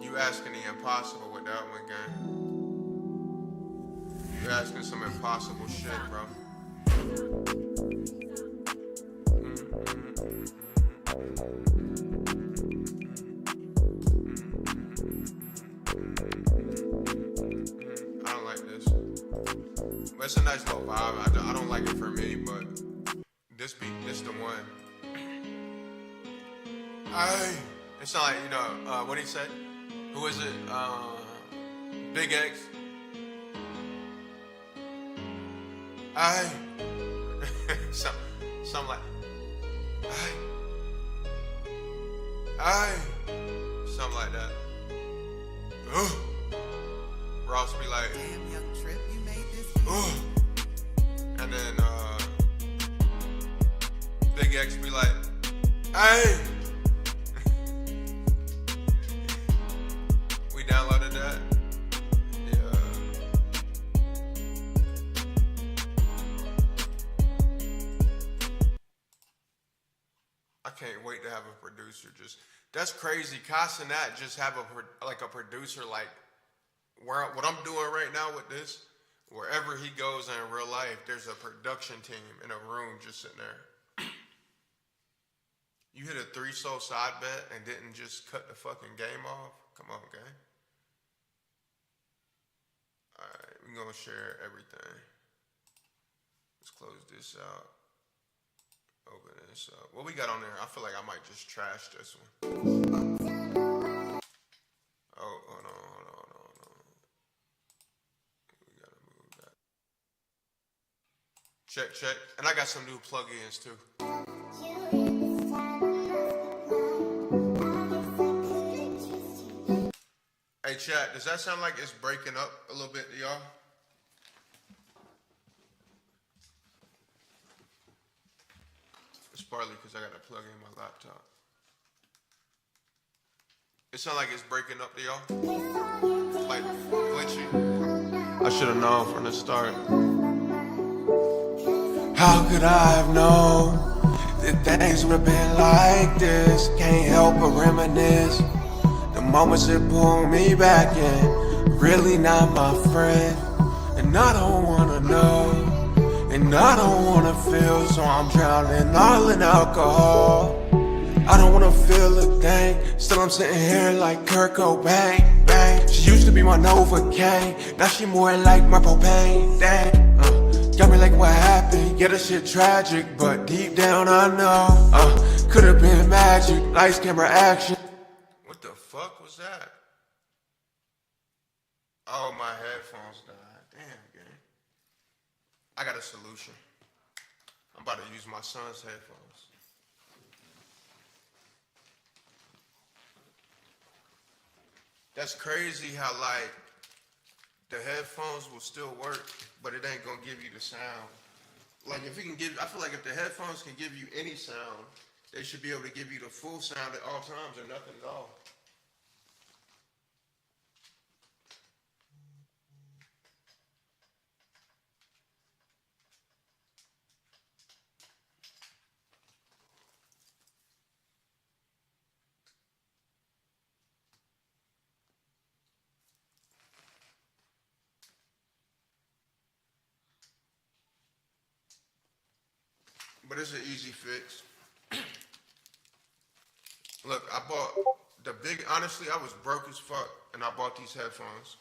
Speaker 1: You asking the impossible with that one, gang. You asking some impossible shit, bro. I don't like this. But it's a nice little vibe. I don't like it for me, but this the one. Hey, it's not like, you know, what did he say? Who is it? Big X. Hey. Something like, hey. Hey. Something like that. Ugh. Ross be like,
Speaker 15: Damn, young Trip, you made this.
Speaker 1: ugh. And then Big X be like, hey. We downloaded that. Yeah. I can't wait to have a producer just. That's crazy. Cas and that just have a producer like where what I'm doing right now with this. Wherever he goes in real life, there's a production team in a room just sitting there. You hit a 3-soul side bet and didn't just cut the fucking game off? Come on, gang. Alright, we're gonna share everything. Let's close this out. Open this up. What we got on there? I feel like I might just trash this one. Oh, hold on. Check. And I got some new plugins too. Hey chat, does that sound like it's breaking up a little bit to y'all? It's partly because I got to plug in my laptop. It sound like it's breaking up to y'all? Like glitchy? I should have known from the start.
Speaker 3: How could I have known that things would have been like this? Can't help but reminisce. The moments that pull me back in, really not my friend. And I don't wanna know, and I don't wanna feel, so I'm drowning all in alcohol. I don't wanna feel a thing, still I'm sitting here like Kurt Cobain, bang. She used to be my Novocaine, now she more like my propane, dang. Got me like what happened, yeah, this shit tragic, but deep down I know, could've been magic, lights, camera, action.
Speaker 1: What the fuck was that? Oh, my headphones died. Damn, gang. I got a solution. I'm about to use my son's headphones. That's crazy how, like, the headphones will still work, but it ain't gonna give you the sound. Like, if it can give, I feel like if the headphones can give you any sound, they should be able to give you the full sound at all times or nothing at all. But it's an easy fix. Look, I bought honestly, I was broke as fuck, and I bought these headphones.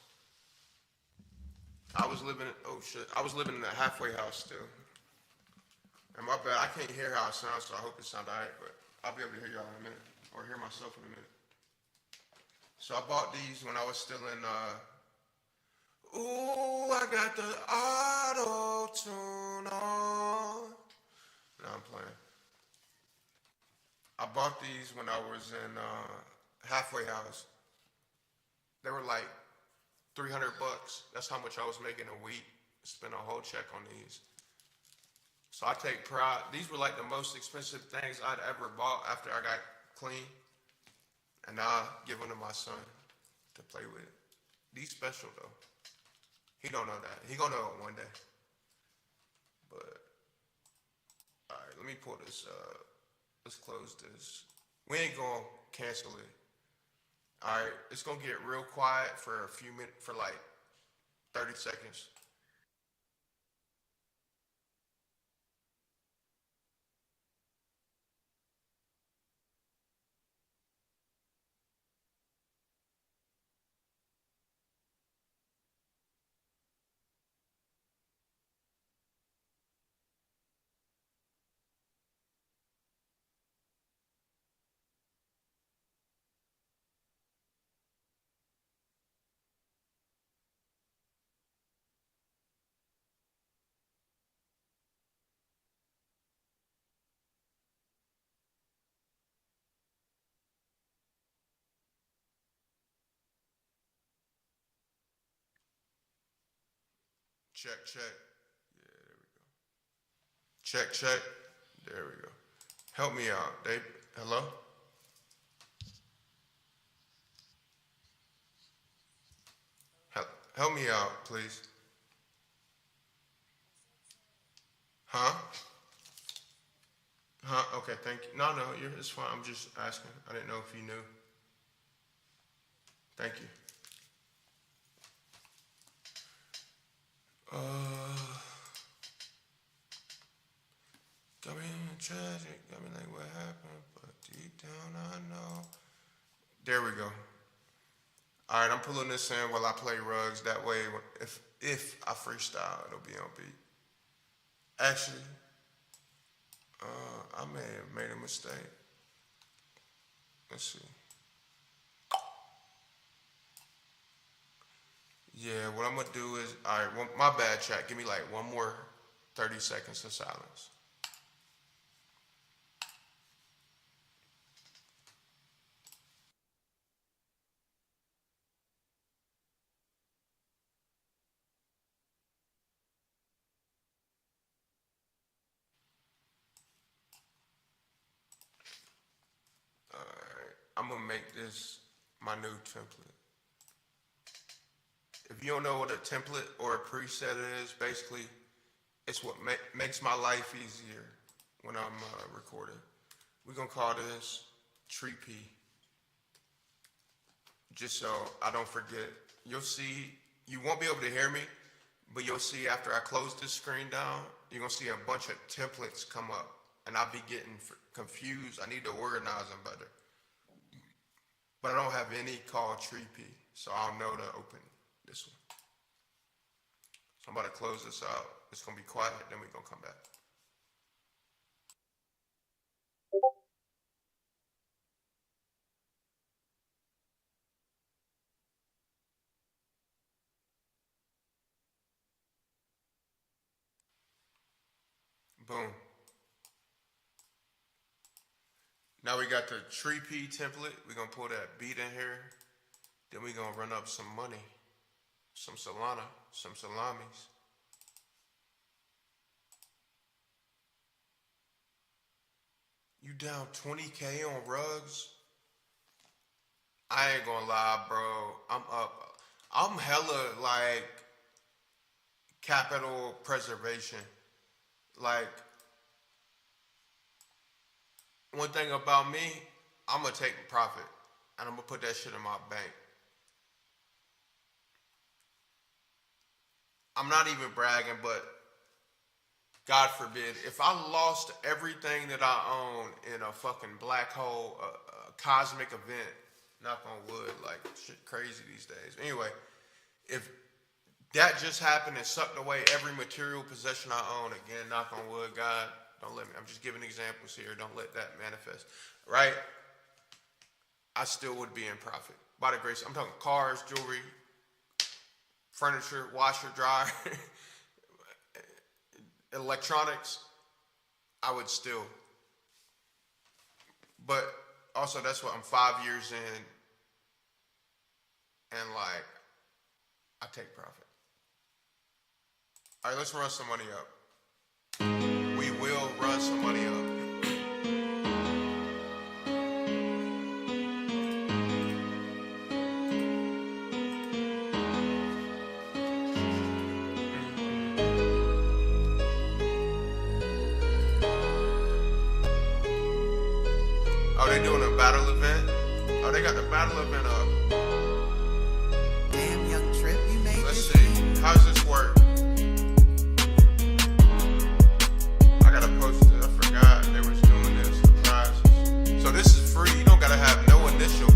Speaker 1: I was living in a halfway house still. And my bad, I can't hear how it sounds, so I hope it sounds alright, but I'll be able to hear y'all in a minute, or hear myself in a minute. So I bought these when I was still in, ooh, I got the auto-tune on. No, I'm playing. I bought these when I was in halfway house. They were like $300. That's how much I was making a week. Spent a whole check on these. So I take pride. These were like the most expensive things I'd ever bought after I got clean. And now I give them to my son to play with. These special though. He don't know that. He gonna know it one day. But, all right, let me pull this up. let's close this. We ain't gonna cancel it. All right, it's gonna get real quiet for a few minutes, for like 30 seconds. Check, check. Yeah, there we go. Check, check. There we go. Help me out. Dave, hello? Help me out, please. Huh? Huh? Okay, thank you. No, it's fine. I'm just asking. I didn't know if you knew. Thank you. Got me tragic. Got me like, what happened? But deep down, I know. There we go. All right, I'm pulling this in while I play Rugs. That way, if I freestyle, it'll be on beat. Actually, I may have made a mistake. Let's see. Yeah, what I'm gonna do is, all right, well, my bad, chat. Give me like one more 30 seconds of silence. All right, I'm gonna make this my new template. If you don't know what a template or a preset is, basically, it's what makes my life easier when I'm recording. We're gonna call this Tree P. Just so I don't forget. You'll see, you won't be able to hear me, but you'll see after I close this screen down, you're gonna see a bunch of templates come up, and I'll be getting confused. I need to organize them better. But I don't have any called Tree P, so I'll know to open this one. So I'm about to close this out. It's gonna be quiet, then we're gonna come back. Boom. Now we got the Tree P template. We're gonna pull that beat in here. Then we're gonna run up some money, some Solana, some salamis. You down 20K on Rugs? I ain't gonna lie, bro. I'm up. I'm hella like capital preservation. Like, one thing about me, I'm gonna take profit and I'm gonna put that shit in my bank. I'm not even bragging, but God forbid, if I lost everything that I own in a fucking black hole, a cosmic event, knock on wood, like shit crazy these days. Anyway, if that just happened and sucked away every material possession I own, again, knock on wood, God, don't let me, I'm just giving examples here, don't let that manifest, right? I still would be in profit. By the grace, I'm talking cars, jewelry, furniture, washer, dryer, electronics, I would still. But also, that's what I'm 5 years in, and like, I take profit. All right, let's run some money up. We will run some money up. they doing a battle event. Oh, they got the battle event up.
Speaker 15: Damn, young trip, you made
Speaker 1: Let's
Speaker 15: this.
Speaker 1: see. How does this work? I gotta post it. I forgot they was doing this. The prizes. So this is free. You don't gotta have no initial.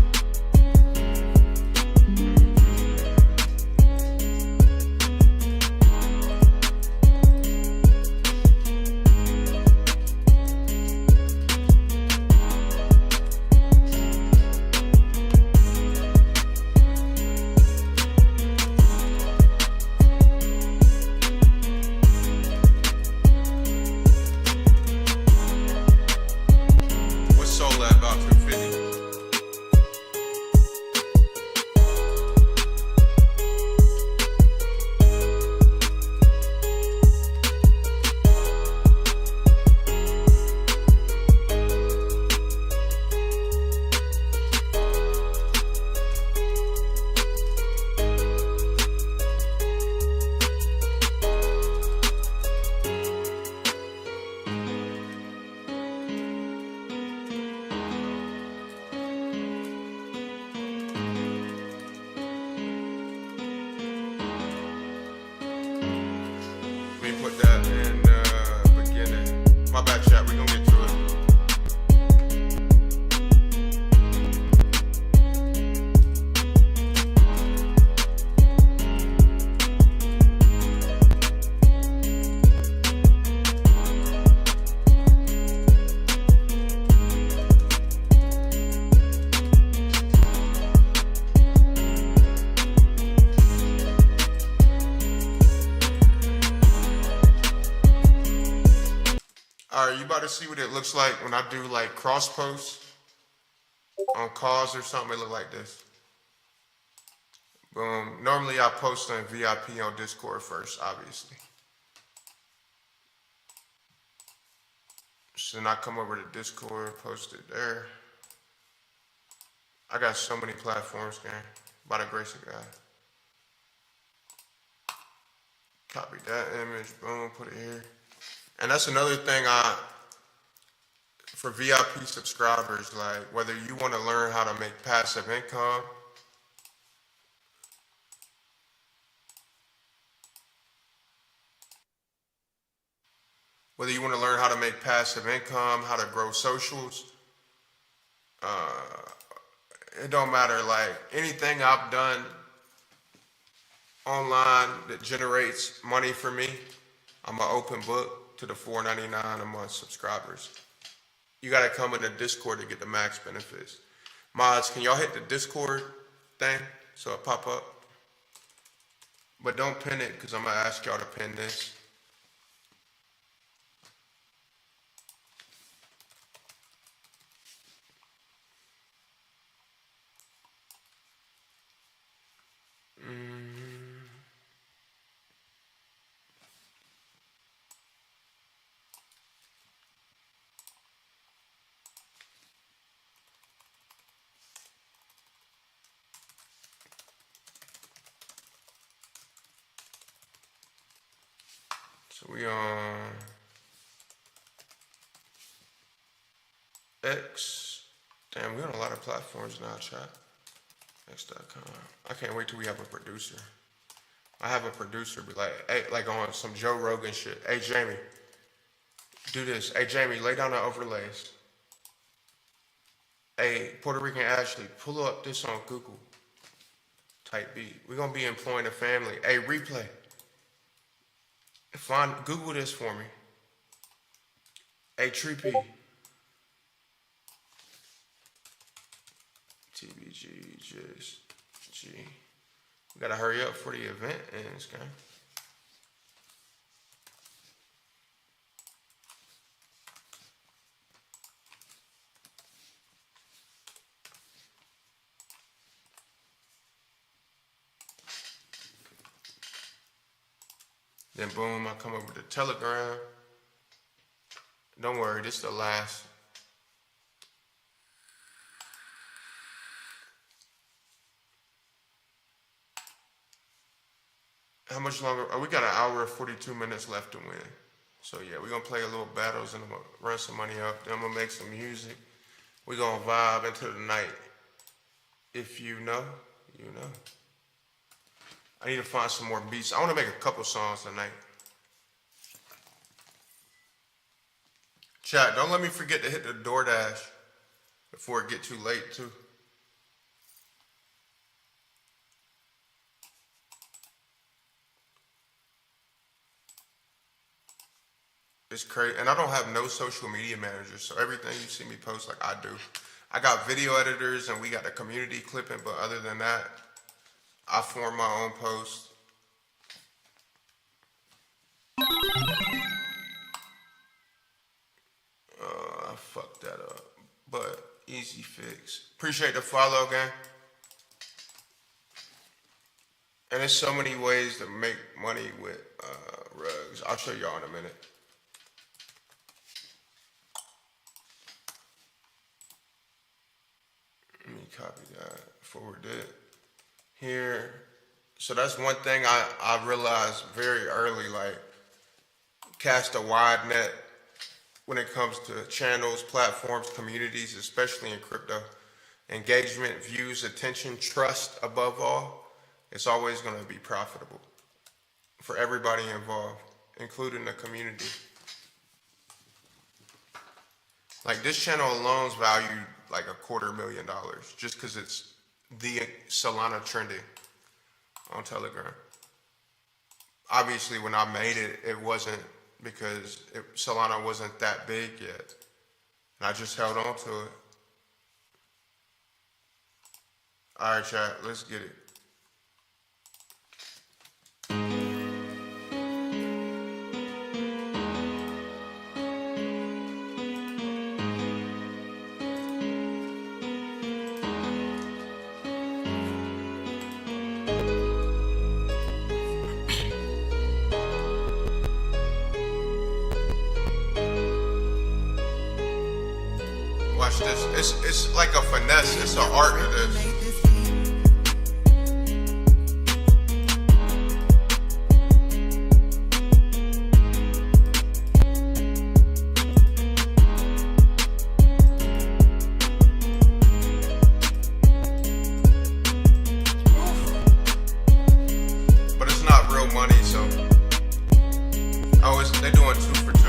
Speaker 1: What's sold at about 250? Let me put that in beginning. My bad, chat. We gonna get to it. All right, you about to see what it looks like when I do like cross posts on cause or something. It look like this. Boom. Normally I post on VIP on Discord first, obviously. So then I come over to Discord, post it there. I got so many platforms, gang. By the grace of God. Copy that image, boom, put it here. And that's another thing for VIP subscribers, like whether you want to learn how to make passive income, how to grow socials, it don't matter, like anything I've done online that generates money for me, I'm an open book to the $4.99 a month subscribers. You gotta come in the Discord to get the max benefits. Mods, can y'all hit the Discord thing so it pop up? But don't pin it, because I'm gonna ask y'all to pin this. So we on X. Damn, we on a lot of platforms now, chat. X.com. I can't wait till we have a producer. I have a producer be like, hey, like on some Joe Rogan shit. Hey, Jamie, do this. Hey, Jamie, lay down the overlays. Hey, Puerto Rican Ashley, pull up this on Google. Type beat. We're gonna be employing a family. Hey, replay. Google this for me. Hey, Tree P. TBG, just G. We gotta hurry up for the event ends, gang. Then boom, I come over to Telegram. Don't worry, this is the last. How much longer? Oh, we got an hour and 42 minutes left to win. So yeah, we're gonna play a little battles and I'm gonna run some money up. Then I'm gonna make some music. We gonna vibe into the night. If you know, you know. I need to find some more beats. I want to make a couple songs tonight. Chat, don't let me forget to hit the DoorDash before it get too late too. It's crazy, and I don't have no social media managers, so everything you see me post, like I do. I got video editors and we got the community clipping, but other than that, I form my own posts. I fucked that up, but easy fix. Appreciate the follow, gang. And there's so many ways to make money with rugs. I'll show y'all in a minute. Let me copy that, forward it here. So that's one thing I realized very early, like cast a wide net when it comes to channels, platforms, communities, especially in crypto. Engagement, views, attention, trust above all, it's always gonna be profitable for everybody involved, including the community. Like this channel alone's valued like $250,000 just because it's the Solana trending on Telegram. Obviously, when I made it, it wasn't because Solana wasn't that big yet. And I just held on to it. All right, chat, let's get it. Watch this. It's like a finesse. It's an art to this. But it's not real money, so they're doing 2 for 2.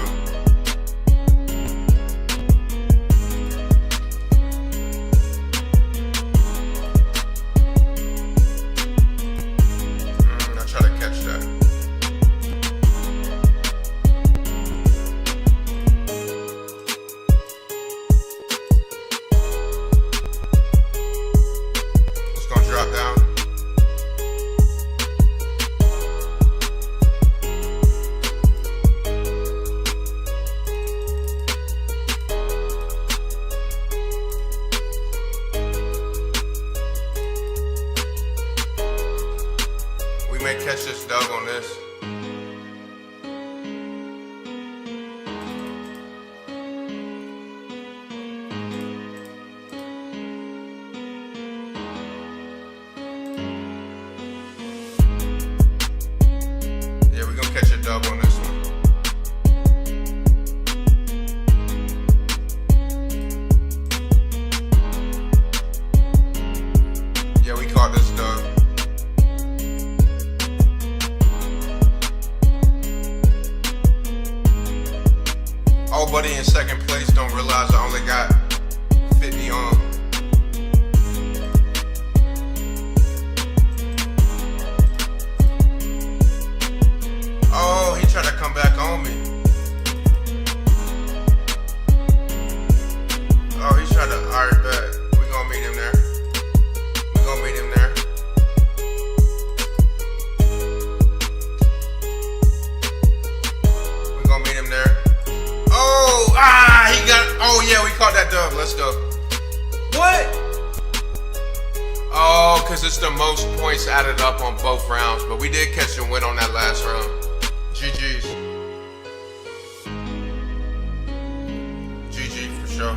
Speaker 1: Catch this dub on this. Yeah, we're gonna catch a dub on this one. Yeah, we caught this dub. Buddy in second place don't realize I only got 50 on. Oh, he tried to come back on me. Oh, he's trying to, alright, bet. We gonna meet him there. We gonna meet him there. We gonna meet him there. Oh yeah, we caught that dub. Let's go. What? Oh, because it's the most points added up on both rounds. But we did catch a win on that last round. GG's. GG for sure.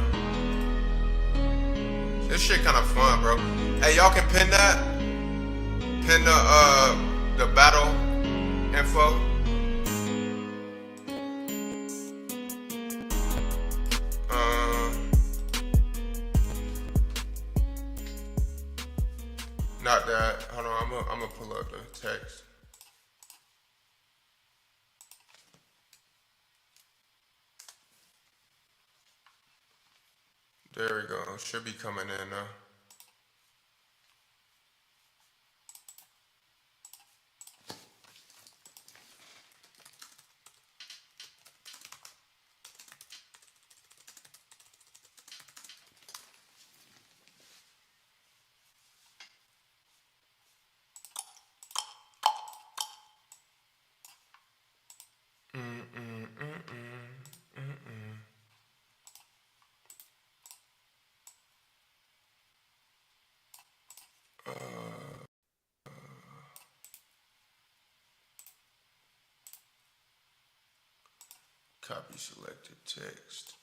Speaker 1: This shit kind of fun, bro. Hey, y'all can pin that. Pin the battle info. Not that. Hold on, I'm gonna pull up the text. There we go. Should be coming in now. Copy selected text.